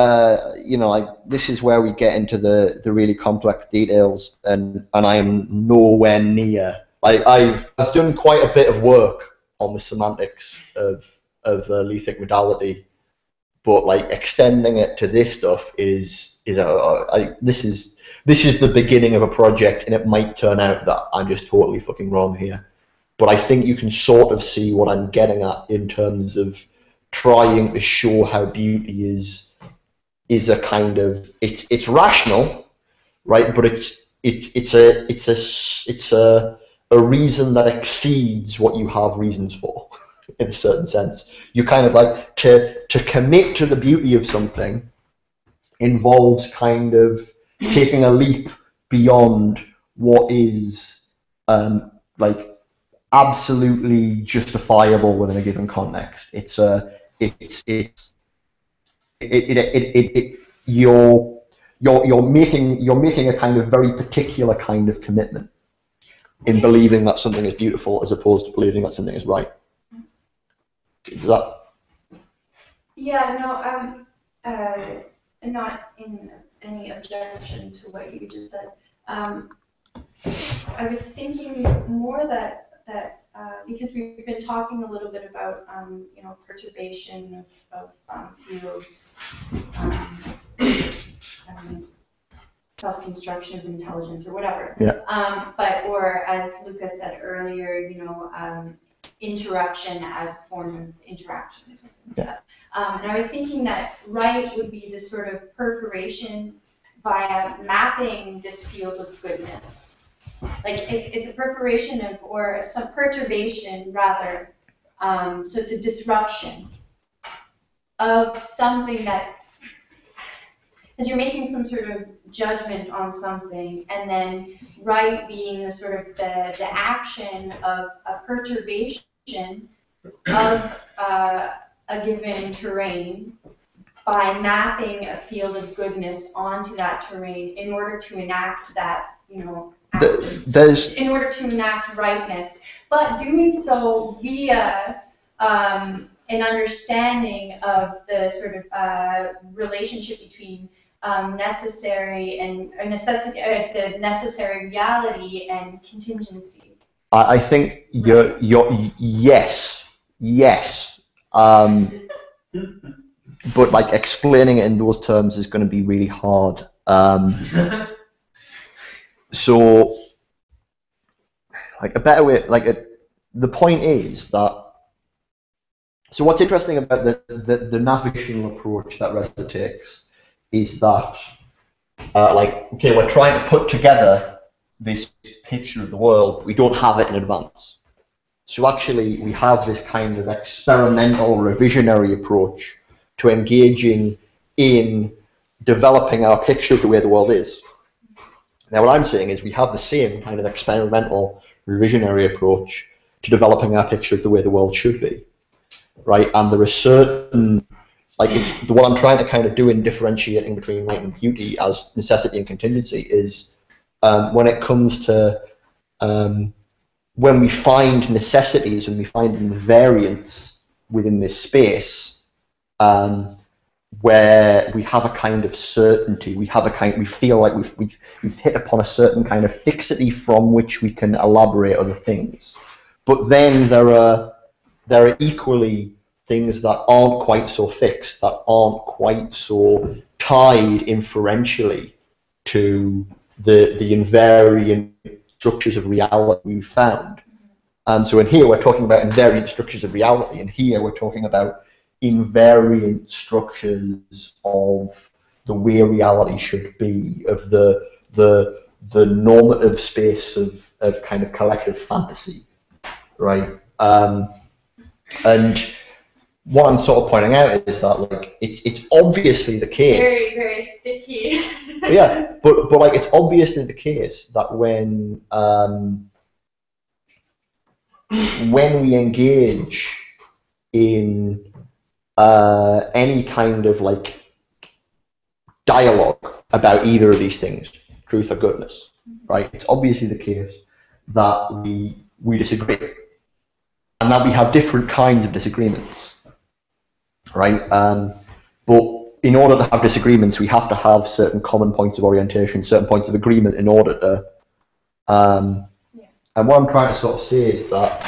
you know, like this is where we get into the really complex details, and I am nowhere near. Like I've done quite a bit of work on the semantics of lethic modality, but like extending it to this stuff is this is the beginning of a project, and it might turn out that I'm just totally fucking wrong here. But I think you can sort of see what I'm getting at in terms of trying to show how beauty is a kind of it's rational, right? But it's a reason that exceeds what you have reasons for, in a certain sense. You kind of like to commit to the beauty of something involves kind of taking a leap beyond what is like absolutely justifiable within a given context. You're making a kind of very particular kind of commitment in believing that something is beautiful as opposed to believing that something is right. Is that? Yeah, no, not in any objection to what you just said. I was thinking more that because we've been talking a little bit about you know, perturbation of fields self-construction of intelligence or whatever. Yeah. Or as Lucas said earlier, interruption as a form of interaction or something like that. And I was thinking that right would be this sort of perforation via mapping this field of goodness. Like it's a perforation of, or some perturbation rather. So it's a disruption of something that, as you're making some sort of judgment on something, and then right being the sort of the action of a perturbation of a given terrain by mapping a field of goodness onto that terrain in order to enact that, in order to enact rightness, but doing so via an understanding of the sort of relationship between necessary and the necessary reality and contingency. I think yes. But like explaining it in those terms is going to be really hard. So, like a better way, the point is that. So what's interesting about the navigational approach that Reza takes is that, okay, we're trying to put together this picture of the world. We don't have it in advance. So actually, we have this kind of experimental revisionary approach to engaging in developing our picture of the way the world is. Now, what I'm saying is we have the same kind of experimental revisionary approach to developing our picture of the way the world should be, right? And there are certain, what I'm trying to kind of do in differentiating between right and beauty as necessity and contingency is when it comes to when we find necessities and we find invariants within this space, where we have a kind of certainty, we feel like we've hit upon a certain kind of fixity from which we can elaborate other things. But then there are equally things that aren't quite so fixed, that aren't quite so tied inferentially to the invariant structures of reality we've found. And so in here we're talking about invariant structures of reality, and here we're talking about invariant structures of the way reality should be, of the normative space of kind of collective fantasy, right? And what I'm sort of pointing out is that it's obviously the case. Very, very sticky. Yeah, but it's obviously the case that when we engage in any kind of dialogue about either of these things, truth or goodness, right? It's obviously the case that we disagree, and that we have different kinds of disagreements, right? But in order to have disagreements, we have to have certain common points of orientation, certain points of agreement in order to. And what I'm trying to sort of say is that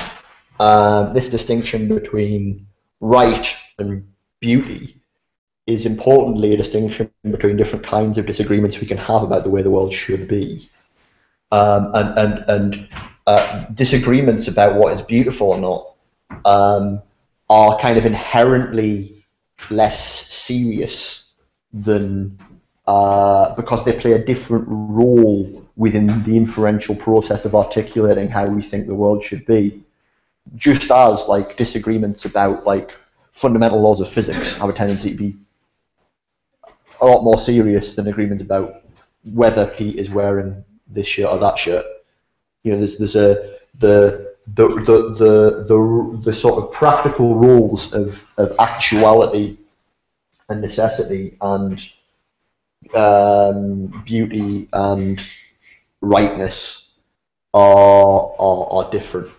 this distinction between right and beauty is importantly a distinction between different kinds of disagreements we can have about the way the world should be. And disagreements about what is beautiful or not are kind of inherently less serious than because they play a different role within the inferential process of articulating how we think the world should be. Just as disagreements about fundamental laws of physics have a tendency to be a lot more serious than agreements about whether Pete is wearing this shirt or that shirt. There's the sort of practical roles of actuality and necessity and beauty and rightness are different.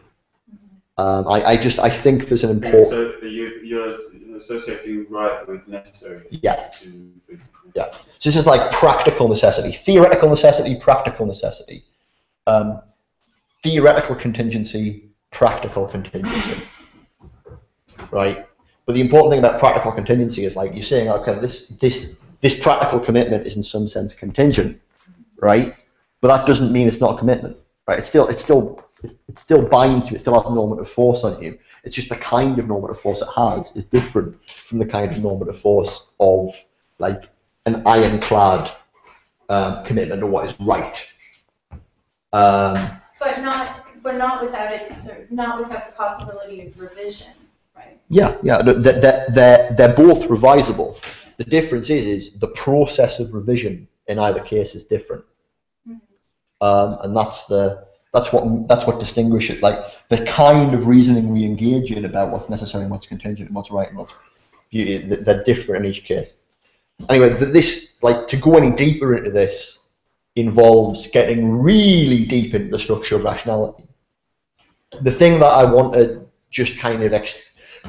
I think there's an important. So you're associating right with necessary. Yeah. Yeah. So this is practical necessity, theoretical necessity, practical necessity, theoretical contingency, practical contingency. Right. But the important thing about practical contingency is you're saying, okay, this this practical commitment is in some sense contingent, right? But that doesn't mean it's not a commitment, right? It still binds you. It still has a normative force on you. It's just the kind of normative force it has is different from the kind of normative force of like an ironclad commitment to what is right. But not without the possibility of revision, right? Yeah. They're both revisable. The difference is the process of revision in either case is different, and that's what distinguishes like the kind of reasoning we engage in about what's necessary and what's contingent and what's right and what's beauty. They're different in each case. Anyway, this like to go any deeper into this involves getting really deep into the structure of rationality. The thing that I want to just kind of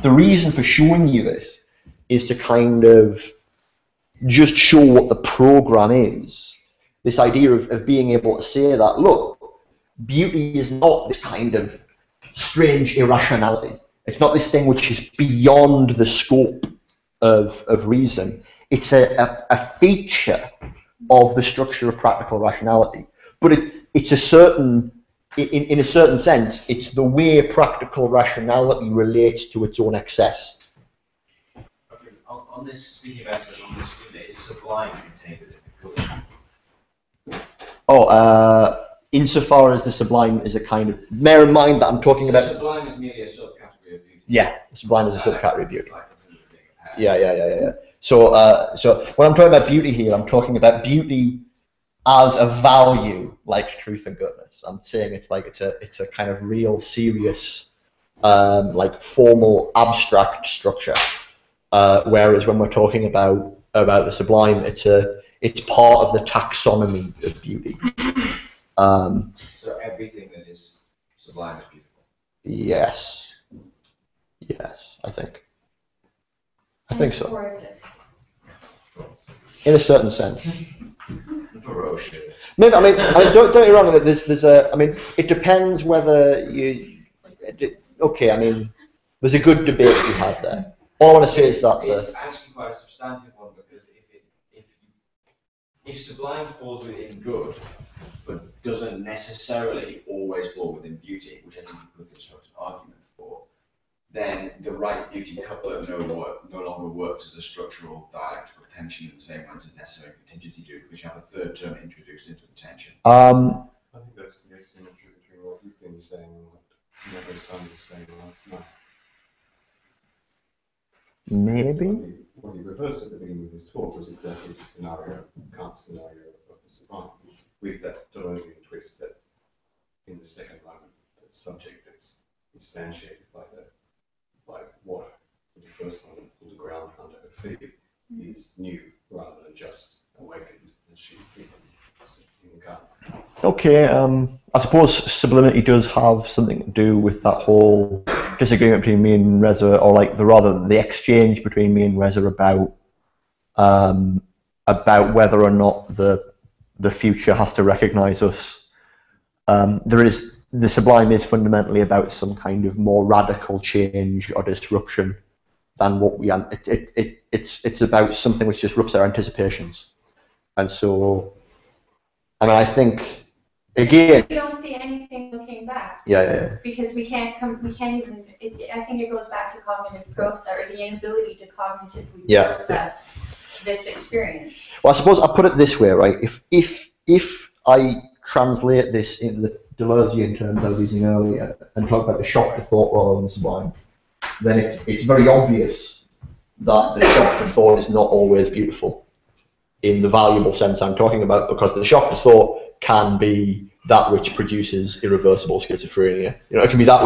the reason for showing you this is to kind of just show what the program is. This idea of being able to say that, look, beauty is not this kind of strange irrationality. It's not this thing which is beyond the scope of reason. It's a feature of the structure of practical rationality. But it's a certain, in a certain sense, it's the way practical rationality relates to its own excess. Okay, on this, speaking of excess, on this schema, is sublime contained within the code? Insofar as the sublime is a kind of, bear in mind that I'm talking about. Sublime is merely a subcategory of beauty. Yeah, sublime is a subcategory of beauty. Yeah. So when I'm talking about beauty here, I'm talking about beauty as a value, like truth and goodness. I'm saying it's a kind of real, serious, like formal, abstract structure. Whereas when we're talking about the sublime, it's part of the taxonomy of beauty. So everything that is sublime is beautiful. Yes, I think so. In a certain sense. Ferocious. Maybe, I mean, don't get me wrong. That there's a. I mean, it depends whether you. Okay, I mean, there's a good debate to be had there. All I want to say is that it's actually quite a substantive one because if sublime falls within good, but doesn't necessarily always fall within beauty, which I think you could construct an argument for, then the right beauty coupler no longer works as a structural dialectical tension in the same way as necessary contingency do, because you have a third term introduced into the tension. I think that's the asymmetry between what you've been saying and what Negarestani was saying last night. maybe. What he reversed at the beginning of his talk was exactly the scenario, Kant's scenario of the sublime, with that Deleuzean twist that in the second moment, the subject that's instantiated by what in the first moment on the ground under her feet is new rather than just awakened as she is in Kant. Okay, I suppose sublimity does have something to do with that whole disagreement between me and Reza, or like the exchange between me and Reza about whether or not the future has to recognise us. The sublime is fundamentally about some kind of more radical change or disruption than what we. It's about something which disrupts our anticipations, and so. I mean, I think again. We don't see anything looking back. Yeah. Because we can't even. I think it goes back to cognitive process or the inability to cognitively process this experience. Well, I suppose I'll put it this way, right? If I translate this in the Deleuzean terms I was using earlier and talk about the shock to thought rather than the sublime, then it's very obvious that the shock to thought is not always beautiful in the valuable sense I'm talking about, because the shock to thought can be that which produces irreversible schizophrenia. You know, it can be that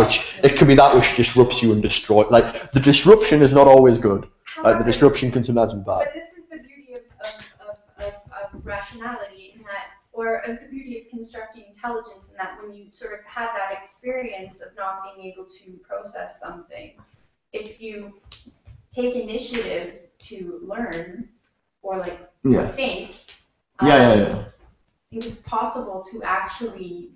which disrupts you and destroys. Like the disruption is not always good. However, the disruption can sometimes be bad. But this is the beauty of rationality, in that, or of the beauty of constructing intelligence, in that when you sort of have that experience of not being able to process something, if you take initiative to learn or to think, I think it's possible to actually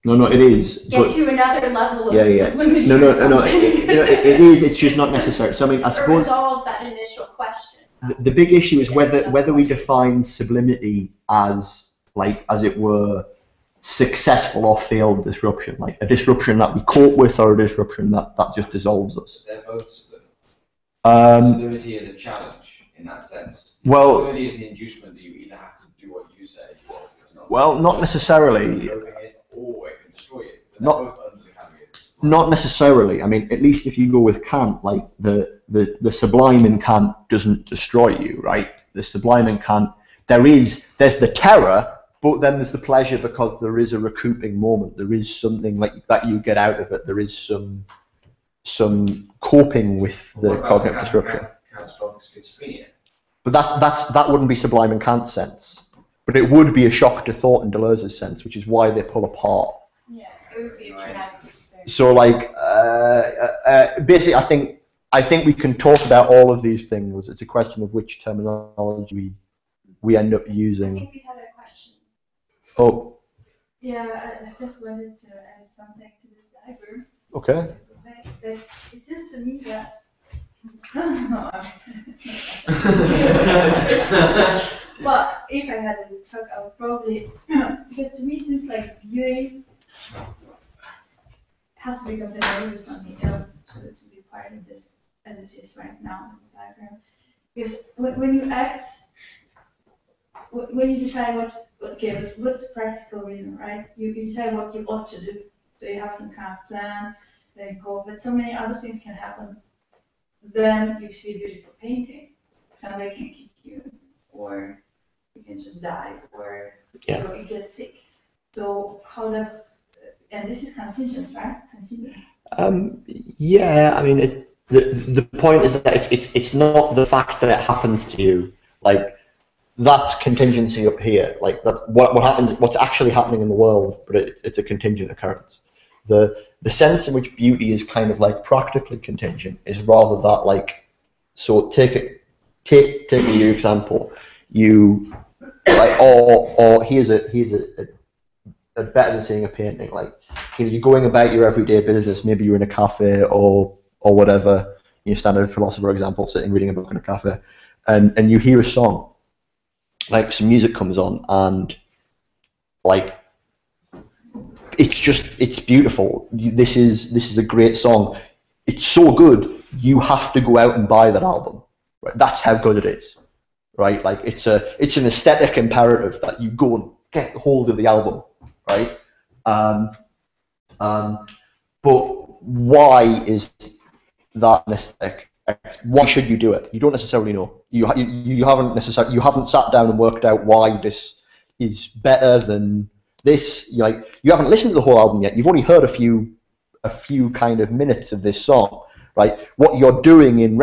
No, it is. Get to another level of sublimity. No. It is. It's just not necessary. So I mean, I suppose. Or resolve that initial question. the big issue is whether we define sublimity as, like, as it were, successful or failed disruption, like a disruption that we cope with or a disruption that just dissolves us. They're both sublimity. Sublimity is a challenge in that sense. Well, sublimity is the inducement that you either have to do what you say, or it's not. Well, not necessarily. Or it can destroy it. Not necessarily. I mean, at least if you go with Kant, like the sublime in Kant doesn't destroy you, right? The sublime in Kant, there's the terror, but then there's the pleasure because there is a recouping moment. There is something like that you get out of it. There is some coping with the cognitive disruption. Catastrophic schizophrenia. But that wouldn't be sublime in Kant's sense. But it would be a shock to thought in Deleuze's sense, which is why they pull apart. Yeah, it would be a traumatic experience. So, like, basically, I think we can talk about all of these things. It's a question of which terminology we end up I using. think we had a question. Oh, Yeah, I just wanted to add something to this diagram. okay. It is to me that. But if I had to talk, I would probably, because to me it seems like beauty has to be compared with something else to be part of this as it is right now in the diagram. Because when you act, when you decide what's practical reason, right? You decide what you ought to do. So you have some kind of plan, then you go, but so many other things can happen. Then you see a beautiful painting. Somebody can kick you, or you can just die, or you get sick. So how does, and this is contingent, right? Contingent. Yeah, I mean, the point is that it's not the fact that it happens to you. Like, that's contingency up here. Like, that's what happens, what's actually happening in the world, but it's a contingent occurrence. The sense in which beauty is kind of like practically contingent is rather that, like, so take your example, you like, or here's a better than seeing a painting, like, you know, you're going about your everyday business, maybe you're in a cafe or whatever, you standard philosopher example, sitting reading a book in a cafe, and you hear a song, like some music comes on, and like, it's beautiful. This is a great song. It's so good, you have to go out and buy that album. Right? That's how good it is. Right? Like, it's an aesthetic imperative that you go and get hold of the album. Right? But why is that an aesthetic? Why should you do it? You don't necessarily know. You haven't sat down and worked out why this is better than this. You haven't listened to the whole album yet. You've only heard a few kind of minutes of this song, right? What you're doing in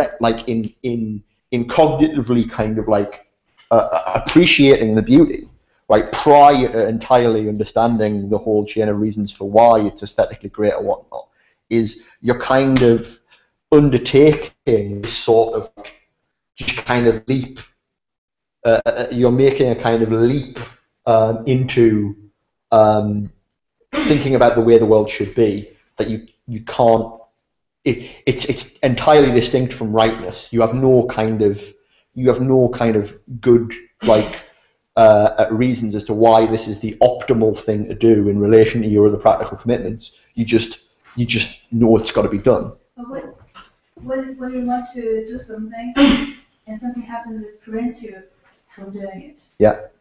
cognitively kind of like appreciating the beauty, right? Prior to entirely understanding the whole chain of reasons for why it's aesthetically great or whatnot, is you're kind of undertaking this sort of just kind of leap. You're making a kind of leap into thinking about the way the world should be, that you can't. It's entirely distinct from rightness. You have no kind of good reasons as to why this is the optimal thing to do in relation to your other practical commitments. You just know it's got to be done. But when you want to do something and something happens that prevents you from doing it,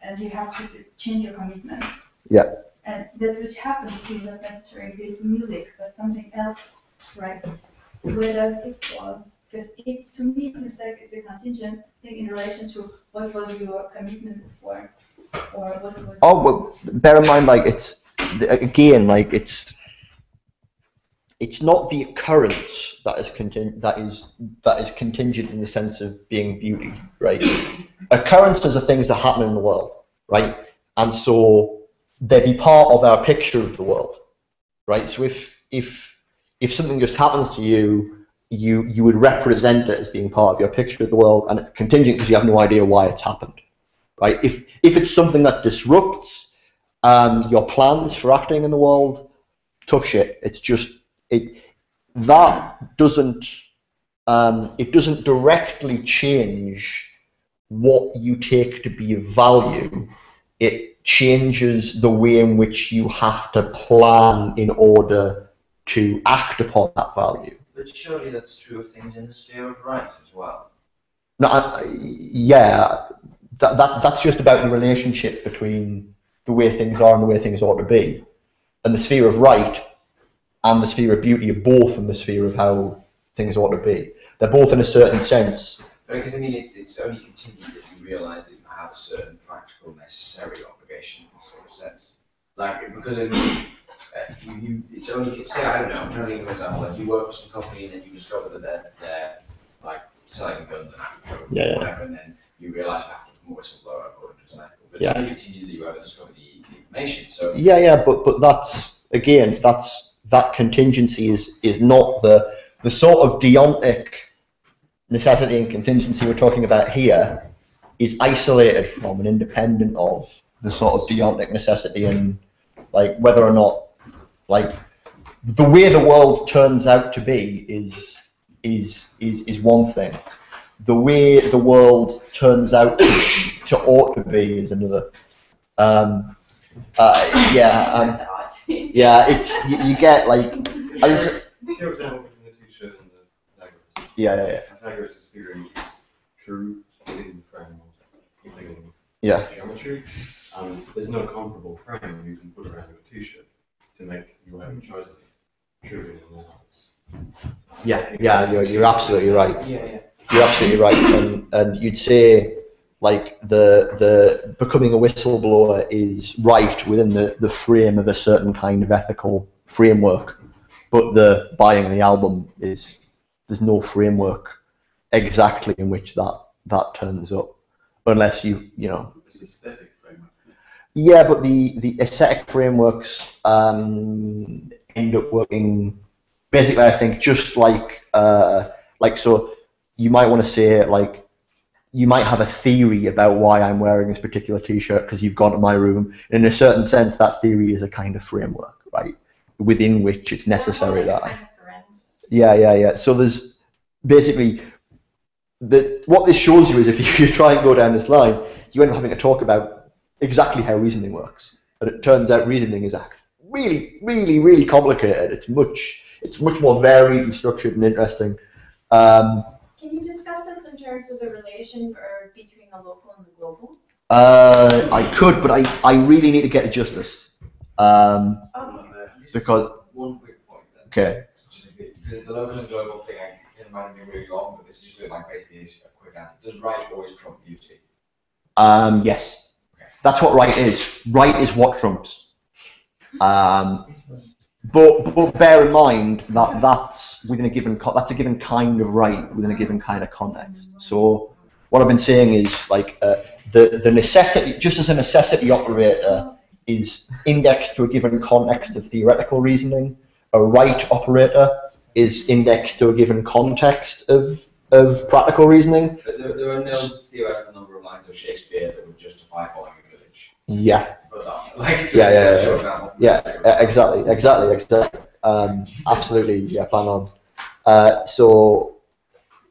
and you have to change your commitments. Yeah. And that which happens to you, not necessarily beautiful music, but something else, right? Where does it fall? Because to me, it seems like it's a contingent thing in relation to what was your commitment before, or what was. Oh, well, bear in mind, like, it's not the occurrence that is contingent in the sense of being beauty, right? Occurrences are things that happen in the world, right? And so they be part of our picture of the world, right? So if something just happens to you, you would represent it as being part of your picture of the world, and it's contingent because you have no idea why it's happened, right? If it's something that disrupts your plans for acting in the world, tough shit. It's just it doesn't directly change what you take to be of value, it changes the way in which you have to plan in order to act upon that value. But surely that's true of things in the sphere of right as well. No, yeah, that's just about the relationship between the way things are and the way things ought to be. And the sphere of right and the sphere of beauty are both in the sphere of how things ought to be. They're both in a certain sense. Because I mean, it's only continued as you realise that you have a certain practical necessary obligation in this sort of sense. Like, because I mean, it's only, say, I don't know, I'm trying to think of an example, like you work for some company and then you discover that they're like selling guns in Africa or whatever, and then you realise you have to become a whistleblower according to some ethical. But it's only continued that you ever discover the information. So but that's, again, that contingency is not the sort of deontic necessity and contingency we're talking about here is isolated from and independent of the sort of deontic necessity, and like whether or not, like, the way the world turns out to be is one thing. The way the world turns out to ought to be is another. It's you get like. For example, the t-shirt and the Pythagoras. Pythagoras' theorem is true within the frame of geometry. There's no comparable frame you can put around a t-shirt to make you have choice of true in analysis. You're absolutely right. You're absolutely right, and you'd say like the becoming a whistleblower is right within the frame of a certain kind of ethical framework, but the buying the album there's no framework exactly in which that turns up, unless you know. It's aesthetic framework. Yeah, but the aesthetic frameworks end up working basically, I think, just like so. You might want to say, like, you might have a theory about why I'm wearing this particular t-shirt because you've gone to my room. In a certain sense, that theory is a kind of framework, right, within which it's necessary that. So there's basically what this shows you is if you try and go down this line, you end up having to talk about exactly how reasoning works. And it turns out reasoning is really, really, really complicated. It's much more varied and structured and interesting. Can you discuss this in terms of the relation between the local and the global? I could, but I really need to get to justice. Because one quick point then. Okay. The local and global thing, it might be really long, but this is like basically a quick answer. Does right always trump beauty? Yes. Okay. That's what right is. Right is what trumps. But bear in mind that that's within a given that's a given kind of right within a given kind of context. So what I've been saying is like the necessity, just as a necessity operator is indexed to a given context of theoretical reasoning, a right operator is indexed to a given context of practical reasoning. But there are no theoretical number of lines of Shakespeare that would justify calling a village. Yeah. Exactly. Absolutely, bang on. So,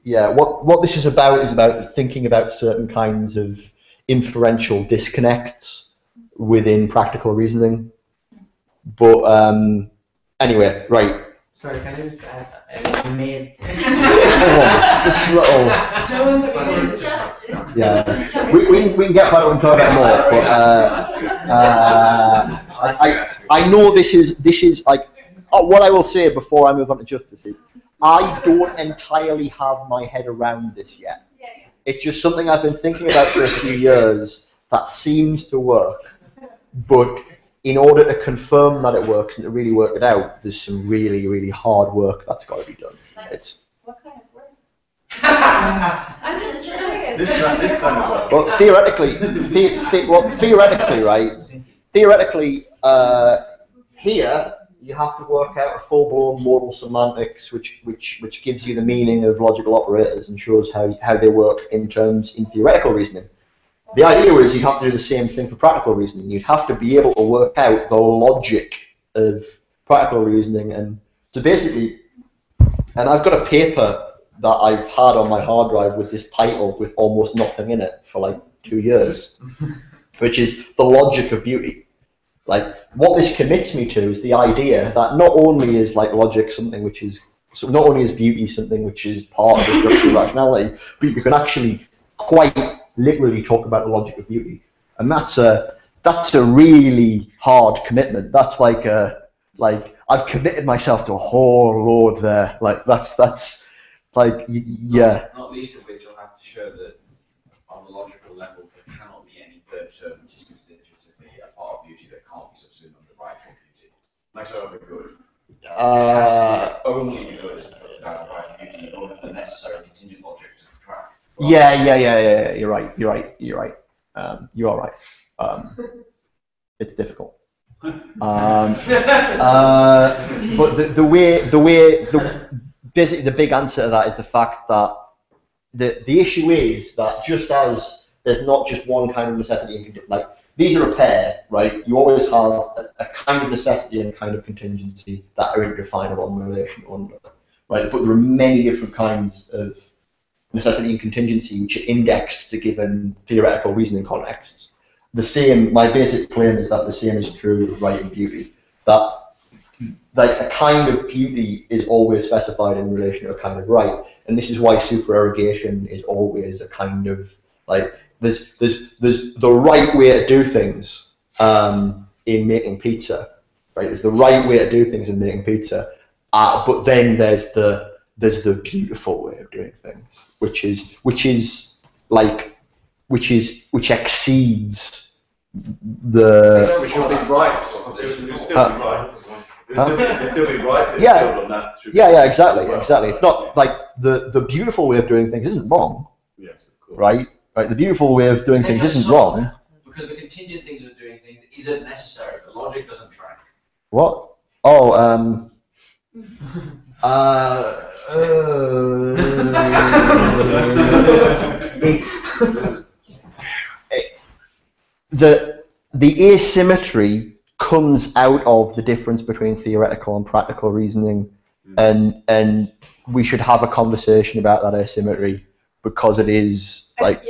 what this is about thinking about certain kinds of inferential disconnects within practical reasoning. But anyway, right. Sorry, can I just add? I may have we can get back and talk about more, but I know this is like what I will say before I move on to justice is I don't entirely have my head around this yet. It's just something I've been thinking about for a few years that seems to work, but in order to confirm that it works and to really work it out, there's some really, really hard work that's got to be done. What kind of work? I'm just curious. This kind of work. Well, theoretically, right? Theoretically, here you have to work out a full-blown modal semantics, which gives you the meaning of logical operators and shows how they work in theoretical reasoning. The idea is you'd have to do the same thing for practical reasoning. You'd have to be able to work out the logic of practical reasoning, and so basically, and I've got a paper that I've had on my hard drive with this title with almost nothing in it for like 2 years, which is The Logic of Beauty. Like, what this commits me to is the idea that not only is like logic something which is, so not only is beauty something which is part of the structure of rationality, but you can actually quite literally talk about the logic of beauty, and that's a really hard commitment. That's like I've committed myself to a whole load there. Like that's like yeah. Not least of which I'll have to show that on a logical level there cannot be any third term which is constitutively a part of beauty that can't be subsumed under right or beauty. Like so over good. It has to be only good without right beauty in order for the necessary contingent logic to track. Yeah. You're right. You are right. It's difficult. But basically the big answer to that is the fact that the issue is that just as there's not just one kind of necessity, like these are a pair, right? You always have a kind of necessity and a kind of contingency that are interdefinable in relation to one another, right? But there are many different kinds of necessity and contingency which are indexed to given theoretical reasoning contexts. The same, my basic claim is that the same is true of right and beauty. That like a kind of beauty is always specified in relation to a kind of right, and this is why supererogation is always a kind of like there's the right way to do things in making pizza, right? There's the right way to do things in making pizza, but then there's the beautiful way of doing things, which exceeds the. Which will be right. It'll still be right. It'll still be right. Yeah, exactly. It's not like the beautiful way of doing things isn't wrong. Yes, of course. Right. The beautiful way of doing things isn't wrong. Because the contingent things of doing things isn't necessary. The logic doesn't track. What? Oh, the asymmetry comes out of the difference between theoretical and practical reasoning, and we should have a conversation about that asymmetry because it is like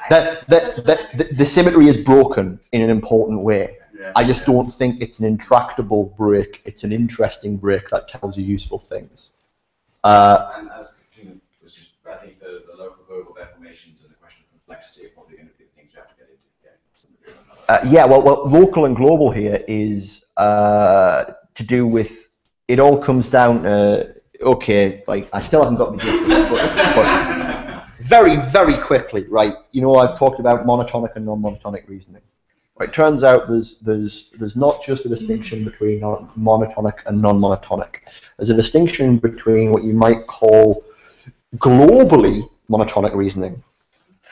the symmetry is broken in an important way. I just don't think it's an intractable break. It's an interesting break that tells you useful things. And as Katrina was just, I think the local verbal deformations and the question of complexity are probably going to be the things you have to get into. Yeah, well, local and global here is to do with, it all comes down to, okay, like, I still haven't got the gist of it, but very, very quickly, right, you know, I've talked about monotonic and non-monotonic reasoning. Right, turns out there's not just a distinction between monotonic and non-monotonic. There's a distinction between what you might call globally monotonic reasoning,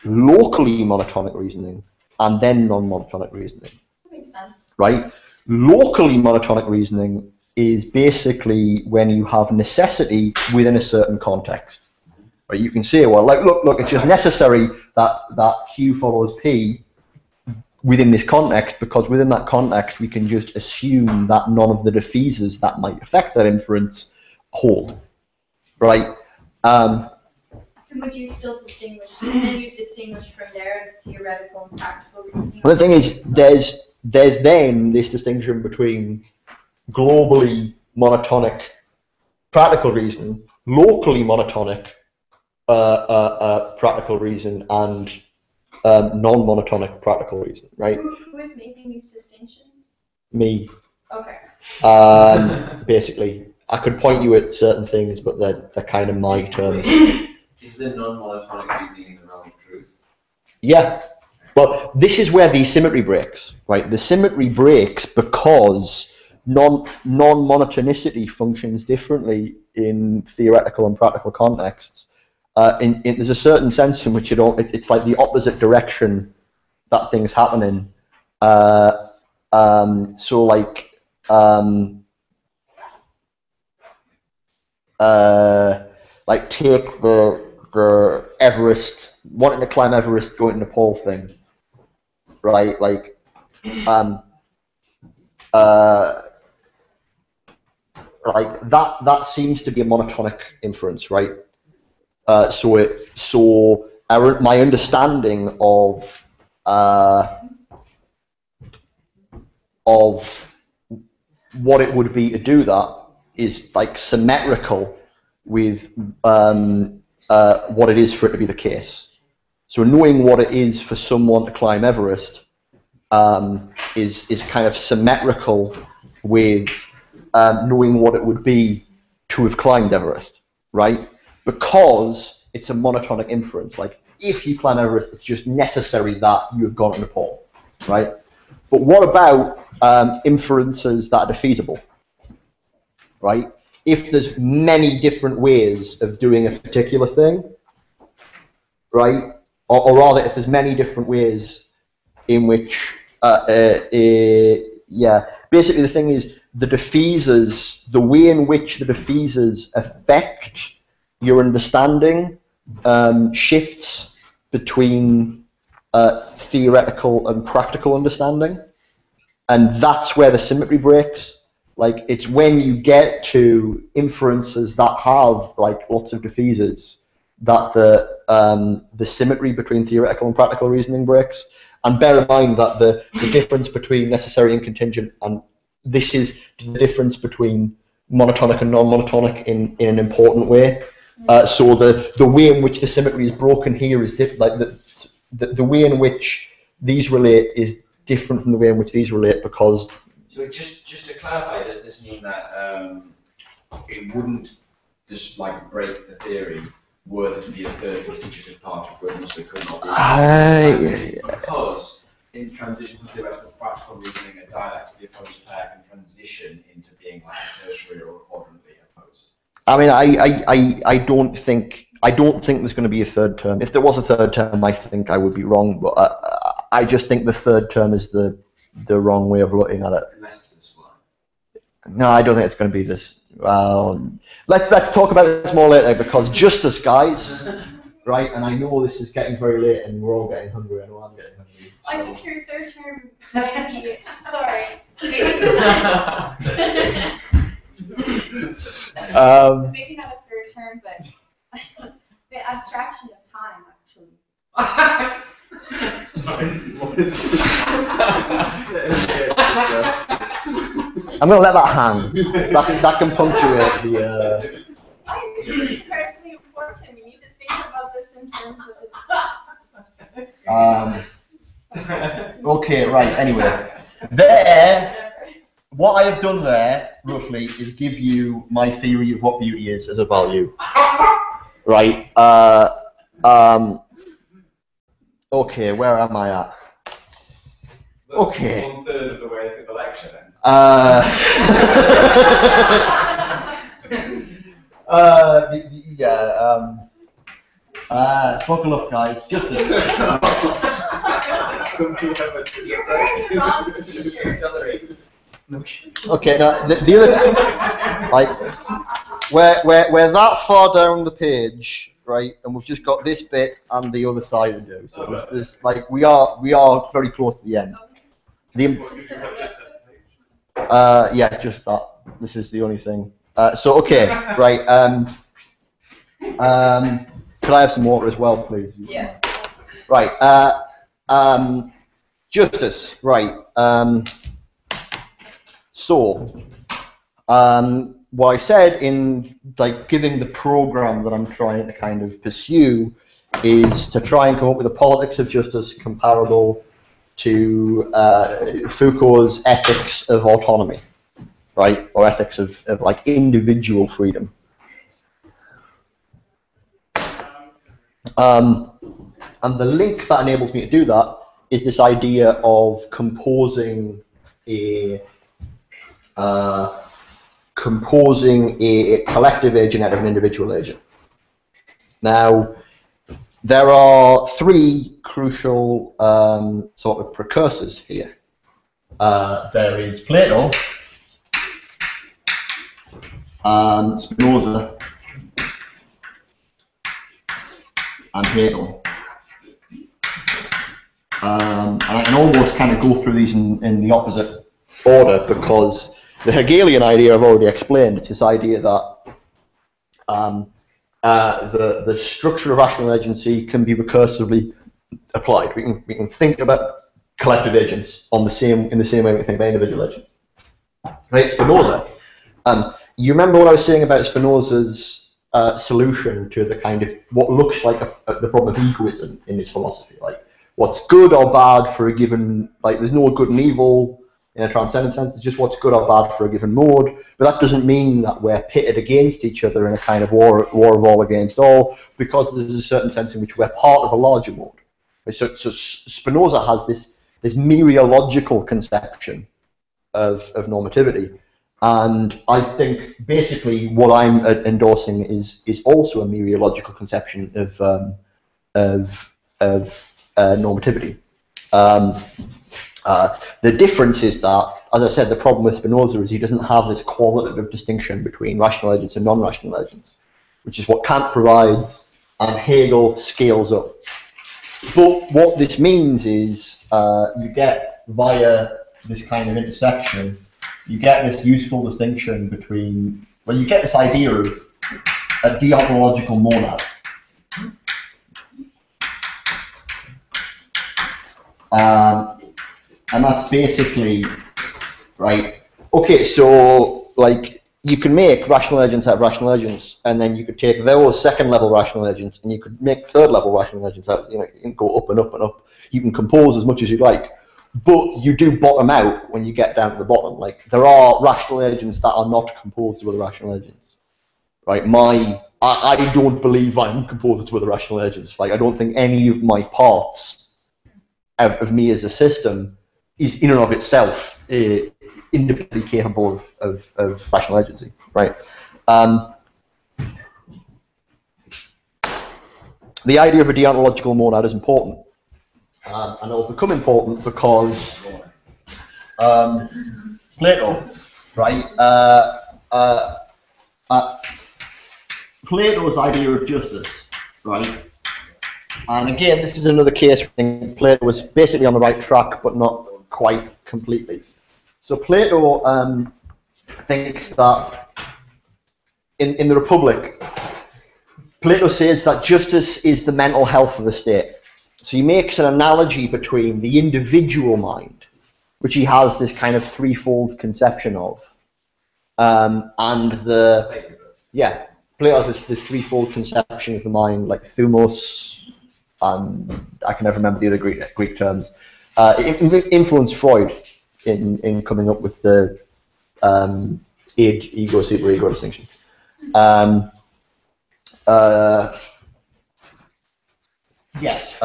locally monotonic reasoning, and then non-monotonic reasoning. That makes sense. Right? Locally monotonic reasoning is basically when you have necessity within a certain context. Right? You can say, well, like, look, it's just necessary that Q follows P within this context, because within that context we can just assume that none of the defeasors that might affect that inference hold, right? And would you still distinguish, and then you distinguish from there the theoretical and practical reasoning? Well, the thing is, there's then this distinction between globally monotonic practical reason, locally monotonic practical reason, and non-monotonic practical reason, right? Who is making these distinctions? Me. Okay. Basically, I could point you at certain things, but they're kind of my terms. Is the non-monotonic reasoning in the realm of truth? Yeah. Well, this is where the symmetry breaks, right? The symmetry breaks because non-monotonicity functions differently in theoretical and practical contexts. There's a certain sense in which it's like the opposite direction that things happen in. So like take the Everest, wanting to climb Everest, going to Nepal thing, right? Like that seems to be a monotonic inference, right? My understanding of what it would be to do that is like symmetrical with what it is for it to be the case. So knowing what it is for someone to climb Everest is kind of symmetrical with knowing what it would be to have climbed Everest, right? Because it's a monotonic inference. Like, if you climb Everest, it's just necessary that you have gone to Nepal, right? But what about inferences that are feasible, right? If there's many different ways of doing a particular thing, right? Or rather, if there's many different ways in which, basically the thing is, the defeasors, the way in which the defeasors affect your understanding shifts between theoretical and practical understanding, and that's where the symmetry breaks. Like, it's when you get to inferences that have like lots of defeasors that the symmetry between theoretical and practical reasoning breaks. And bear in mind that the difference between necessary and contingent, and this is the difference between monotonic and non-monotonic in an important way. So the way in which the symmetry is broken here is different. Like the way in which these relate is different from the way in which these relate, because. So just to clarify, does this mean that it wouldn't just like break the theory were there to be a third constitutive part of which there could not be? Because in transition from theoretical to practical reasoning, a dialectically opposed pair can transition into being like a tertiary or a quadrantly opposed. I mean, I don't think there's going to be a third term. If there was a third term, I think I would be wrong, but I just think the third term is the wrong way of looking at it. Unless it's this one. No, I don't think it's going to be this. Let's talk about this more later, because justice, guys, right? And I know this is getting very late, and we're all getting hungry. I know I'm getting hungry. So. I think your third term might be. Sorry. Maybe not a third term, but the abstraction of time, actually. I'm going to let that hang. That can punctuate the. I think it's incredibly important. We need to think about this in terms of its. Okay, right. Anyway, what I have done there, roughly, is give you my theory of what beauty is as a value. Right. Okay, where am I at? Okay. 1/3 of the way through the lecture, then. Buckle up, guys. Just You're wearing the wrong t-shirt. Okay, now the other, like, we're that far down the page, right? And we've just got this bit and the other side to do. So there's like we are very close to the end. Yeah, just that. This is the only thing. So okay, right. Could I have some water as well, please? Yeah. Right. Justice. Right. So, what I said in like giving the program that I'm trying to kind of pursue is to try and come up with a politics of justice comparable to Foucault's ethics of autonomy, right, or ethics of like individual freedom. And the link that enables me to do that is this idea of composing a collective agent out of an individual agent. Now, there are three crucial sort of precursors here. There is Plato, Spinoza, and Hegel. And I can almost kind of go through these in the opposite order, because the Hegelian idea I've already explained. It's this idea that the structure of rational agency can be recursively applied. We can think about collective agents in the same way we think about individual agents. Right, Spinoza. You remember what I was saying about Spinoza's solution to the kind of what looks like the problem of egoism in his philosophy, like what's good or bad for a given, like there's no good and evil in a transcendent sense, it's just what's good or bad for a given mode, but that doesn't mean that we're pitted against each other in a kind of war of all against all, because there's a certain sense in which we're part of a larger mode. So Spinoza has this mereological conception of normativity, and I think basically what I'm endorsing is also a mereological conception of normativity. The difference is that, as I said, the problem with Spinoza is he doesn't have this qualitative distinction between rational agents and non-rational agents, which is what Kant provides and Hegel scales up. But what this means is you get, via this kind of intersection, you get this useful distinction between, well, you get this idea of a deontological monad. And that's basically, right, okay, so, like, you can make rational agents out of rational agents, and then you could take those second-level rational agents, and you could make third-level rational agents out, you can go up and up and up. You can compose as much as you like, but you do bottom out when you get down to the bottom. Like, there are rational agents that are not composed with rational agents, right? I don't believe I'm composed with rational agents. Like, I don't think any of my parts of me as a system is in and of itself independently capable of rational agency, right? The idea of a deontological monad is important, and it will become important because Plato, right? Plato's idea of justice, right? And again, this is another case where I think Plato was basically on the right track, but not quite completely. So Plato thinks that in the Republic, Plato says that justice is the mental health of the state. So he makes an analogy between the individual mind, which he has this kind of threefold conception of, and the, yeah, Plato has this threefold conception of the mind, like thumos, and I can never remember the other Greek terms. It influenced Freud in coming up with the ego, superego distinction. Yes.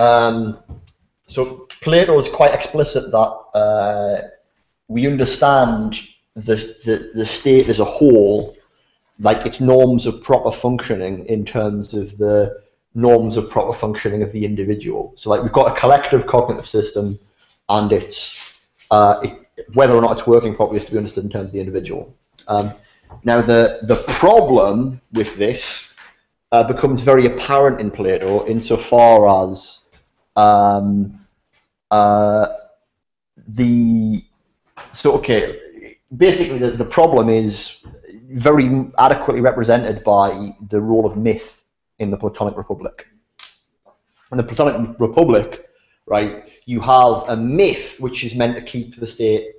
So Plato is quite explicit that we understand the state as a whole, like its norms of proper functioning in terms of the norms of proper functioning of the individual. So like we've got a collective cognitive system, and it's whether or not it's working properly is to be understood in terms of the individual. Now the problem with this becomes very apparent in Plato insofar as basically the problem is very adequately represented by the role of myth in the Platonic Republic. In the Platonic Republic, right, you have a myth which is meant to keep the state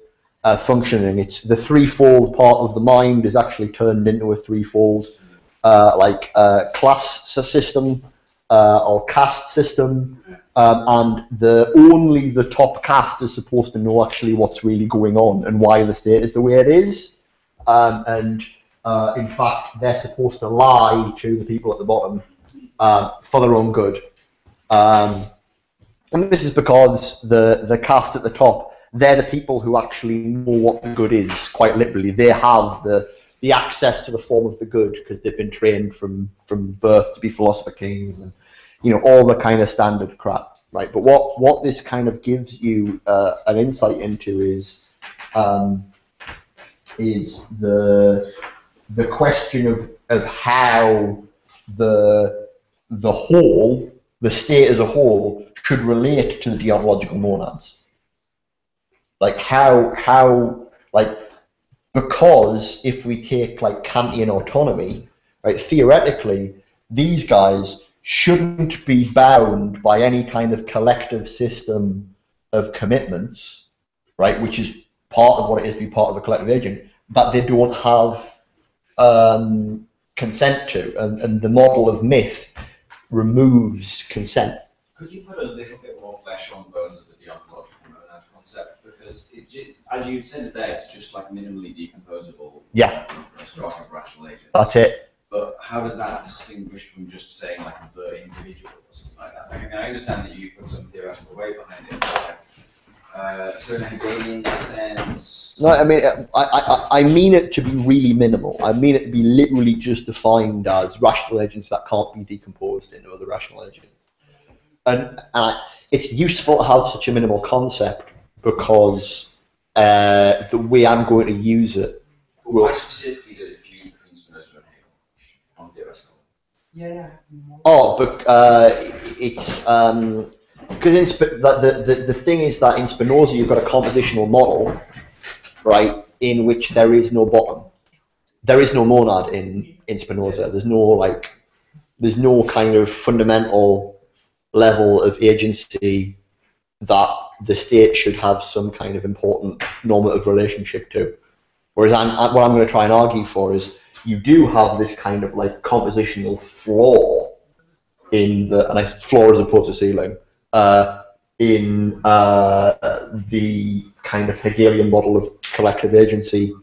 functioning. It's the threefold part of the mind is actually turned into a threefold class system or caste system, and only the top caste is supposed to know actually what's really going on and why the state is the way it is, in fact they're supposed to lie to the people at the bottom for their own good. And this is because the caste at the top, they're the people who actually know what the good is, quite literally. They have the access to the form of the good because they've been trained from birth to be philosopher kings and all the kind of standard crap, right? But what this kind of gives you an insight into is the question of how the whole, the state as a whole, should relate to the deontological monads. Like because if we take like Kantian autonomy, right, theoretically these guys shouldn't be bound by any kind of collective system of commitments, right, which is part of what it is to be part of a collective agent, that they don't have consent to, and the model of myth removes consent. Could you put a little bit more flesh on bones of the deontological monad concept? Because it's, as you said there, it's just like minimally decomposable. Yeah. Starting of rational agents. That's it. But how does that distinguish from just saying like the individual or something like that? I mean, I understand that you put some theoretical weight behind it, but so in a Hegelian sense. No, I mean, I mean it to be really minimal. I mean it to be literally just defined as rational agents that can't be decomposed into other rational agents. And it's useful to have such a minimal concept because the way I'm going to use it. Why specifically does it fuse between Spinoza and Hegel on theoretical? Yeah. Oh, but it's because the thing is that in Spinoza you've got a compositional model, right, in which there is no bottom. There is no monad in Spinoza. There's no kind of fundamental level of agency that the state should have some kind of important normative relationship to. Whereas what I'm going to try and argue for is you do have this kind of like compositional flaw in the, and I floor as opposed to ceiling, in the kind of Hegelian model of collective agency,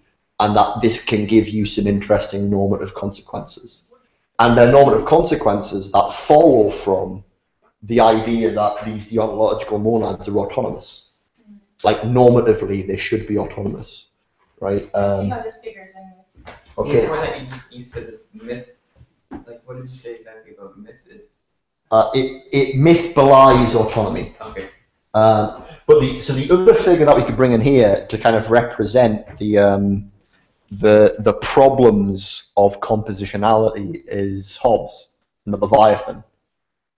and that this can give you some interesting normative consequences. And they're normative consequences that follow from the idea that these deontological monads are autonomous. Like normatively, they should be autonomous, right? See how this figures in. Okay. Before that, you said that myth. Like, what did you say exactly about myth? It myth belies autonomy. Okay. But the other figure that we could bring in here to kind of represent the problems of compositionality is Hobbes and the Leviathan.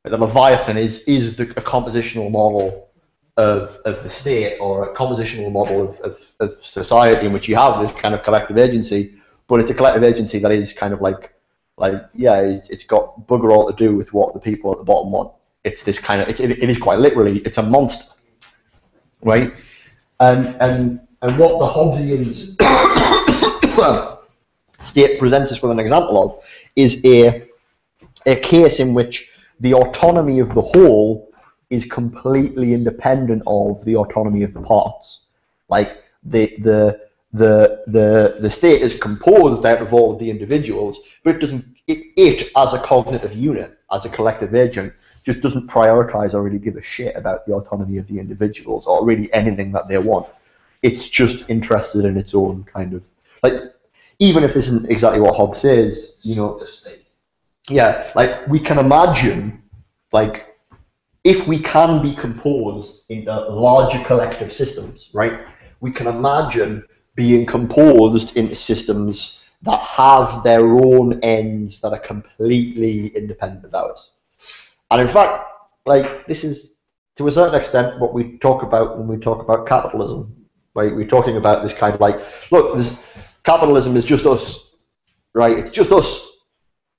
The Leviathan is a compositional model of the state, or a compositional model of society in which you have this kind of collective agency, but it's a collective agency that is kind of it's got bugger all to do with what the people at the bottom want. It's this kind of, it is quite literally, it's a monster, right? And what the Hobbesians state presents us with an example of is a case in which the autonomy of the whole is completely independent of the autonomy of the parts. Like the state is composed out of all of the individuals, but it doesn't. It as a cognitive unit, as a collective agent, just doesn't prioritize or really give a shit about the autonomy of the individuals or really anything that they want. It's just interested in its own kind of, like, even if this isn't exactly what Hobbes says, you know. The state. Yeah, like we can imagine, like, if we can be composed into larger collective systems, right? We can imagine being composed into systems that have their own ends that are completely independent of ours. And in fact, like, this is to a certain extent what we talk about when we talk about capitalism. Right? We're talking about this kind of like, look, capitalism is just us, right? It's just us.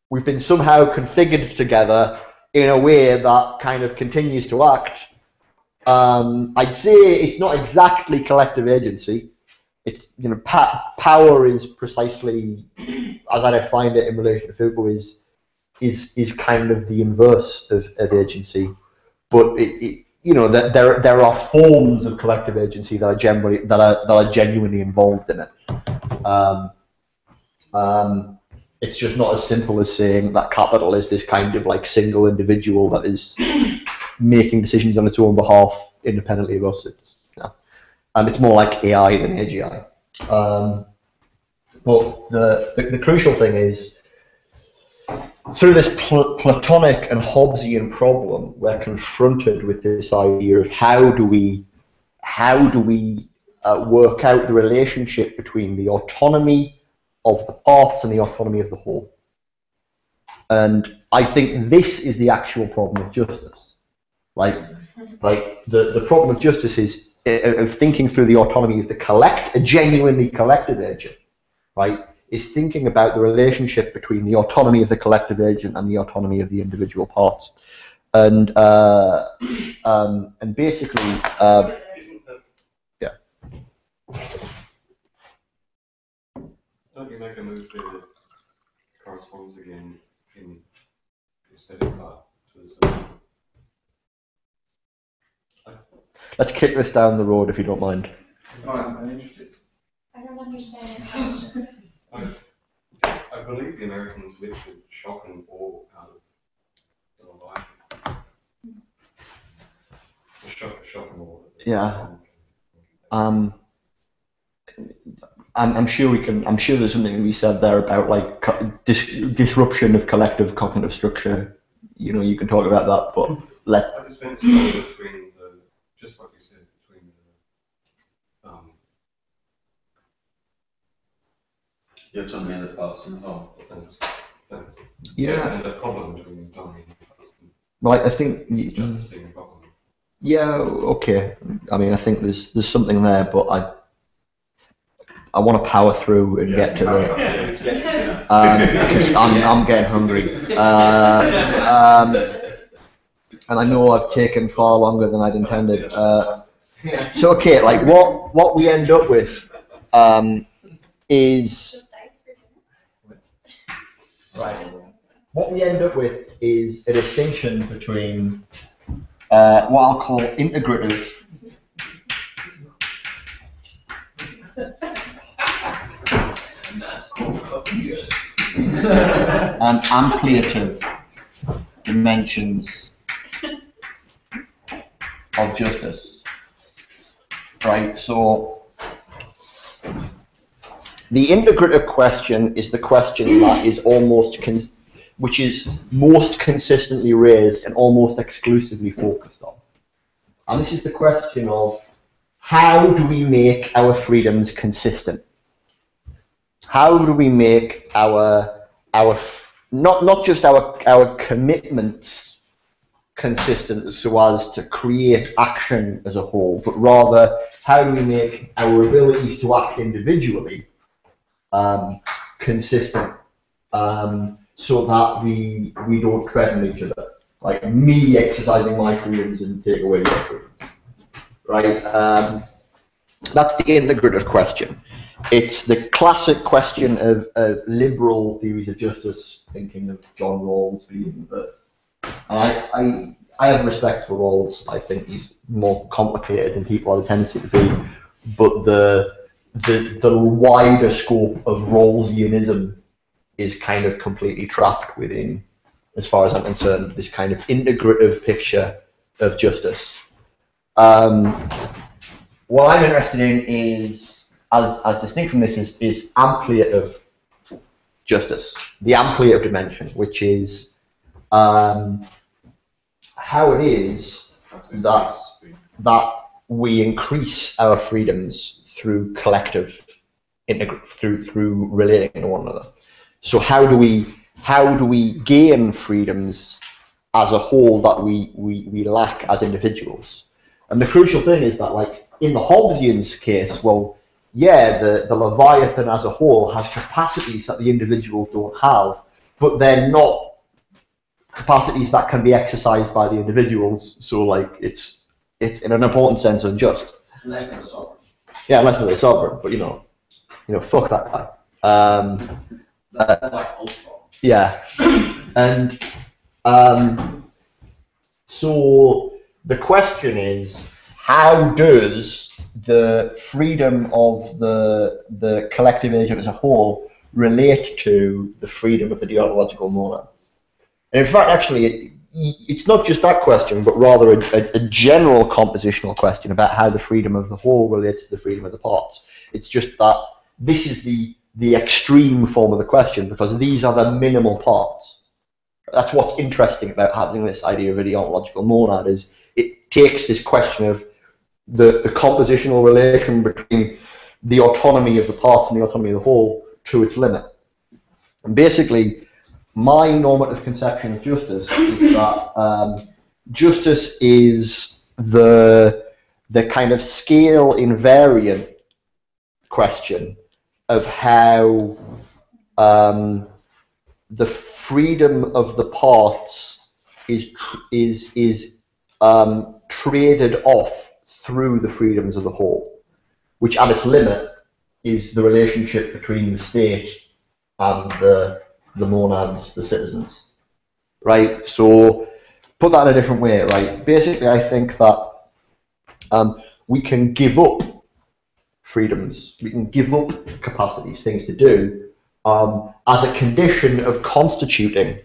We've been somehow configured together in a way that kind of continues to act. I'd say it's not exactly collective agency. It's, you know, power is precisely, as I defined it in relation to Foucault, is kind of the inverse of agency. But you know, that there are forms of collective agency that are genuinely involved in it. It's just not as simple as saying that capital is this kind of like single individual that is making decisions on its own behalf independently of us. It's, yeah. And it's more like AI than AGI. But the crucial thing is, through this Platonic and Hobbesian problem, we're confronted with this idea of how do we work out the relationship between the autonomy of the parts and the autonomy of the whole. And I think this is the actual problem of justice. Like the problem of justice is of thinking through the autonomy of the a genuinely collective agent, right? is thinking about the relationship between the autonomy of the collective agent and the autonomy of the individual parts. And basically, yeah. Don't you make a move there that corresponds again in the aesthetic part to the system? Let's kick this down the road if you don't mind. I'm interested. I don't understand. I believe the Americans lived with shock and awe out of the Leviathan. The shock and awe. Yeah. I'm sure we can. I'm sure there's something to be said there about like disruption of collective cognitive structure. You know, you can talk about that, but I just sense between the, just what you said, between the autonomy of the parts and the whole. Thanks. Yeah. And the problem between autonomy and the parts. Right, I think. Justice being a problem. Yeah. Okay. I mean, I think there's something there, but I want to power through and get to the. Because I'm getting hungry. And I know I've taken far longer than I'd intended. So okay, like what we end up with is right. What we end up with is a distinction between what I'll call integrative and ampliative dimensions of justice. Right, so the integrative question is the question that is which is most consistently raised and almost exclusively focused on. And this is the question of how do we make our freedoms consistent? How do we make our not just our commitments consistent so as to create action as a whole, but rather how do we make our abilities to act individually consistent, so that we don't tread on each other, like me exercising my freedoms and take away your freedom, right? That's the integrative question. It's the classic question of liberal theories of justice, thinking of John Rawls being I have respect for Rawls. I think he's more complicated than people have a tendency to be, but the wider scope of Rawlsianism is kind of completely trapped within, as far as I'm concerned, this kind of integrative picture of justice. What I'm interested in is, as distinct from this, is ampliative justice, the ampliative dimension, which is how it is that we increase our freedoms through collective, through relating to one another. So how do we gain freedoms as a whole that we lack as individuals? And the crucial thing is that, like in the Hobbesian's case, well, yeah, the Leviathan as a whole has capacities that the individuals don't have, but they're not capacities that can be exercised by the individuals. So, like, it's in an important sense unjust. Unless they're sovereign. Yeah, unless they're sovereign. But you know, fuck that guy. Like Ultron. Yeah, and so the question is, how does the freedom of the collective agent as a whole relate to the freedom of the deontological monads? And in fact, actually, it's not just that question, but rather a general compositional question about how the freedom of the whole relates to the freedom of the parts. It's just that this is the extreme form of the question, because these are the minimal parts. That's what's interesting about having this idea of a deontological monad, is it takes this question of the compositional relation between the autonomy of the parts and the autonomy of the whole to its limit. And basically, my normative conception of justice is that justice is the kind of scale invariant question of how the freedom of the parts is traded off through the freedoms of the whole, which at its limit is the relationship between the state and the monads, the citizens, right? So put that in a different way, right? Basically, I think that we can give up freedoms, we can give up capacities, things to do, as a condition of constituting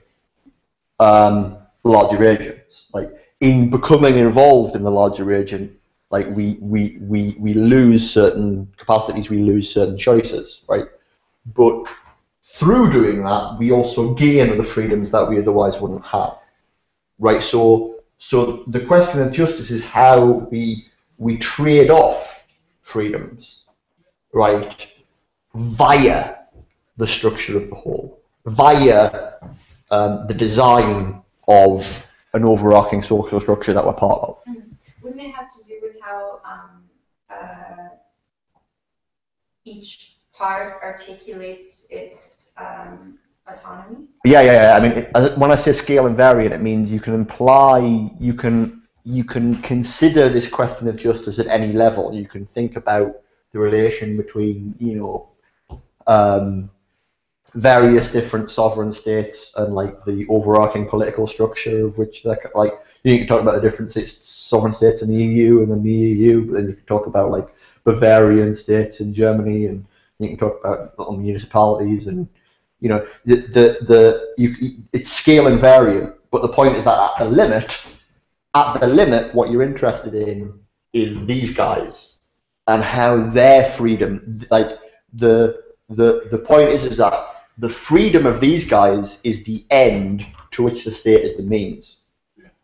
larger regions. Like, in becoming involved in the larger region, like we lose certain capacities, we lose certain choices, right? But through doing that, we also gain the freedoms that we otherwise wouldn't have, right? So the question of justice is how we trade off freedoms, right, via the structure of the whole, via the design of an overarching social structure that we're part of. Wouldn't it have to do with how each part articulates its autonomy? Yeah. I mean, when I say scale invariant, it means you can imply, you can consider this question of justice at any level. You can think about the relation between, various different sovereign states and like the overarching political structure of which they're like. You can talk about the different sovereign states in the EU and then the EU, but then you can talk about like Bavarian states in Germany, and you can talk about little municipalities, and it's scale invariant. But the point is that at the limit, what you're interested in is these guys and how their freedom, like the point is that the freedom of these guys is the end to which the state is the means.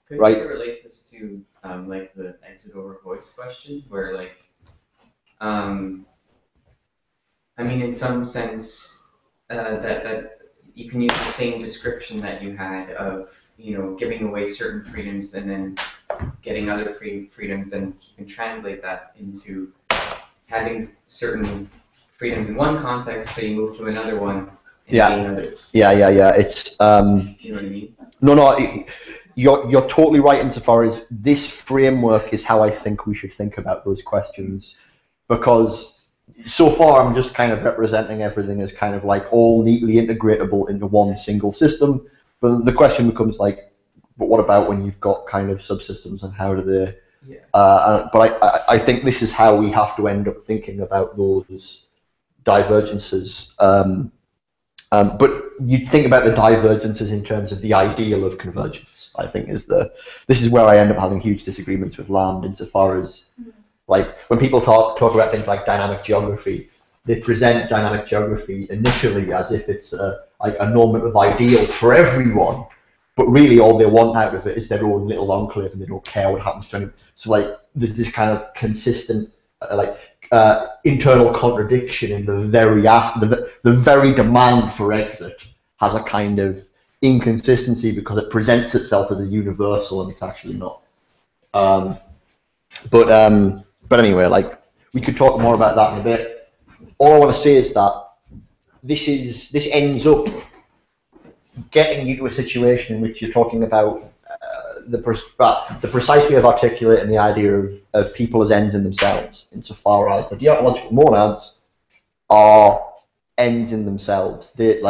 Could right? you relate this to like the exit over voice question, where like, I mean, in some sense, that you can use the same description that you had of giving away certain freedoms and then getting other freedoms, and you can translate that into having certain freedoms in one context, so you move to another one and gain others. Yeah. It's Do you know what I mean? No. You're totally right insofar as this framework is how I think we should think about those questions, because so far I'm just kind of representing everything as kind of like all neatly integratable into one single system. But the question becomes like, but what about when you've got kind of subsystems, and how do they? Yeah. But I think this is how we have to end up thinking about those divergences. But you think about the divergences in terms of the ideal of convergence. I think this is where I end up having huge disagreements with Land, insofar as like when people talk about things like dynamic geography, they present dynamic geography initially as if it's like a normative ideal for everyone, but really all they want out of it is their own little enclave, and they don't care what happens to anyone. So like there's this kind of consistent internal contradiction in the very demand for exit has a kind of inconsistency, because it presents itself as a universal and it's actually not. But anyway, like we could talk more about that in a bit. All I want to say is that this ends up getting you to a situation in which you're talking about the precise way of articulating the idea of people as ends in themselves, insofar as the deontological monads are ends in themselves. You've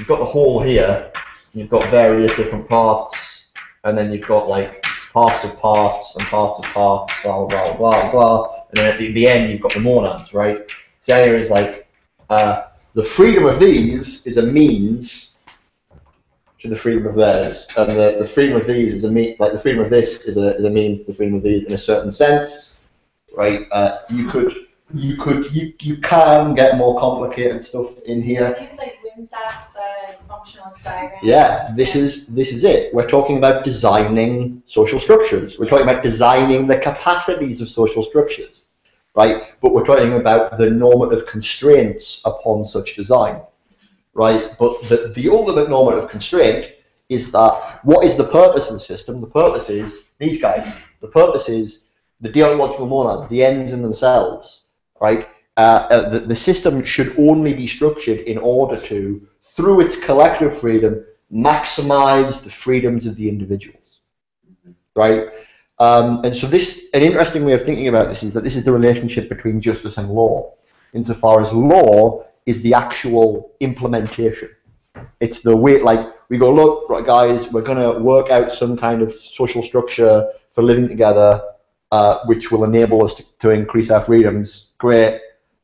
got the whole here, you've got various different parts, and then you've got like parts of parts and parts of parts, blah blah blah blah, and then at the end you've got the monads, right? So the idea is like the freedom of these is a means to the freedom of theirs, and the freedom of these is the freedom of this is a means to the freedom of these in a certain sense, right? You can get more complicated stuff in here. It's like Wimsatt's functionalist diagram. Yeah, this is it. We're talking about designing social structures. We're talking about designing the capacities of social structures, right? But we're talking about the normative constraints upon such design, right? But the ultimate normative constraint is that what is the purpose of the system? The purpose is these guys. The purpose is the deontological monads, the ends in themselves, right? the system should only be structured in order to, through its collective freedom, maximize the freedoms of the individuals, right? And so an interesting way of thinking about this is that this is the relationship between justice and law, insofar as law is the actual implementation. It's the way, like, we go, look, right, guys, we're going to work out some kind of social structure for living together, which will enable us to increase our freedoms. Great.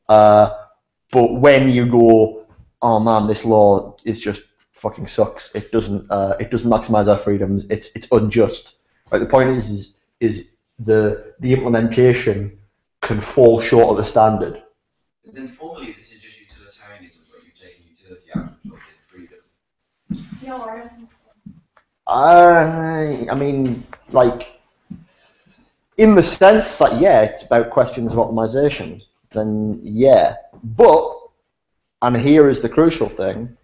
But when you go, oh man, this law is just fucking sucks. It doesn't maximize our freedoms. It's unjust. Right. The point is the implementation can fall short of the standard. But then formally, this is just utilitarianism, where you've taken utility out of freedom. No, I don't think so. I mean, like, in the sense that, yeah, it's about questions of optimization, then yeah. But, and here is the crucial thing,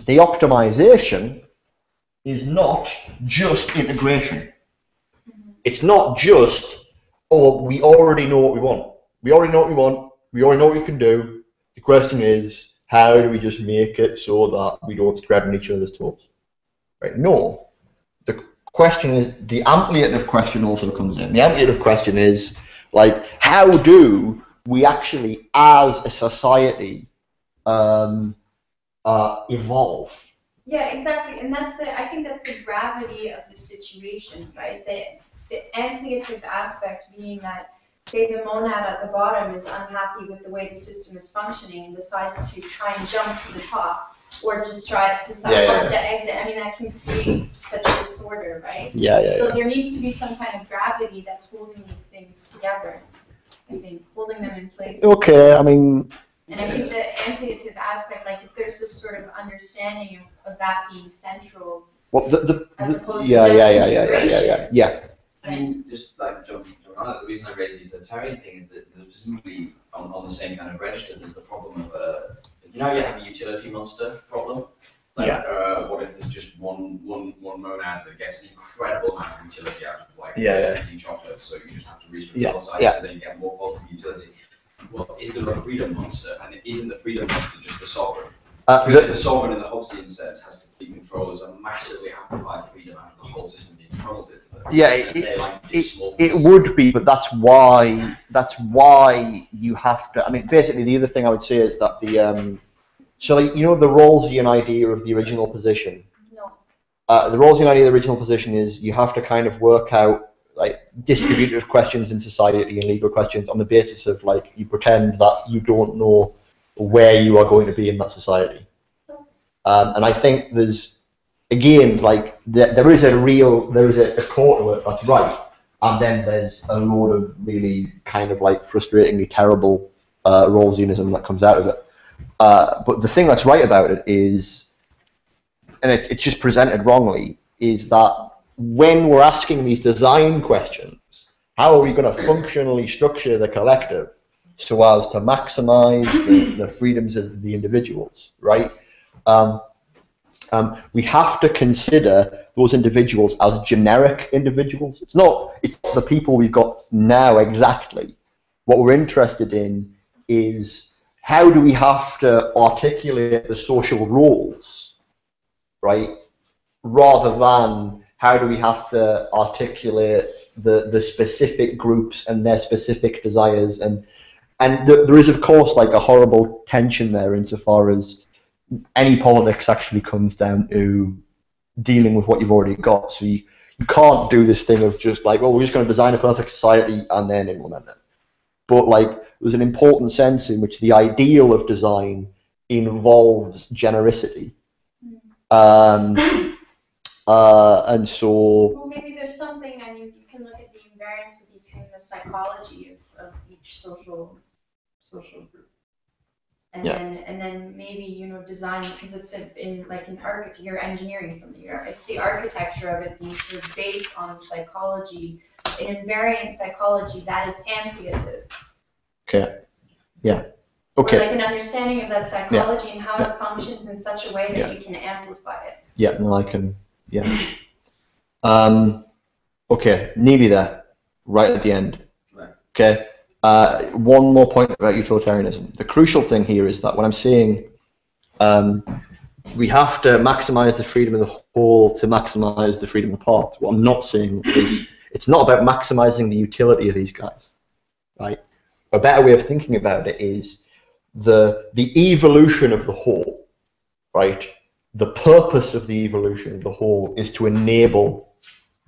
the optimization is not just integration. It's not just, oh, we already know what we want. We already know what we want. We already know what we can do. The question is, how do we just make it so that we don't tread on each other's toes? Right? No. The question is, the ampliative question also comes in. The ampliative question is, like, how do we actually, as a society, evolve? Yeah, exactly, and I think that's the gravity of the situation, right? The ampliative aspect being that, say, the monad at the bottom is unhappy with the way the system is functioning and decides to try and jump to the top, or just decide wants to exit. I mean, that can create such a disorder, right? So there needs to be some kind of gravity that's holding these things together. I think holding them in place. Okay, I mean. And I think the ampliative aspect, like if there's this sort of understanding of that being central, Well, as opposed to just integration. Yeah. I mean, just like jumping on it, the reason I raised the utilitarian thing is that there's presumably on the same kind of register, there's the problem of, you know, you have a utility monster problem. Like, what if there's just one monad that gets an incredible amount of utility out of, like, 20 chocolates, so you just have to restrict all sides, so then you get more positive utility. Well, is there a freedom monster, and isn't the freedom monster just the sovereign? The sovereign in the Hobbesian sense has complete control as a massively amplified freedom out of the whole system being funneled into them. Yeah, it would be, but that's why you have to. I mean, basically, the other thing I would say is that the so, like, you know, the Rawlsian idea of the original position. No. The Rawlsian idea of the original position is you have to kind of work out, like, distributive questions in society and legal questions on the basis of, like, you pretend that you don't know where you are going to be in that society. And I think there's, again, like, there is a core to it that's right, and then there's a load of really kind of, like, frustratingly terrible Rawlsianism that comes out of it. But the thing that's right about it is, and it's just presented wrongly, is that when we're asking these design questions, how are we going to functionally structure the collective so as to maximize the freedoms of the individuals, right? We have to consider those individuals as generic individuals. It's not the people we've got now exactly. What we're interested in is how do we have to articulate the social roles, right? Rather than how do we have to articulate the specific groups and their specific desires, and there is, of course, like, a horrible tension there insofar as any politics actually comes down to dealing with what you've already got. So you can't do this thing of just like, well, we're just going to design a perfect society and then implement it. But, like, there's an important sense in which the ideal of design involves genericity. And so. Well, maybe there's something. I mean, you can look at the invariance between the psychology of each social group, and then maybe, you know, design, because it's in like an architect, you're engineering something. It's the architecture of it being sort of based on psychology, an invariant psychology that is ampliative. Okay. Yeah. Okay. Or like an understanding of that psychology and how it functions in such a way that you can amplify it. Yeah. No, I can. Yeah. Okay. Nearly there. Right at the end. Right. Okay. one more point about utilitarianism. The crucial thing here is that when I'm saying we have to maximize the freedom of the whole to maximize the freedom of the parts, what I'm not saying is it's not about maximizing the utility of these guys, right? A better way of thinking about it is the evolution of the whole, right? The purpose of the evolution of the whole is to enable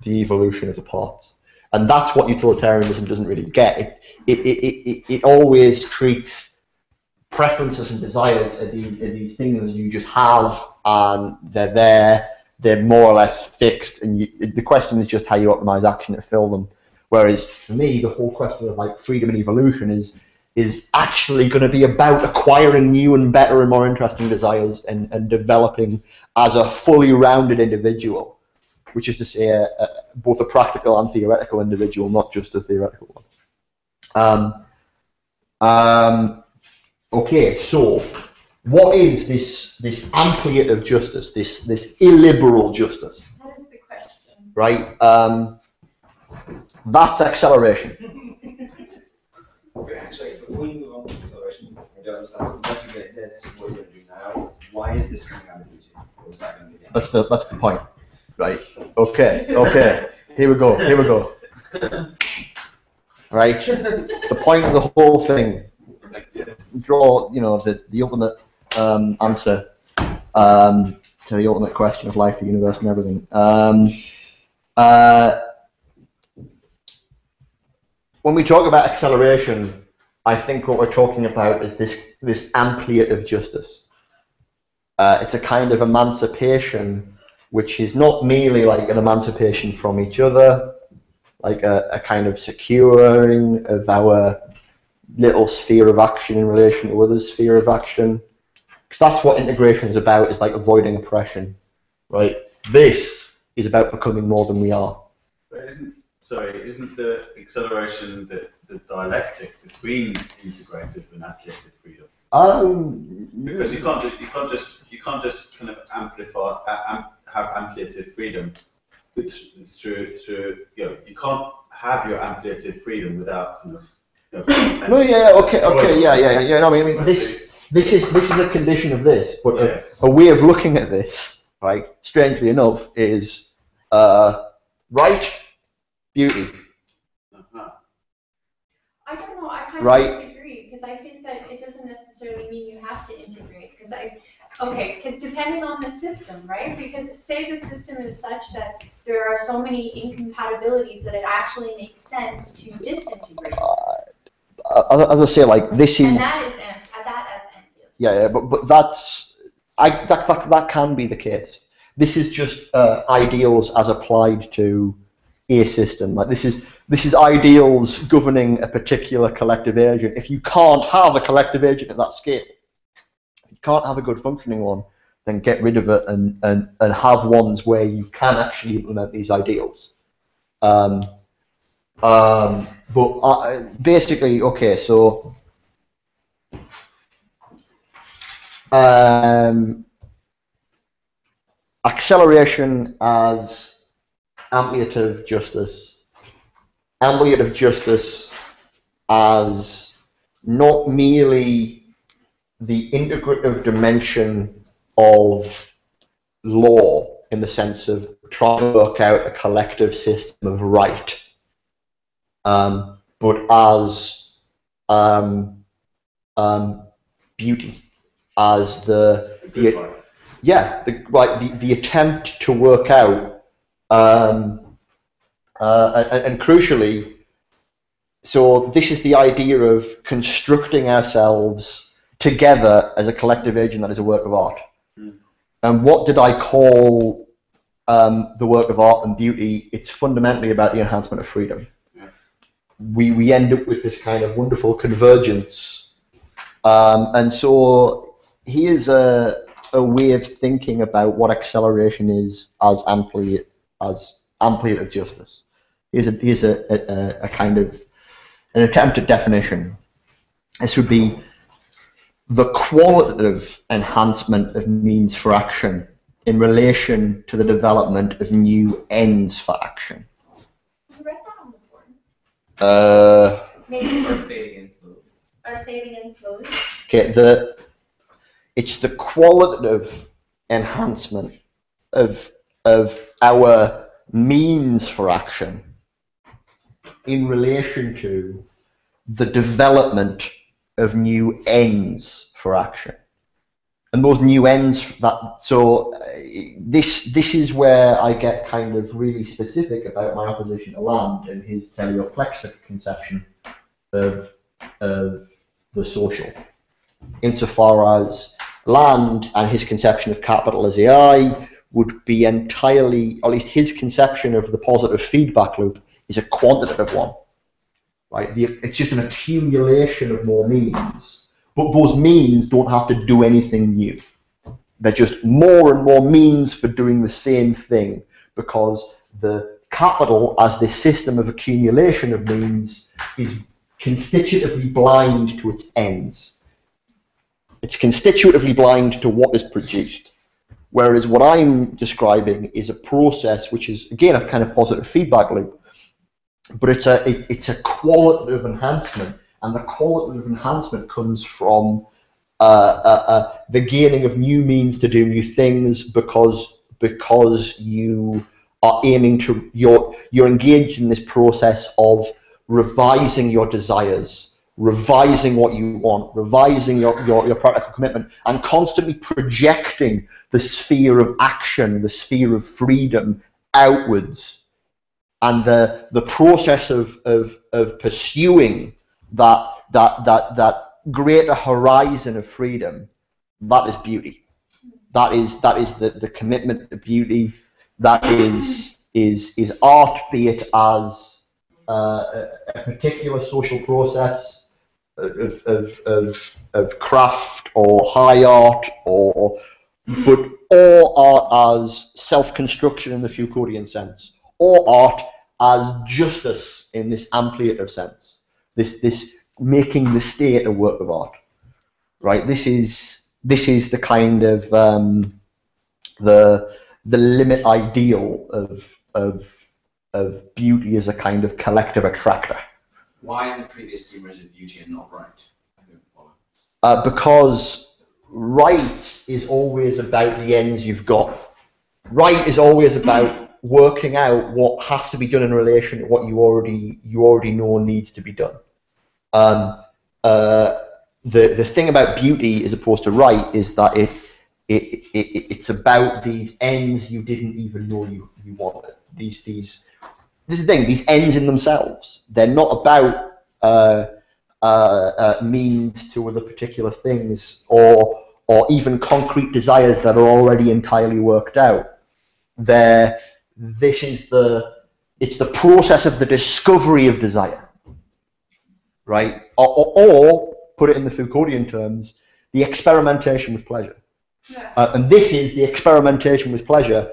the evolution of the parts. And that's what utilitarianism doesn't really get. It always treats preferences and desires as these things you just have, and they're there, they're more or less fixed, and the question is just how you optimize action to fill them. Whereas for me, the whole question of like freedom and evolution is actually going to be about acquiring new and better and more interesting desires and developing as a fully rounded individual, which is to say both a practical and theoretical individual, not just a theoretical one. Okay, so what is this ampliative justice, this illiberal justice? That is the question. Right? That's acceleration. Okay, actually, before you move on to acceleration, I don't understand. Once you get there, this is what you're going to do now. Why is this coming out of beauty? Or is that going to be the That's the point. Right. Okay. Here we go. Right. The point of the whole thing. Draw, the ultimate answer to the ultimate question of life, the universe, and everything. When we talk about acceleration, I think what we're talking about is this ampliative justice. It's a kind of emancipation which is not merely like an emancipation from each other, like a kind of securing of our little sphere of action in relation to others' sphere of action. Because that's what integration is about, is like avoiding oppression, right? This is about becoming more than we are. But isn't the acceleration the dialectic between integrated and ampliated freedom? Because you can't just kind of amplify have ampliated freedom through you can't have your ampliated freedom without kind of no, yeah, okay, yeah. No, I mean, this is a condition of this, but yes. A way of looking at this, right? Strangely enough, is right, beauty. I don't know. I kind of disagree because I think that it doesn't necessarily mean you have to integrate. Because depending on the system, right? Because say the system is such that there are so many incompatibilities that it actually makes sense to disintegrate. As I say, like this is. And that as ambient. Yeah, but that can be the case. This is just ideals as applied to a system. Like this is ideals governing a particular collective agent. If you can't have a collective agent at that scale, if you can't have a good functioning one, then get rid of it and have ones where you can actually implement these ideals. But basically, okay, so acceleration as ampliative justice as not merely the integrative dimension of law in the sense of trying to work out a collective system of right, but as beauty, as the attempt to work out, and crucially, so this is the idea of constructing ourselves together as a collective agent that is a work of art. And what did I call the work of art and beauty? It's fundamentally about the enhancement of freedom. We end up with this kind of wonderful convergence. And so here's a way of thinking about what acceleration is as ampliative justice. Here's a kind of an attempt at definition. This would be the qualitative enhancement of means for action in relation to the development of new ends for action. You read that on the board? Maybe. Or say it again slowly. Or say it again slowly. Okay, it's the qualitative enhancement of our means for action in relation to the development of new ends for action. And those new ends this is where I get kind of really specific about my opposition to Land and his teleoplexic conception of the social, insofar as Land and his conception of capital as AI would be entirely, or at least his conception of the positive feedback loop is a quantitative one, right? It's just an accumulation of more means, but those means don't have to do anything new. They're just more and more means for doing the same thing, because the capital as this system of accumulation of means is constitutively blind to its ends. It's constitutively blind to what is produced. Whereas what I'm describing is a process which is, again, a kind of positive feedback loop, but it's a qualitative enhancement, and the qualitative enhancement comes from the gaining of new means to do new things, because you are aiming to, you're engaged in this process of revising your desires, revising what you want, revising your practical commitment, and constantly projecting the sphere of action, the sphere of freedom outwards. And the process of pursuing that greater horizon of freedom, that is beauty. That is the commitment to beauty. That is art, be it as a particular social process of craft or high art, or art as self-construction in the Foucauldian sense, or art as justice in this ampliative sense. This making the state a work of art, right? This is the kind of the limit ideal of beauty as a kind of collective attractor. Why in the previous schema is it beauty and not right? I don't follow. Because right is always about the ends you've got. Right is always about working out what has to be done in relation to what you already know needs to be done. The thing about beauty as opposed to right is that it's about these ends you didn't even know you wanted. This is the thing, these ends in themselves, they're not about means to other particular things, or even concrete desires that are already entirely worked out. It's the process of the discovery of desire, right? Or put it in the Foucauldian terms, the experimentation with pleasure. Yeah. And this is the experimentation with pleasure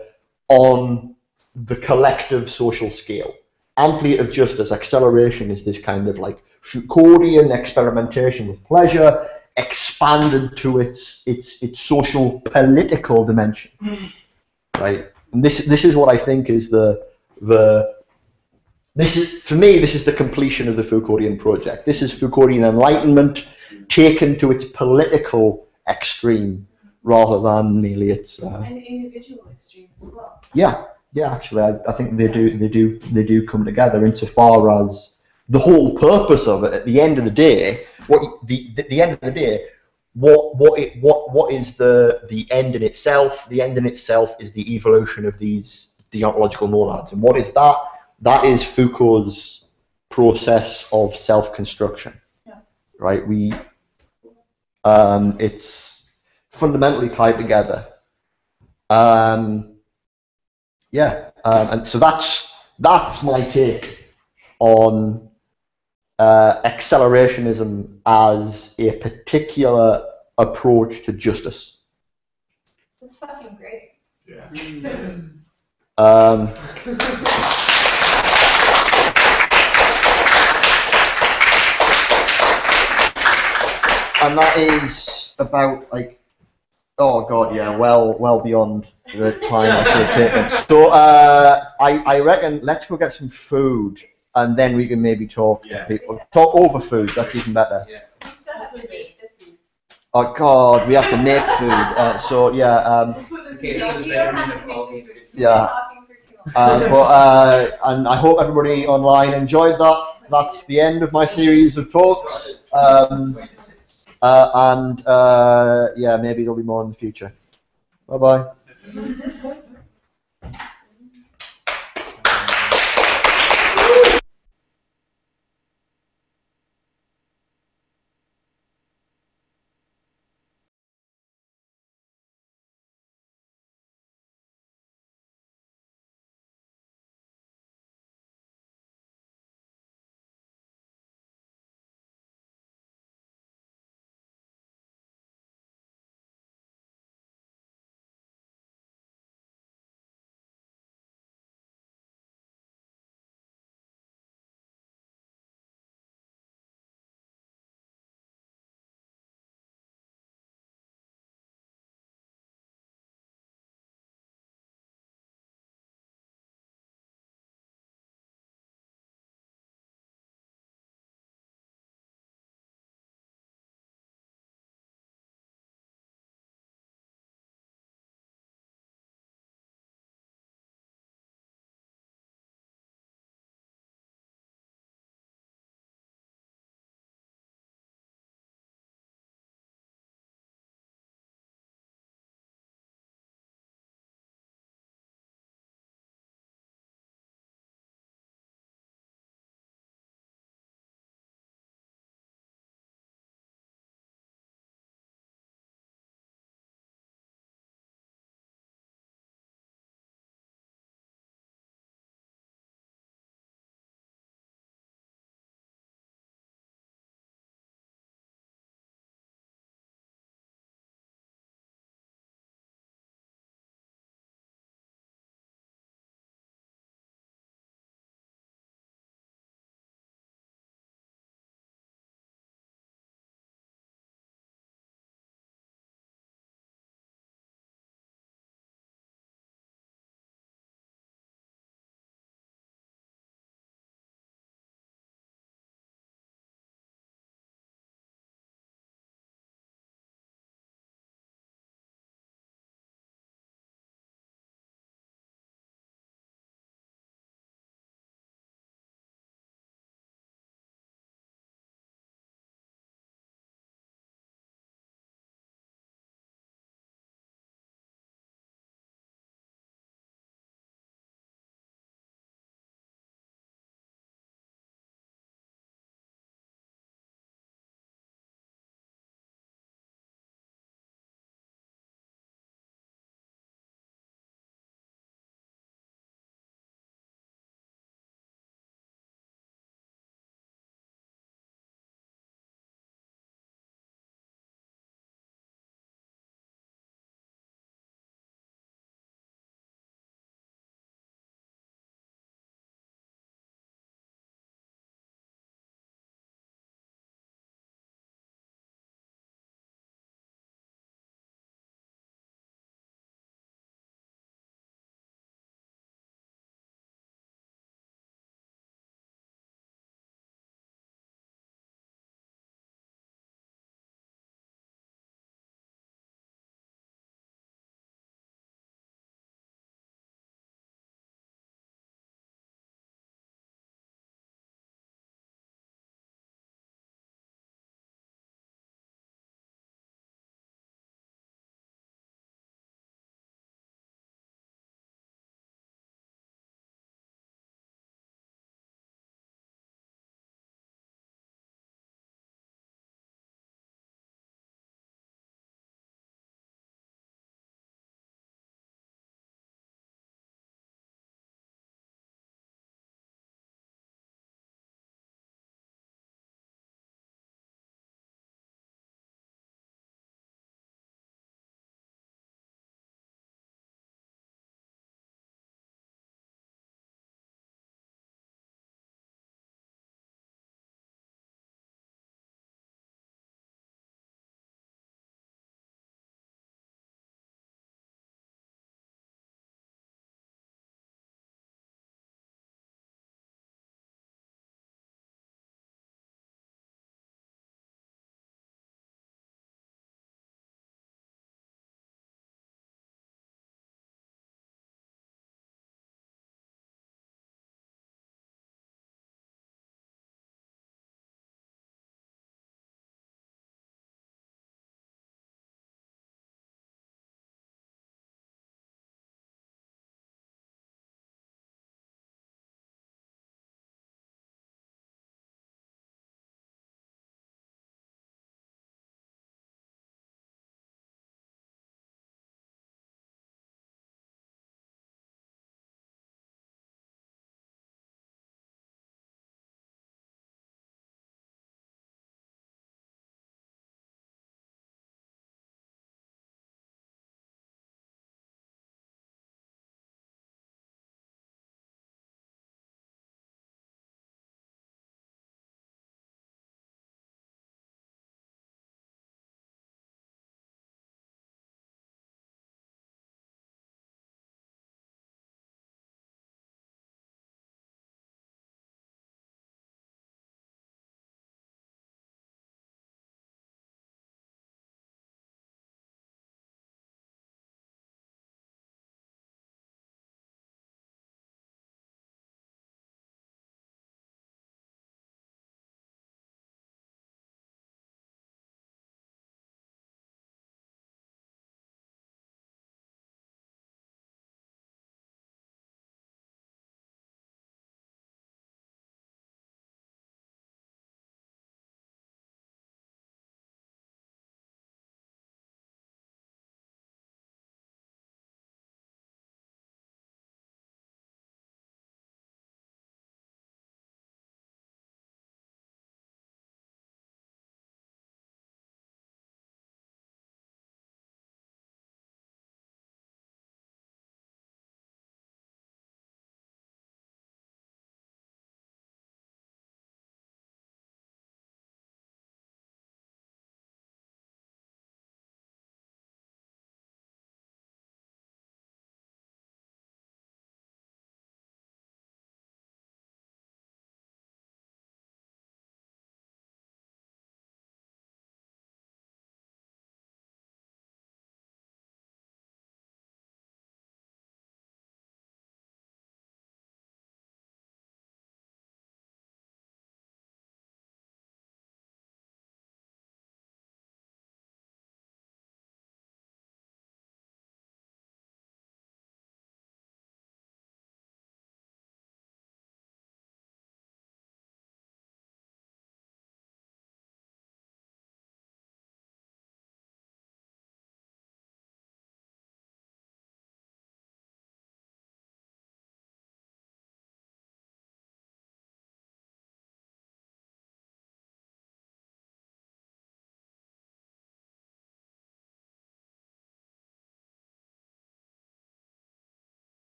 on the collective social scale. Ampliative justice, acceleration, is this kind of like Foucauldian experimentation with pleasure expanded to its social political dimension, right? And this is what I think is for me, this is the completion of the Foucauldian project. This is Foucauldian enlightenment taken to its political extreme rather than merely its An individual extreme as well. Yeah, actually, I think they do come together insofar as the whole purpose of it. At the end of the day, what is the end in itself? The end in itself is the evolution of these deontological monads, and what is that? That is Foucault's process of self-construction. Yeah. Right? It's fundamentally tied together. And so that's my take on accelerationism as a particular approach to justice. That's fucking great. Yeah. And that is about, like, oh god, yeah, well beyond the time I should have taken. So I reckon let's go get some food. and then we can maybe talk to Yeah. people. Talk over food. That's even better. Yeah. We still have to make the food. Oh God, we have to make food. So yeah, We'll put this Okay, in so the it's You better don't have than to a make coffee. the food. Yeah. We're talking for too long. and I hope everybody online enjoyed that. That's the end of my series of talks. Yeah, maybe there'll be more in the future. Bye bye.